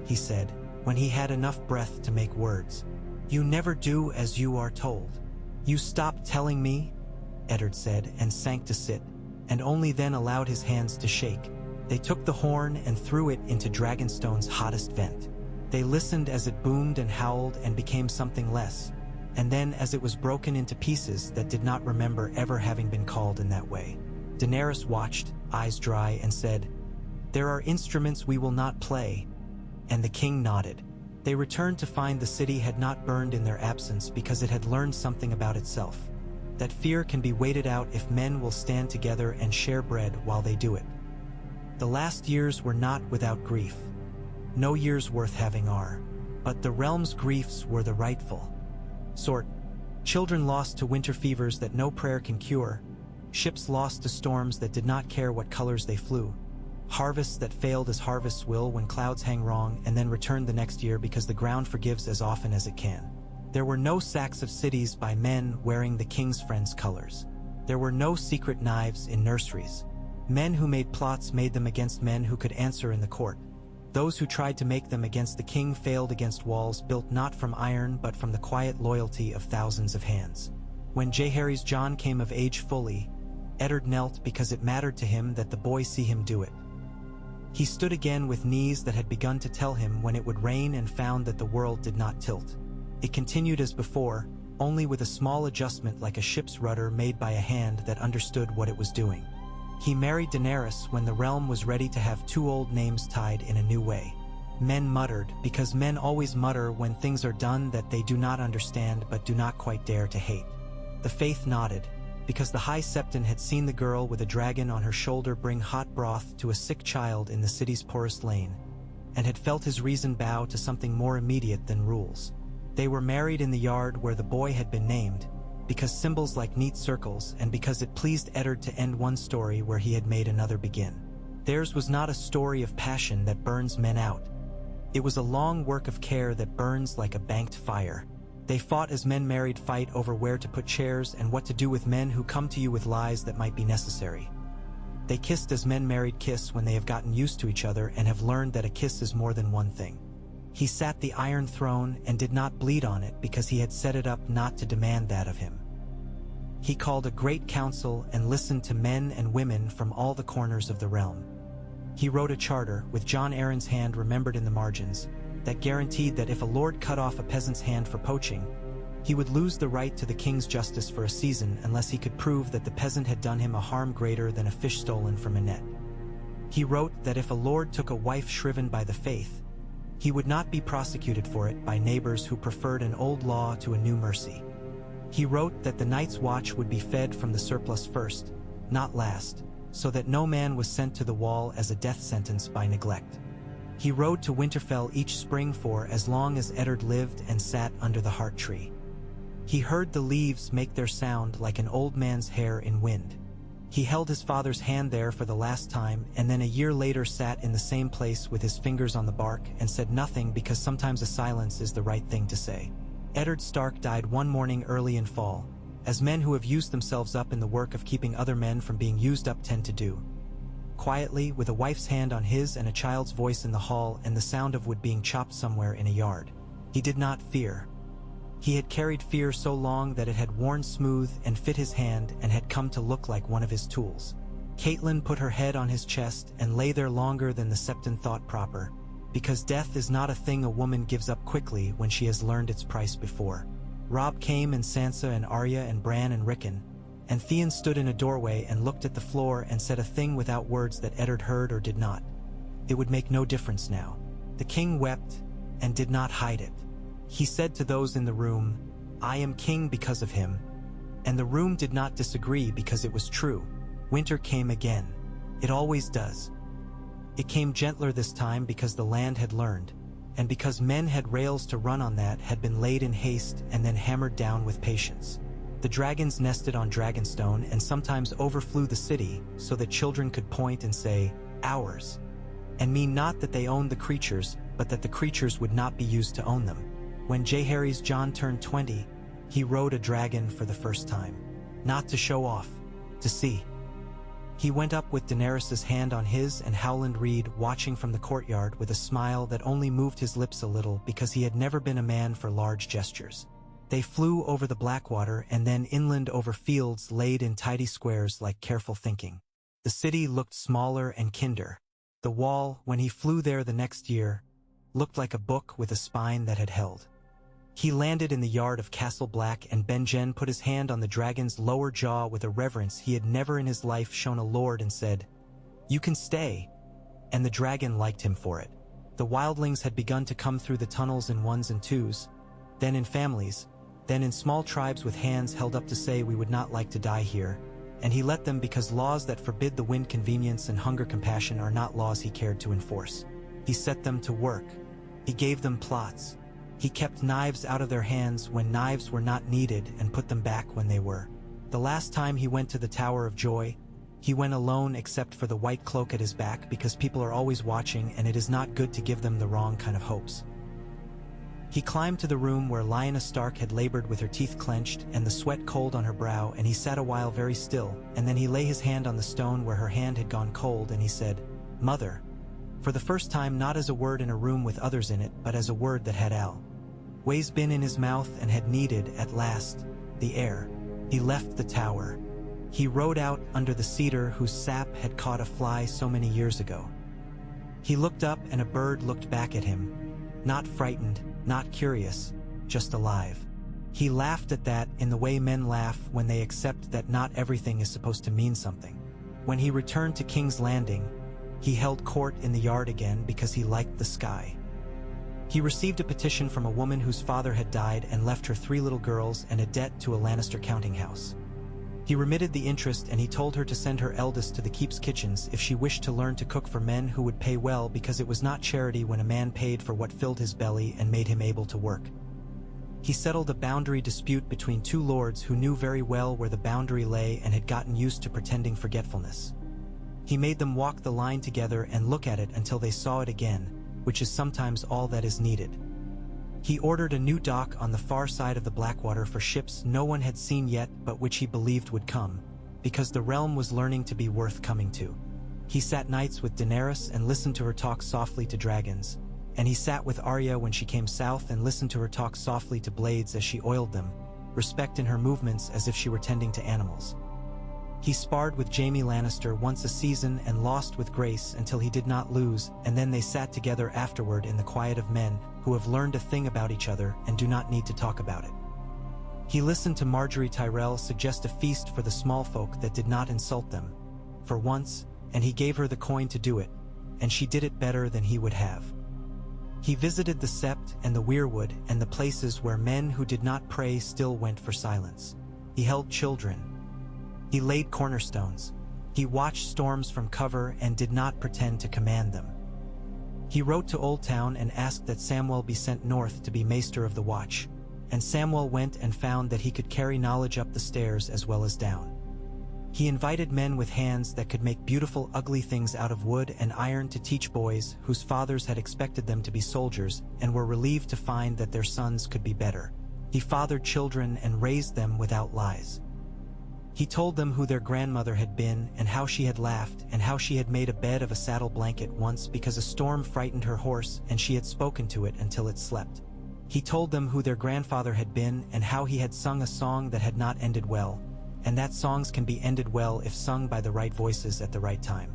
he said, when he had enough breath to make words, "you never do as you are told." "You stop telling me," Eddard said, and sank to sit, and only then allowed his hands to shake. They took the horn and threw it into Dragonstone's hottest vent. They listened as it boomed and howled and became something less, and then as it was broken into pieces that did not remember ever having been called in that way. Daenerys watched, eyes dry, and said, "There are instruments we will not play," and the king nodded. They returned to find the city had not burned in their absence because it had learned something about itself. That fear can be waited out if men will stand together and share bread while they do it. The last years were not without grief. No years worth having are, but the realm's griefs were the rightful sort. Children lost to winter fevers that no prayer can cure, ships lost to storms that did not care what colors they flew, harvests that failed as harvests will when clouds hang wrong and then return the next year because the ground forgives as often as it can. There were no sacks of cities by men wearing the king's friends' colors. There were no secret knives in nurseries. Men who made plots made them against men who could answer in the court. Those who tried to make them against the king failed against walls built not from iron but from the quiet loyalty of thousands of hands. When Jaehaerys Jon came of age fully, Eddard knelt because it mattered to him that the boy see him do it. He stood again with knees that had begun to tell him when it would rain and found that the world did not tilt. It continued as before, only with a small adjustment like a ship's rudder made by a hand that understood what it was doing. He married Daenerys when the realm was ready to have two old names tied in a new way. Men muttered, because men always mutter when things are done that they do not understand but do not quite dare to hate. The faith nodded, because the High Septon had seen the girl with a dragon on her shoulder bring hot broth to a sick child in the city's poorest lane, and had felt his reason bow to something more immediate than rules. They were married in the yard where the boy had been named, because symbols like neat circles and because it pleased Eddard to end one story where he had made another begin. Theirs was not a story of passion that burns men out. It was a long work of care that burns like a banked fire. They fought as men married fight over where to put chairs and what to do with men who come to you with lies that might be necessary. They kissed as men married kiss when they have gotten used to each other and have learned that a kiss is more than one thing. He sat the Iron Throne and did not bleed on it because he had set it up not to demand that of him. He called a great council and listened to men and women from all the corners of the realm. He wrote a charter, with Jon Arryn's hand remembered in the margins, that guaranteed that if a lord cut off a peasant's hand for poaching, he would lose the right to the king's justice for a season unless he could prove that the peasant had done him a harm greater than a fish stolen from a net. He wrote that if a lord took a wife shriven by the faith, he would not be prosecuted for it by neighbors who preferred an old law to a new mercy. He wrote that the night's watch would be fed from the surplus first, not last, so that no man was sent to the wall as a death sentence by neglect. He rode to Winterfell each spring for as long as Eddard lived and sat under the heart tree. He heard the leaves make their sound like an old man's hair in wind. He held his father's hand there for the last time and then a year later sat in the same place with his fingers on the bark and said nothing because sometimes a silence is the right thing to say. Eddard Stark died one morning early in fall, as men who have used themselves up in the work of keeping other men from being used up tend to do. Quietly, with a wife's hand on his and a child's voice in the hall and the sound of wood being chopped somewhere in a yard. He did not fear. He had carried fear so long that it had worn smooth and fit his hand and had come to look like one of his tools. Catelyn put her head on his chest and lay there longer than the Septon thought proper, because death is not a thing a woman gives up quickly when she has learned its price before. Robb came and Sansa and Arya and Bran and Rickon, and Theon stood in a doorway and looked at the floor and said a thing without words that Eddard heard or did not. It would make no difference now. The king wept and did not hide it. He said to those in the room, "I am king because of him," And the room did not disagree because it was true. Winter came again. It always does. It came gentler this time because the land had learned, and because men had rails to run on that had been laid in haste and then hammered down with patience. The dragons nested on Dragonstone and sometimes overflew the city so that children could point and say, "Ours," and mean not that they owned the creatures, but that the creatures would not be used to own them. When J. Harry's John turned 20, he rode a dragon for the first time. Not to show off, to see. He went up with Daenerys's hand on his and Howland Reed watching from the courtyard with a smile that only moved his lips a little because he had never been a man for large gestures. They flew over the Blackwater and then inland over fields laid in tidy squares like careful thinking. The city looked smaller and kinder. The wall, when he flew there the next year, looked like a book with a spine that had held. He landed in the yard of Castle Black and Benjen put his hand on the dragon's lower jaw with a reverence he had never in his life shown a lord and said, "You can stay." And the dragon liked him for it. The wildlings had begun to come through the tunnels in ones and twos, then in families, then in small tribes with hands held up to say we would not like to die here, and he let them because laws that forbid the wind convenience and hunger compassion are not laws he cared to enforce. He set them to work. He gave them plots. He kept knives out of their hands when knives were not needed and put them back when they were. The last time he went to the Tower of Joy, he went alone except for the white cloak at his back because people are always watching and it is not good to give them the wrong kind of hopes. He climbed to the room where Lyanna Stark had labored with her teeth clenched and the sweat cold on her brow, and he sat a while very still, and then he lay his hand on the stone where her hand had gone cold and he said, "Mother," for the first time not as a word in a room with others in it but as a word that had always been in his mouth and had needed, at last, the air. He left the tower. He rode out under the cedar whose sap had caught a fly so many years ago. He looked up and a bird looked back at him, not frightened, not curious, just alive. He laughed at that in the way men laugh when they accept that not everything is supposed to mean something. When he returned to King's Landing, he held court in the yard again because he liked the sky. He received a petition from a woman whose father had died and left her 3 little girls and a debt to a Lannister counting house. He remitted the interest and he told her to send her eldest to the keep's kitchens if she wished to learn to cook for men who would pay well, because it was not charity when a man paid for what filled his belly and made him able to work. He settled a boundary dispute between 2 lords who knew very well where the boundary lay and had gotten used to pretending forgetfulness. He made them walk the line together and look at it until they saw it again, which is sometimes all that is needed. He ordered a new dock on the far side of the Blackwater for ships no one had seen yet but which he believed would come, because the realm was learning to be worth coming to. He sat nights with Daenerys and listened to her talk softly to dragons, and he sat with Arya when she came south and listened to her talk softly to blades as she oiled them, respect in her movements as if she were tending to animals. He sparred with Jaime Lannister once a season and lost with grace until he did not lose, and then they sat together afterward in the quiet of men who have learned a thing about each other and do not need to talk about it. He listened to Marjorie Tyrell suggest a feast for the small folk that did not insult them, for once, and he gave her the coin to do it, and she did it better than he would have. He visited the Sept and the Weirwood and the places where men who did not pray still went for silence. He held children. He laid cornerstones. He watched storms from cover and did not pretend to command them. He wrote to Old Town and asked that Samwell be sent north to be Maester of the Watch, and Samwell went and found that he could carry knowledge up the stairs as well as down. He invited men with hands that could make beautiful ugly things out of wood and iron to teach boys whose fathers had expected them to be soldiers and were relieved to find that their sons could be better. He fathered children and raised them without lies. He told them who their grandmother had been and how she had laughed and how she had made a bed of a saddle blanket once because a storm frightened her horse and she had spoken to it until it slept. He told them who their grandfather had been and how he had sung a song that had not ended well, and that songs can be ended well if sung by the right voices at the right time.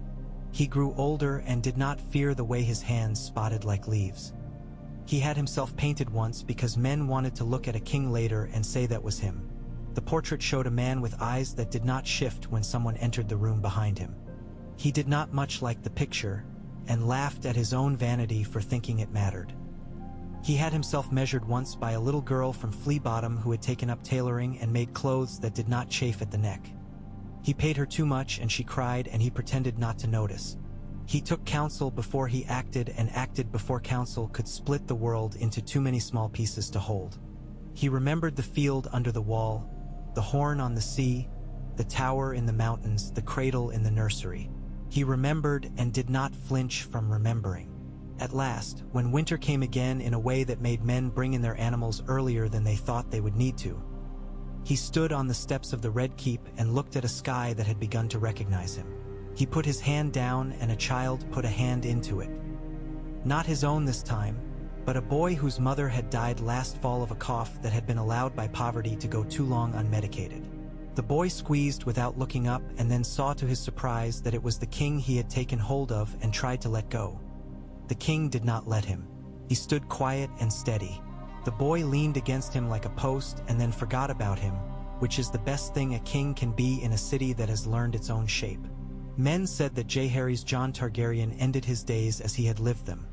He grew older and did not fear the way his hands spotted like leaves. He had himself painted once because men wanted to look at a king later and say that was him. The portrait showed a man with eyes that did not shift when someone entered the room behind him. He did not much like the picture, and laughed at his own vanity for thinking it mattered. He had himself measured once by a little girl from Flea Bottom who had taken up tailoring and made clothes that did not chafe at the neck. He paid her too much and she cried and he pretended not to notice. He took counsel before he acted and acted before counsel could split the world into too many small pieces to hold. He remembered the field under the wall, the horn on the sea, the tower in the mountains, the cradle in the nursery. He remembered and did not flinch from remembering. At last, when winter came again in a way that made men bring in their animals earlier than they thought they would need to, he stood on the steps of the Red Keep and looked at a sky that had begun to recognize him. He put his hand down and a child put a hand into it. Not his own this time, but a boy whose mother had died last fall of a cough that had been allowed by poverty to go too long unmedicated. The boy squeezed without looking up and then saw to his surprise that it was the king he had taken hold of and tried to let go. The king did not let him. He stood quiet and steady. The boy leaned against him like a post and then forgot about him, which is the best thing a king can be in a city that has learned its own shape. Men said that Jaehaerys Jon Targaryen ended his days as he had lived them.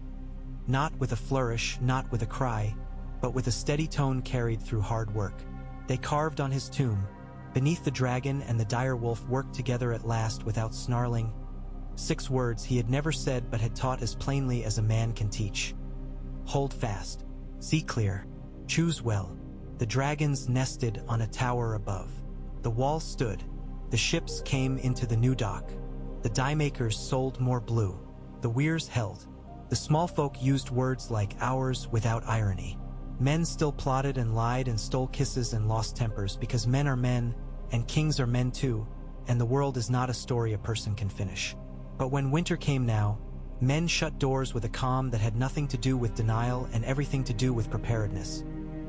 Not with a flourish, not with a cry, but with a steady tone carried through hard work. They carved on his tomb. Beneath the dragon and the dire wolf worked together at last without snarling. 6 words he had never said but had taught as plainly as a man can teach. Hold fast. See clear. Choose well. The dragons nested on a tower above. The wall stood. The ships came into the new dock. The dye-makers sold more blue. The weirs held. The small folk used words like ours without irony. Men still plotted and lied and stole kisses and lost tempers because men are men, and kings are men too, and the world is not a story a person can finish. But when winter came now, men shut doors with a calm that had nothing to do with denial and everything to do with preparedness.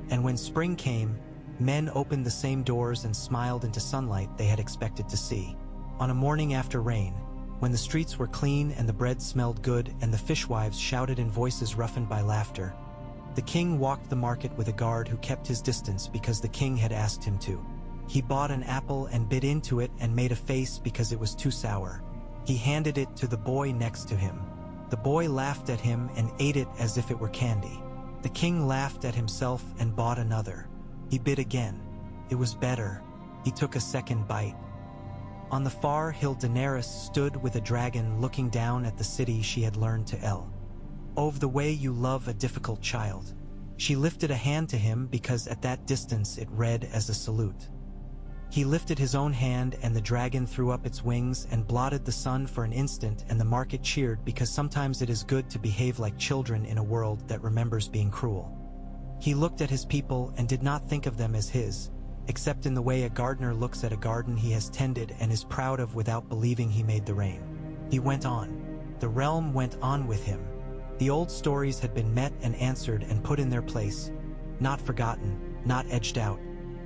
And when spring came, men opened the same doors and smiled into sunlight they had expected to see. On a morning after rain, when the streets were clean and the bread smelled good and the fishwives shouted in voices roughened by laughter, the king walked the market with a guard who kept his distance because the king had asked him to. He bought an apple and bit into it and made a face because it was too sour. He handed it to the boy next to him. The boy laughed at him and ate it as if it were candy. The king laughed at himself and bought another. He bit again. It was better. He took a second bite. On the far hill Daenerys stood with a dragon looking down at the city she had learned to el. "Oh, the way you love a difficult child." She lifted a hand to him because at that distance it read as a salute. He lifted his own hand and the dragon threw up its wings and blotted the sun for an instant, and the market cheered because sometimes it is good to behave like children in a world that remembers being cruel. He looked at his people and did not think of them as his, except in the way a gardener looks at a garden he has tended and is proud of without believing he made the rain. He went on. The realm went on with him. The old stories had been met and answered and put in their place, not forgotten, not edged out,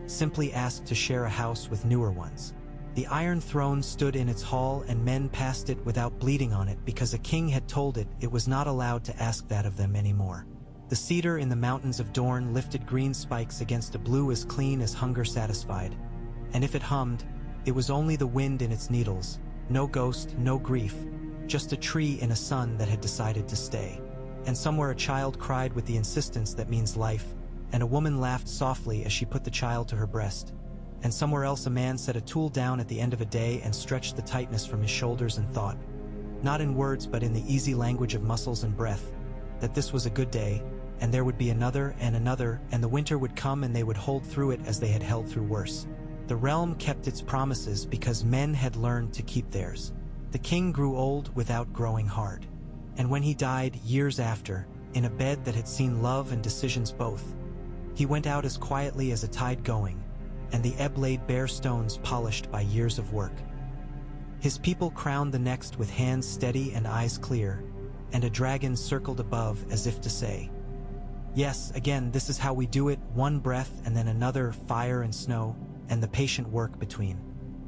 simply asked to share a house with newer ones. The Iron Throne stood in its hall and men passed it without bleeding on it because a king had told it it was not allowed to ask that of them anymore. The cedar in the mountains of Dorne lifted green spikes against a blue as clean as hunger satisfied, and if it hummed, it was only the wind in its needles, no ghost, no grief, just a tree in a sun that had decided to stay. And somewhere a child cried with the insistence that means life, and a woman laughed softly as she put the child to her breast. And somewhere else a man set a tool down at the end of a day and stretched the tightness from his shoulders and thought, not in words but in the easy language of muscles and breath, that this was a good day, and there would be another, and the winter would come and they would hold through it as they had held through worse. The realm kept its promises because men had learned to keep theirs. The king grew old without growing hard. And when he died, years after, in a bed that had seen love and decisions both, he went out as quietly as a tide going, and the ebb laid bare stones polished by years of work. His people crowned the next with hands steady and eyes clear, and a dragon circled above as if to say, yes, again, this is how we do it, one breath and then another, fire and snow, and the patient work between.